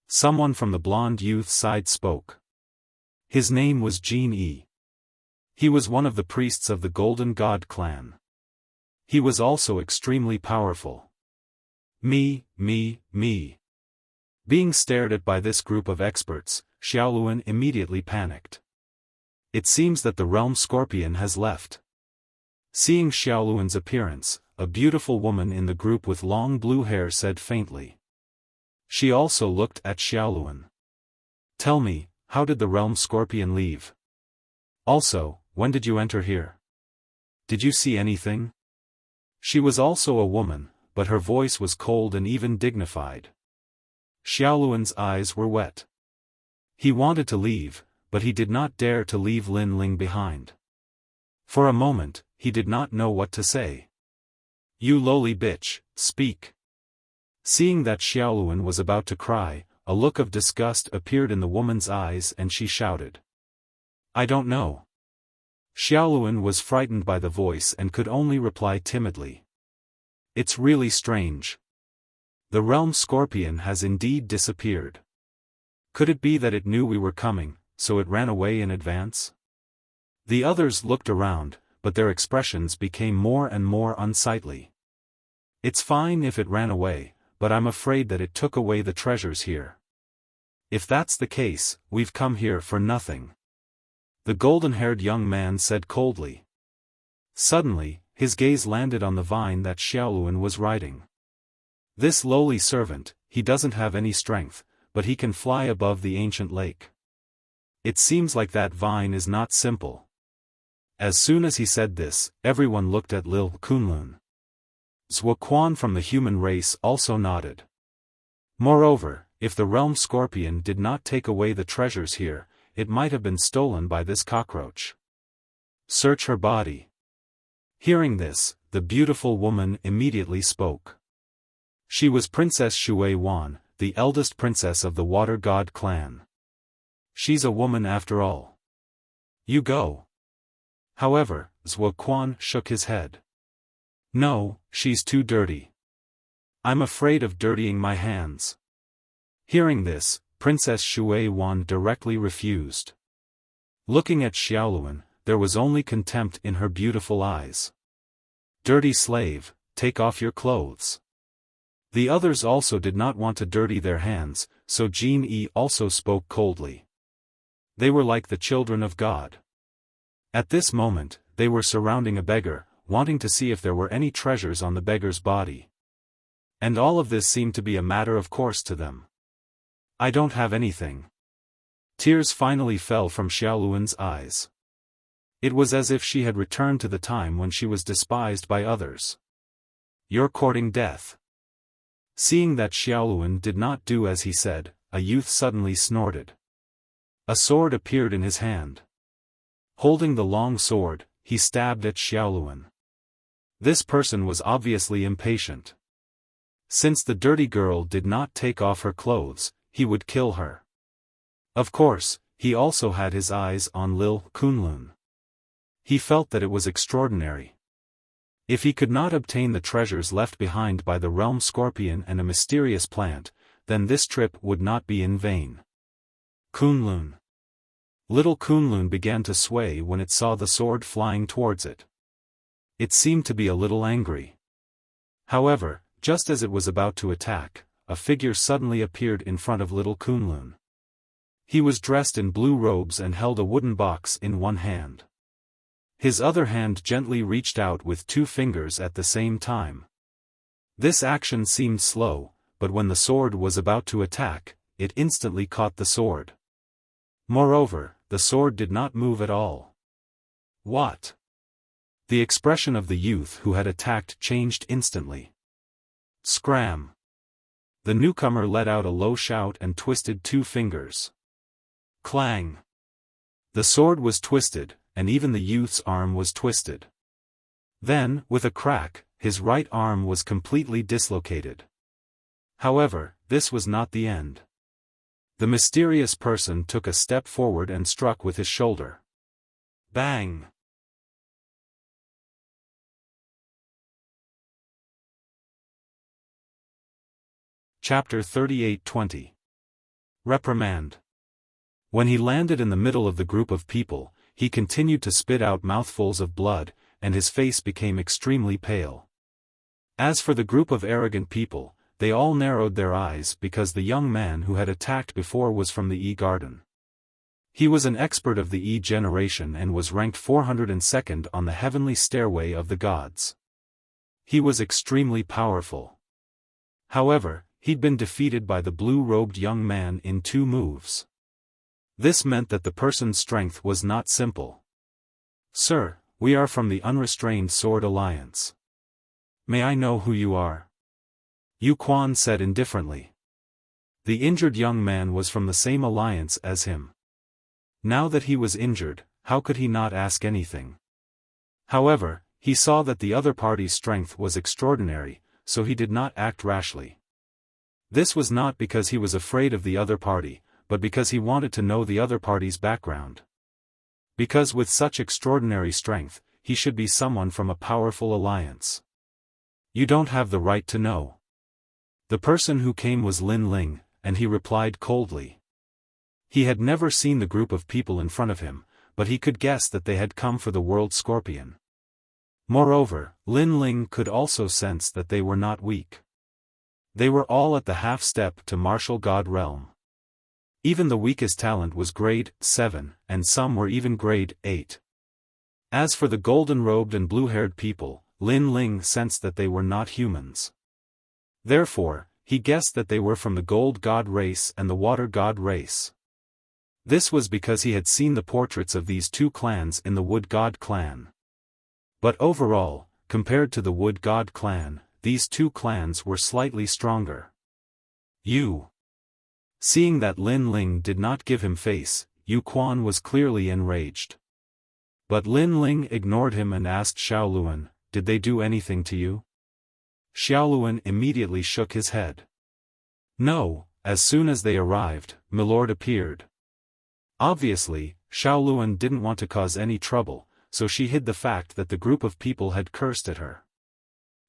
Someone from the blonde youth's side spoke. His name was Jin Yi. He was one of the priests of the Golden God clan. He was also extremely powerful. Me. Being stared at by this group of experts, Xiaoluan immediately panicked. It seems that the realm scorpion has left. Seeing Xiaoluan's appearance, a beautiful woman in the group with long blue hair said faintly. She also looked at Xiaoluan. Tell me, how did the realm scorpion leave? Also, when did you enter here? Did you see anything? She was also a woman, but her voice was cold and even dignified. Xiaoluan's eyes were wet. He wanted to leave, but he did not dare to leave Lin Ling behind. For a moment, he did not know what to say. You lowly bitch, speak. Seeing that Xiaoluan was about to cry, a look of disgust appeared in the woman's eyes and she shouted. I don't know. Xiaoluan was frightened by the voice and could only reply timidly. It's really strange. The realm scorpion has indeed disappeared. Could it be that it knew we were coming, so it ran away in advance? The others looked around, but their expressions became more and more unsightly. It's fine if it ran away, but I'm afraid that it took away the treasures here. If that's the case, we've come here for nothing. The golden-haired young man said coldly. Suddenly, his gaze landed on the vine that Xiaoluan was riding. This lowly servant, he doesn't have any strength, but he can fly above the ancient lake. It seems like that vine is not simple. As soon as he said this, everyone looked at Lil Kunlun. Zhuo Quan from the human race also nodded. Moreover, if the realm scorpion did not take away the treasures here, it might have been stolen by this cockroach. Search her body. Hearing this, the beautiful woman immediately spoke. She was Princess Shui Wan, the eldest princess of the Water God clan. She's a woman after all. You go. However, Zhuo Quan shook his head. No, she's too dirty. I'm afraid of dirtying my hands. Hearing this, Princess Shui Wan directly refused. Looking at Xiaoluan, there was only contempt in her beautiful eyes. Dirty slave, take off your clothes. The others also did not want to dirty their hands, so Jin Yi also spoke coldly. They were like the children of God. At this moment, they were surrounding a beggar, wanting to see if there were any treasures on the beggar's body. And all of this seemed to be a matter of course to them. I don't have anything. Tears finally fell from Xiaoluan's eyes. It was as if she had returned to the time when she was despised by others. You're courting death. Seeing that Xiaoluan did not do as he said, a youth suddenly snorted. A sword appeared in his hand. Holding the long sword, he stabbed at Xiaoluan. This person was obviously impatient. Since the dirty girl did not take off her clothes, he would kill her. Of course, he also had his eyes on Lil Kunlun. He felt that it was extraordinary. If he could not obtain the treasures left behind by the realm scorpion and a mysterious plant, then this trip would not be in vain. Kunlun. Little Kunlun began to sway when it saw the sword flying towards it. It seemed to be a little angry. However, just as it was about to attack, a figure suddenly appeared in front of little Kunlun. He was dressed in blue robes and held a wooden box in one hand. His other hand gently reached out with 2 fingers at the same time. This action seemed slow, but when the sword was about to attack, it instantly caught the sword. Moreover, the sword did not move at all. What? The expression of the youth who had attacked changed instantly. Scram! The newcomer let out a low shout and twisted 2 fingers. Clang! The sword was twisted, and even the youth's arm was twisted. Then, with a crack, his right arm was completely dislocated. However, this was not the end. The mysterious person took a step forward and struck with his shoulder. Bang! Chapter 38:20. Reprimand. When he landed in the middle of the group of people, he continued to spit out mouthfuls of blood, and his face became extremely pale. As for the group of arrogant people, they all narrowed their eyes because the young man who had attacked before was from the E-Garden. He was an expert of the E generation and was ranked 402nd on the heavenly stairway of the gods. He was extremely powerful. However, he'd been defeated by the blue-robed young man in 2 moves. This meant that the person's strength was not simple. "Sir, we are from the Unrestrained Sword Alliance. May I know who you are?" Yu Quan said indifferently. The injured young man was from the same alliance as him. Now that he was injured, how could he not ask anything? However, he saw that the other party's strength was extraordinary, so he did not act rashly. This was not because he was afraid of the other party, but because he wanted to know the other party's background. Because with such extraordinary strength, he should be someone from a powerful alliance. "You don't have the right to know." The person who came was Lin Ling, and he replied coldly. He had never seen the group of people in front of him, but he could guess that they had come for the world scorpion. Moreover, Lin Ling could also sense that they were not weak. They were all at the half-step to martial god realm. Even the weakest talent was grade 7, and some were even grade 8. As for the golden-robed and blue-haired people, Lin Ling sensed that they were not humans. Therefore, he guessed that they were from the gold god race and the water god race. This was because he had seen the portraits of these 2 clans in the wood god clan. But overall, compared to the wood god clan, these 2 clans were slightly stronger. Seeing that Lin Ling did not give him face, Yu Quan was clearly enraged. But Lin Ling ignored him and asked Xiaoluan, "Did they do anything to you?" Xiaoluan immediately shook his head. "No, as soon as they arrived, Milord appeared." Obviously, Xiaoluan didn't want to cause any trouble, so she hid the fact that the group of people had cursed at her.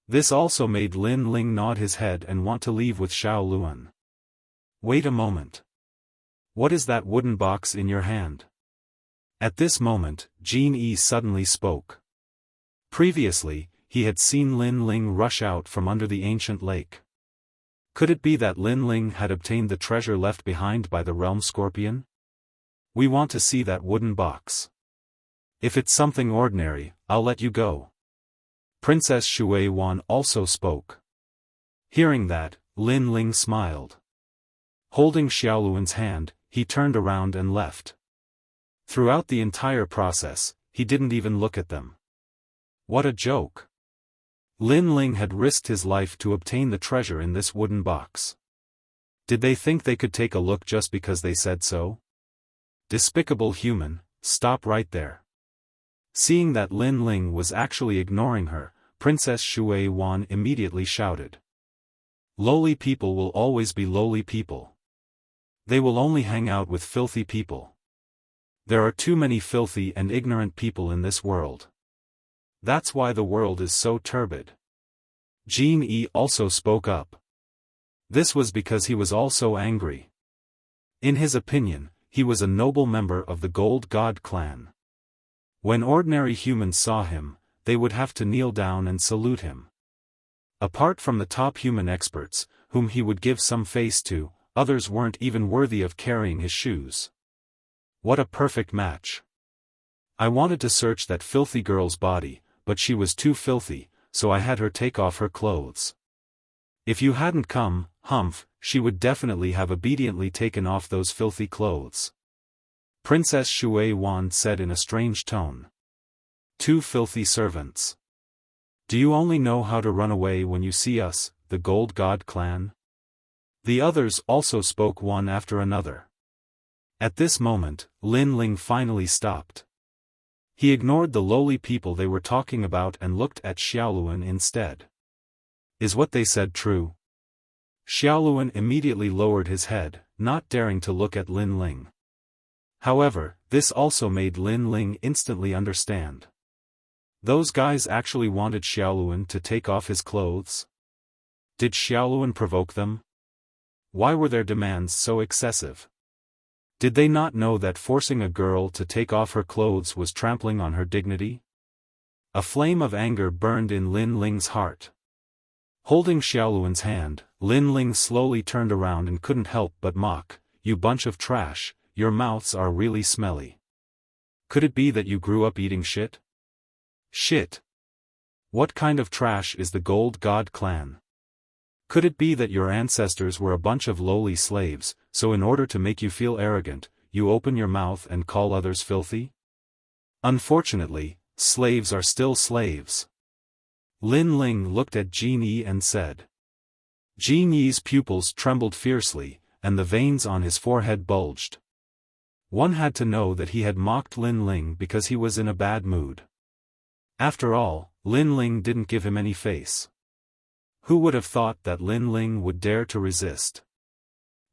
This also made Lin Ling nod his head and want to leave with Xiaoluan. "Wait a moment. What is that wooden box in your hand?" At this moment, Jin Yi suddenly spoke. Previously, he had seen Lin Ling rush out from under the ancient lake. Could it be that Lin Ling had obtained the treasure left behind by the realm scorpion? "We want to see that wooden box. If it's something ordinary, I'll let you go." Princess Xiaofan also spoke. Hearing that, Lin Ling smiled. Holding Xiaoluan's hand, he turned around and left. Throughout the entire process, he didn't even look at them. What a joke! Lin Ling had risked his life to obtain the treasure in this wooden box. Did they think they could take a look just because they said so? Despicable human, stop right there. Seeing that Lin Ling was actually ignoring her, Princess Xiaofan immediately shouted. "Lowly people will always be lowly people. They will only hang out with filthy people. There are too many filthy and ignorant people in this world. That's why the world is so turbid." Jin Yi also spoke up. This was because he was also angry. In his opinion, he was a noble member of the Gold God clan. When ordinary humans saw him, they would have to kneel down and salute him. Apart from the top human experts, whom he would give some face to, others weren't even worthy of carrying his shoes. What a perfect match. I wanted to search that filthy girl's body, but she was too filthy, so I had her take off her clothes. If you hadn't come, Humph, she would definitely have obediently taken off those filthy clothes. Princess Xiaofan said in a strange tone. 2 filthy servants. Do you only know how to run away when you see us, the Gold God clan? The others also spoke one after another. At this moment, Lin Ling finally stopped. He ignored the lowly people they were talking about and looked at Xiaoluan instead. Is what they said true? Xiaoluan immediately lowered his head, not daring to look at Lin Ling. However, this also made Lin Ling instantly understand. Those guys actually wanted Xiaoluan to take off his clothes? Did Xiaoluan provoke them? Why were their demands so excessive? Did they not know that forcing a girl to take off her clothes was trampling on her dignity? A flame of anger burned in Lin Ling's heart. Holding Xiaoluan's hand, Lin Ling slowly turned around and couldn't help but mock, "You bunch of trash, your mouths are really smelly. Could it be that you grew up eating shit? Shit. What kind of trash is the Gold God clan? Could it be that your ancestors were a bunch of lowly slaves, so in order to make you feel arrogant, you open your mouth and call others filthy? Unfortunately, slaves are still slaves. Lin Ling looked at Jin Yi and said. Jin Yi's pupils trembled fiercely, and the veins on his forehead bulged. One had to know that he had mocked Lin Ling because he was in a bad mood. After all, Lin Ling didn't give him any face. Who would have thought that Lin Ling would dare to resist?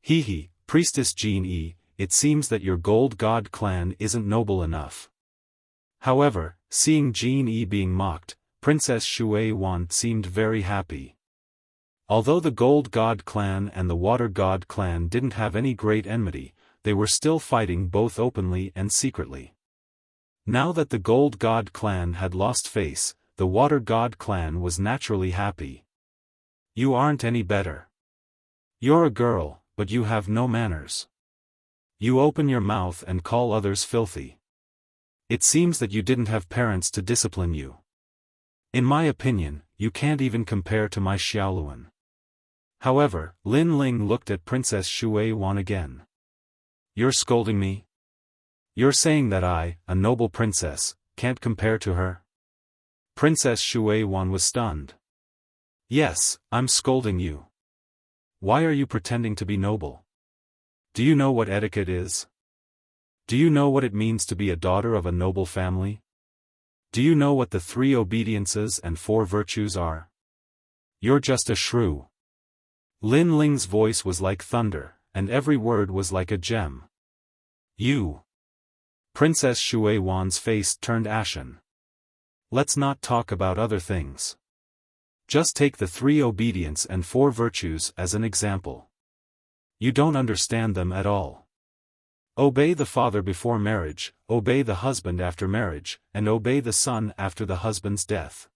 Hee, Priestess Jin Yi, it seems that your Gold God clan isn't noble enough. However, seeing Jin Yi being mocked, Princess Xiaofan seemed very happy. Although the Gold God clan and the Water God clan didn't have any great enmity, they were still fighting both openly and secretly. Now that the Gold God clan had lost face, the Water God clan was naturally happy. You aren't any better. You're a girl, but you have no manners. You open your mouth and call others filthy. It seems that you didn't have parents to discipline you. In my opinion, you can't even compare to my Xiaoluan. However, Lin Ling looked at Princess Xiaofan again. You're scolding me? You're saying that I, a noble princess, can't compare to her? Princess Xiaofan was stunned. Yes, I'm scolding you. Why are you pretending to be noble? Do you know what etiquette is? Do you know what it means to be a daughter of a noble family? Do you know what the 3 obediences and 4 virtues are? You're just a shrew. Lin Ling's voice was like thunder, and every word was like a gem. You. Princess Xiaofan's face turned ashen. Let's not talk about other things. Just take the 3 obedience and 4 virtues as an example. You don't understand them at all. Obey the father before marriage, obey the husband after marriage, and obey the son after the husband's death.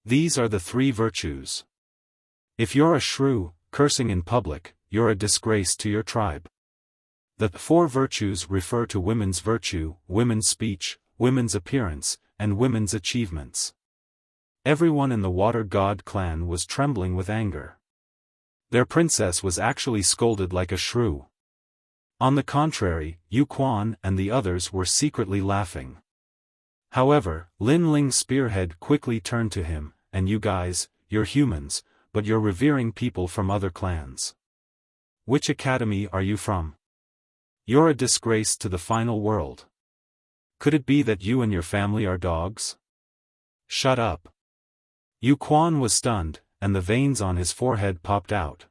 These are the 3 virtues. If you're a shrew, cursing in public, you're a disgrace to your tribe. The 4 virtues refer to women's virtue, women's speech, women's appearance, and women's achievements. Everyone in the Water God clan was trembling with anger. Their princess was actually scolded like a shrew. On the contrary, Yu Quan and the others were secretly laughing. However, Lin Ling's spearhead quickly turned to him, and you guys, you're humans, but you're revering people from other clans. Which academy are you from? You're a disgrace to the final world. Could it be that you and your family are dogs? Shut up. Yu Quan was stunned, and the veins on his forehead popped out.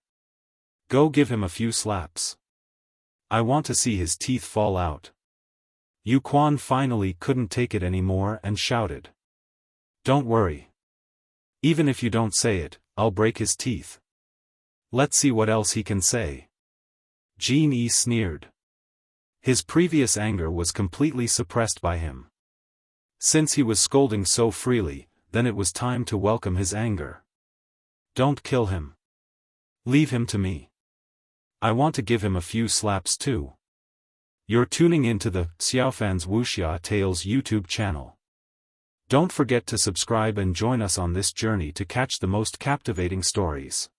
Go give him a few slaps. I want to see his teeth fall out. Yu Quan finally couldn't take it anymore and shouted. Don't worry. Even if you don't say it, I'll break his teeth. Let's see what else he can say. Jin Yi sneered. His previous anger was completely suppressed by him. Since he was scolding so freely, then it was time to welcome his anger. Don't kill him. Leave him to me. I want to give him a few slaps too. You're tuning into the Xiaofan's Wuxia Tales YouTube channel. Don't forget to subscribe and join us on this journey to catch the most captivating stories.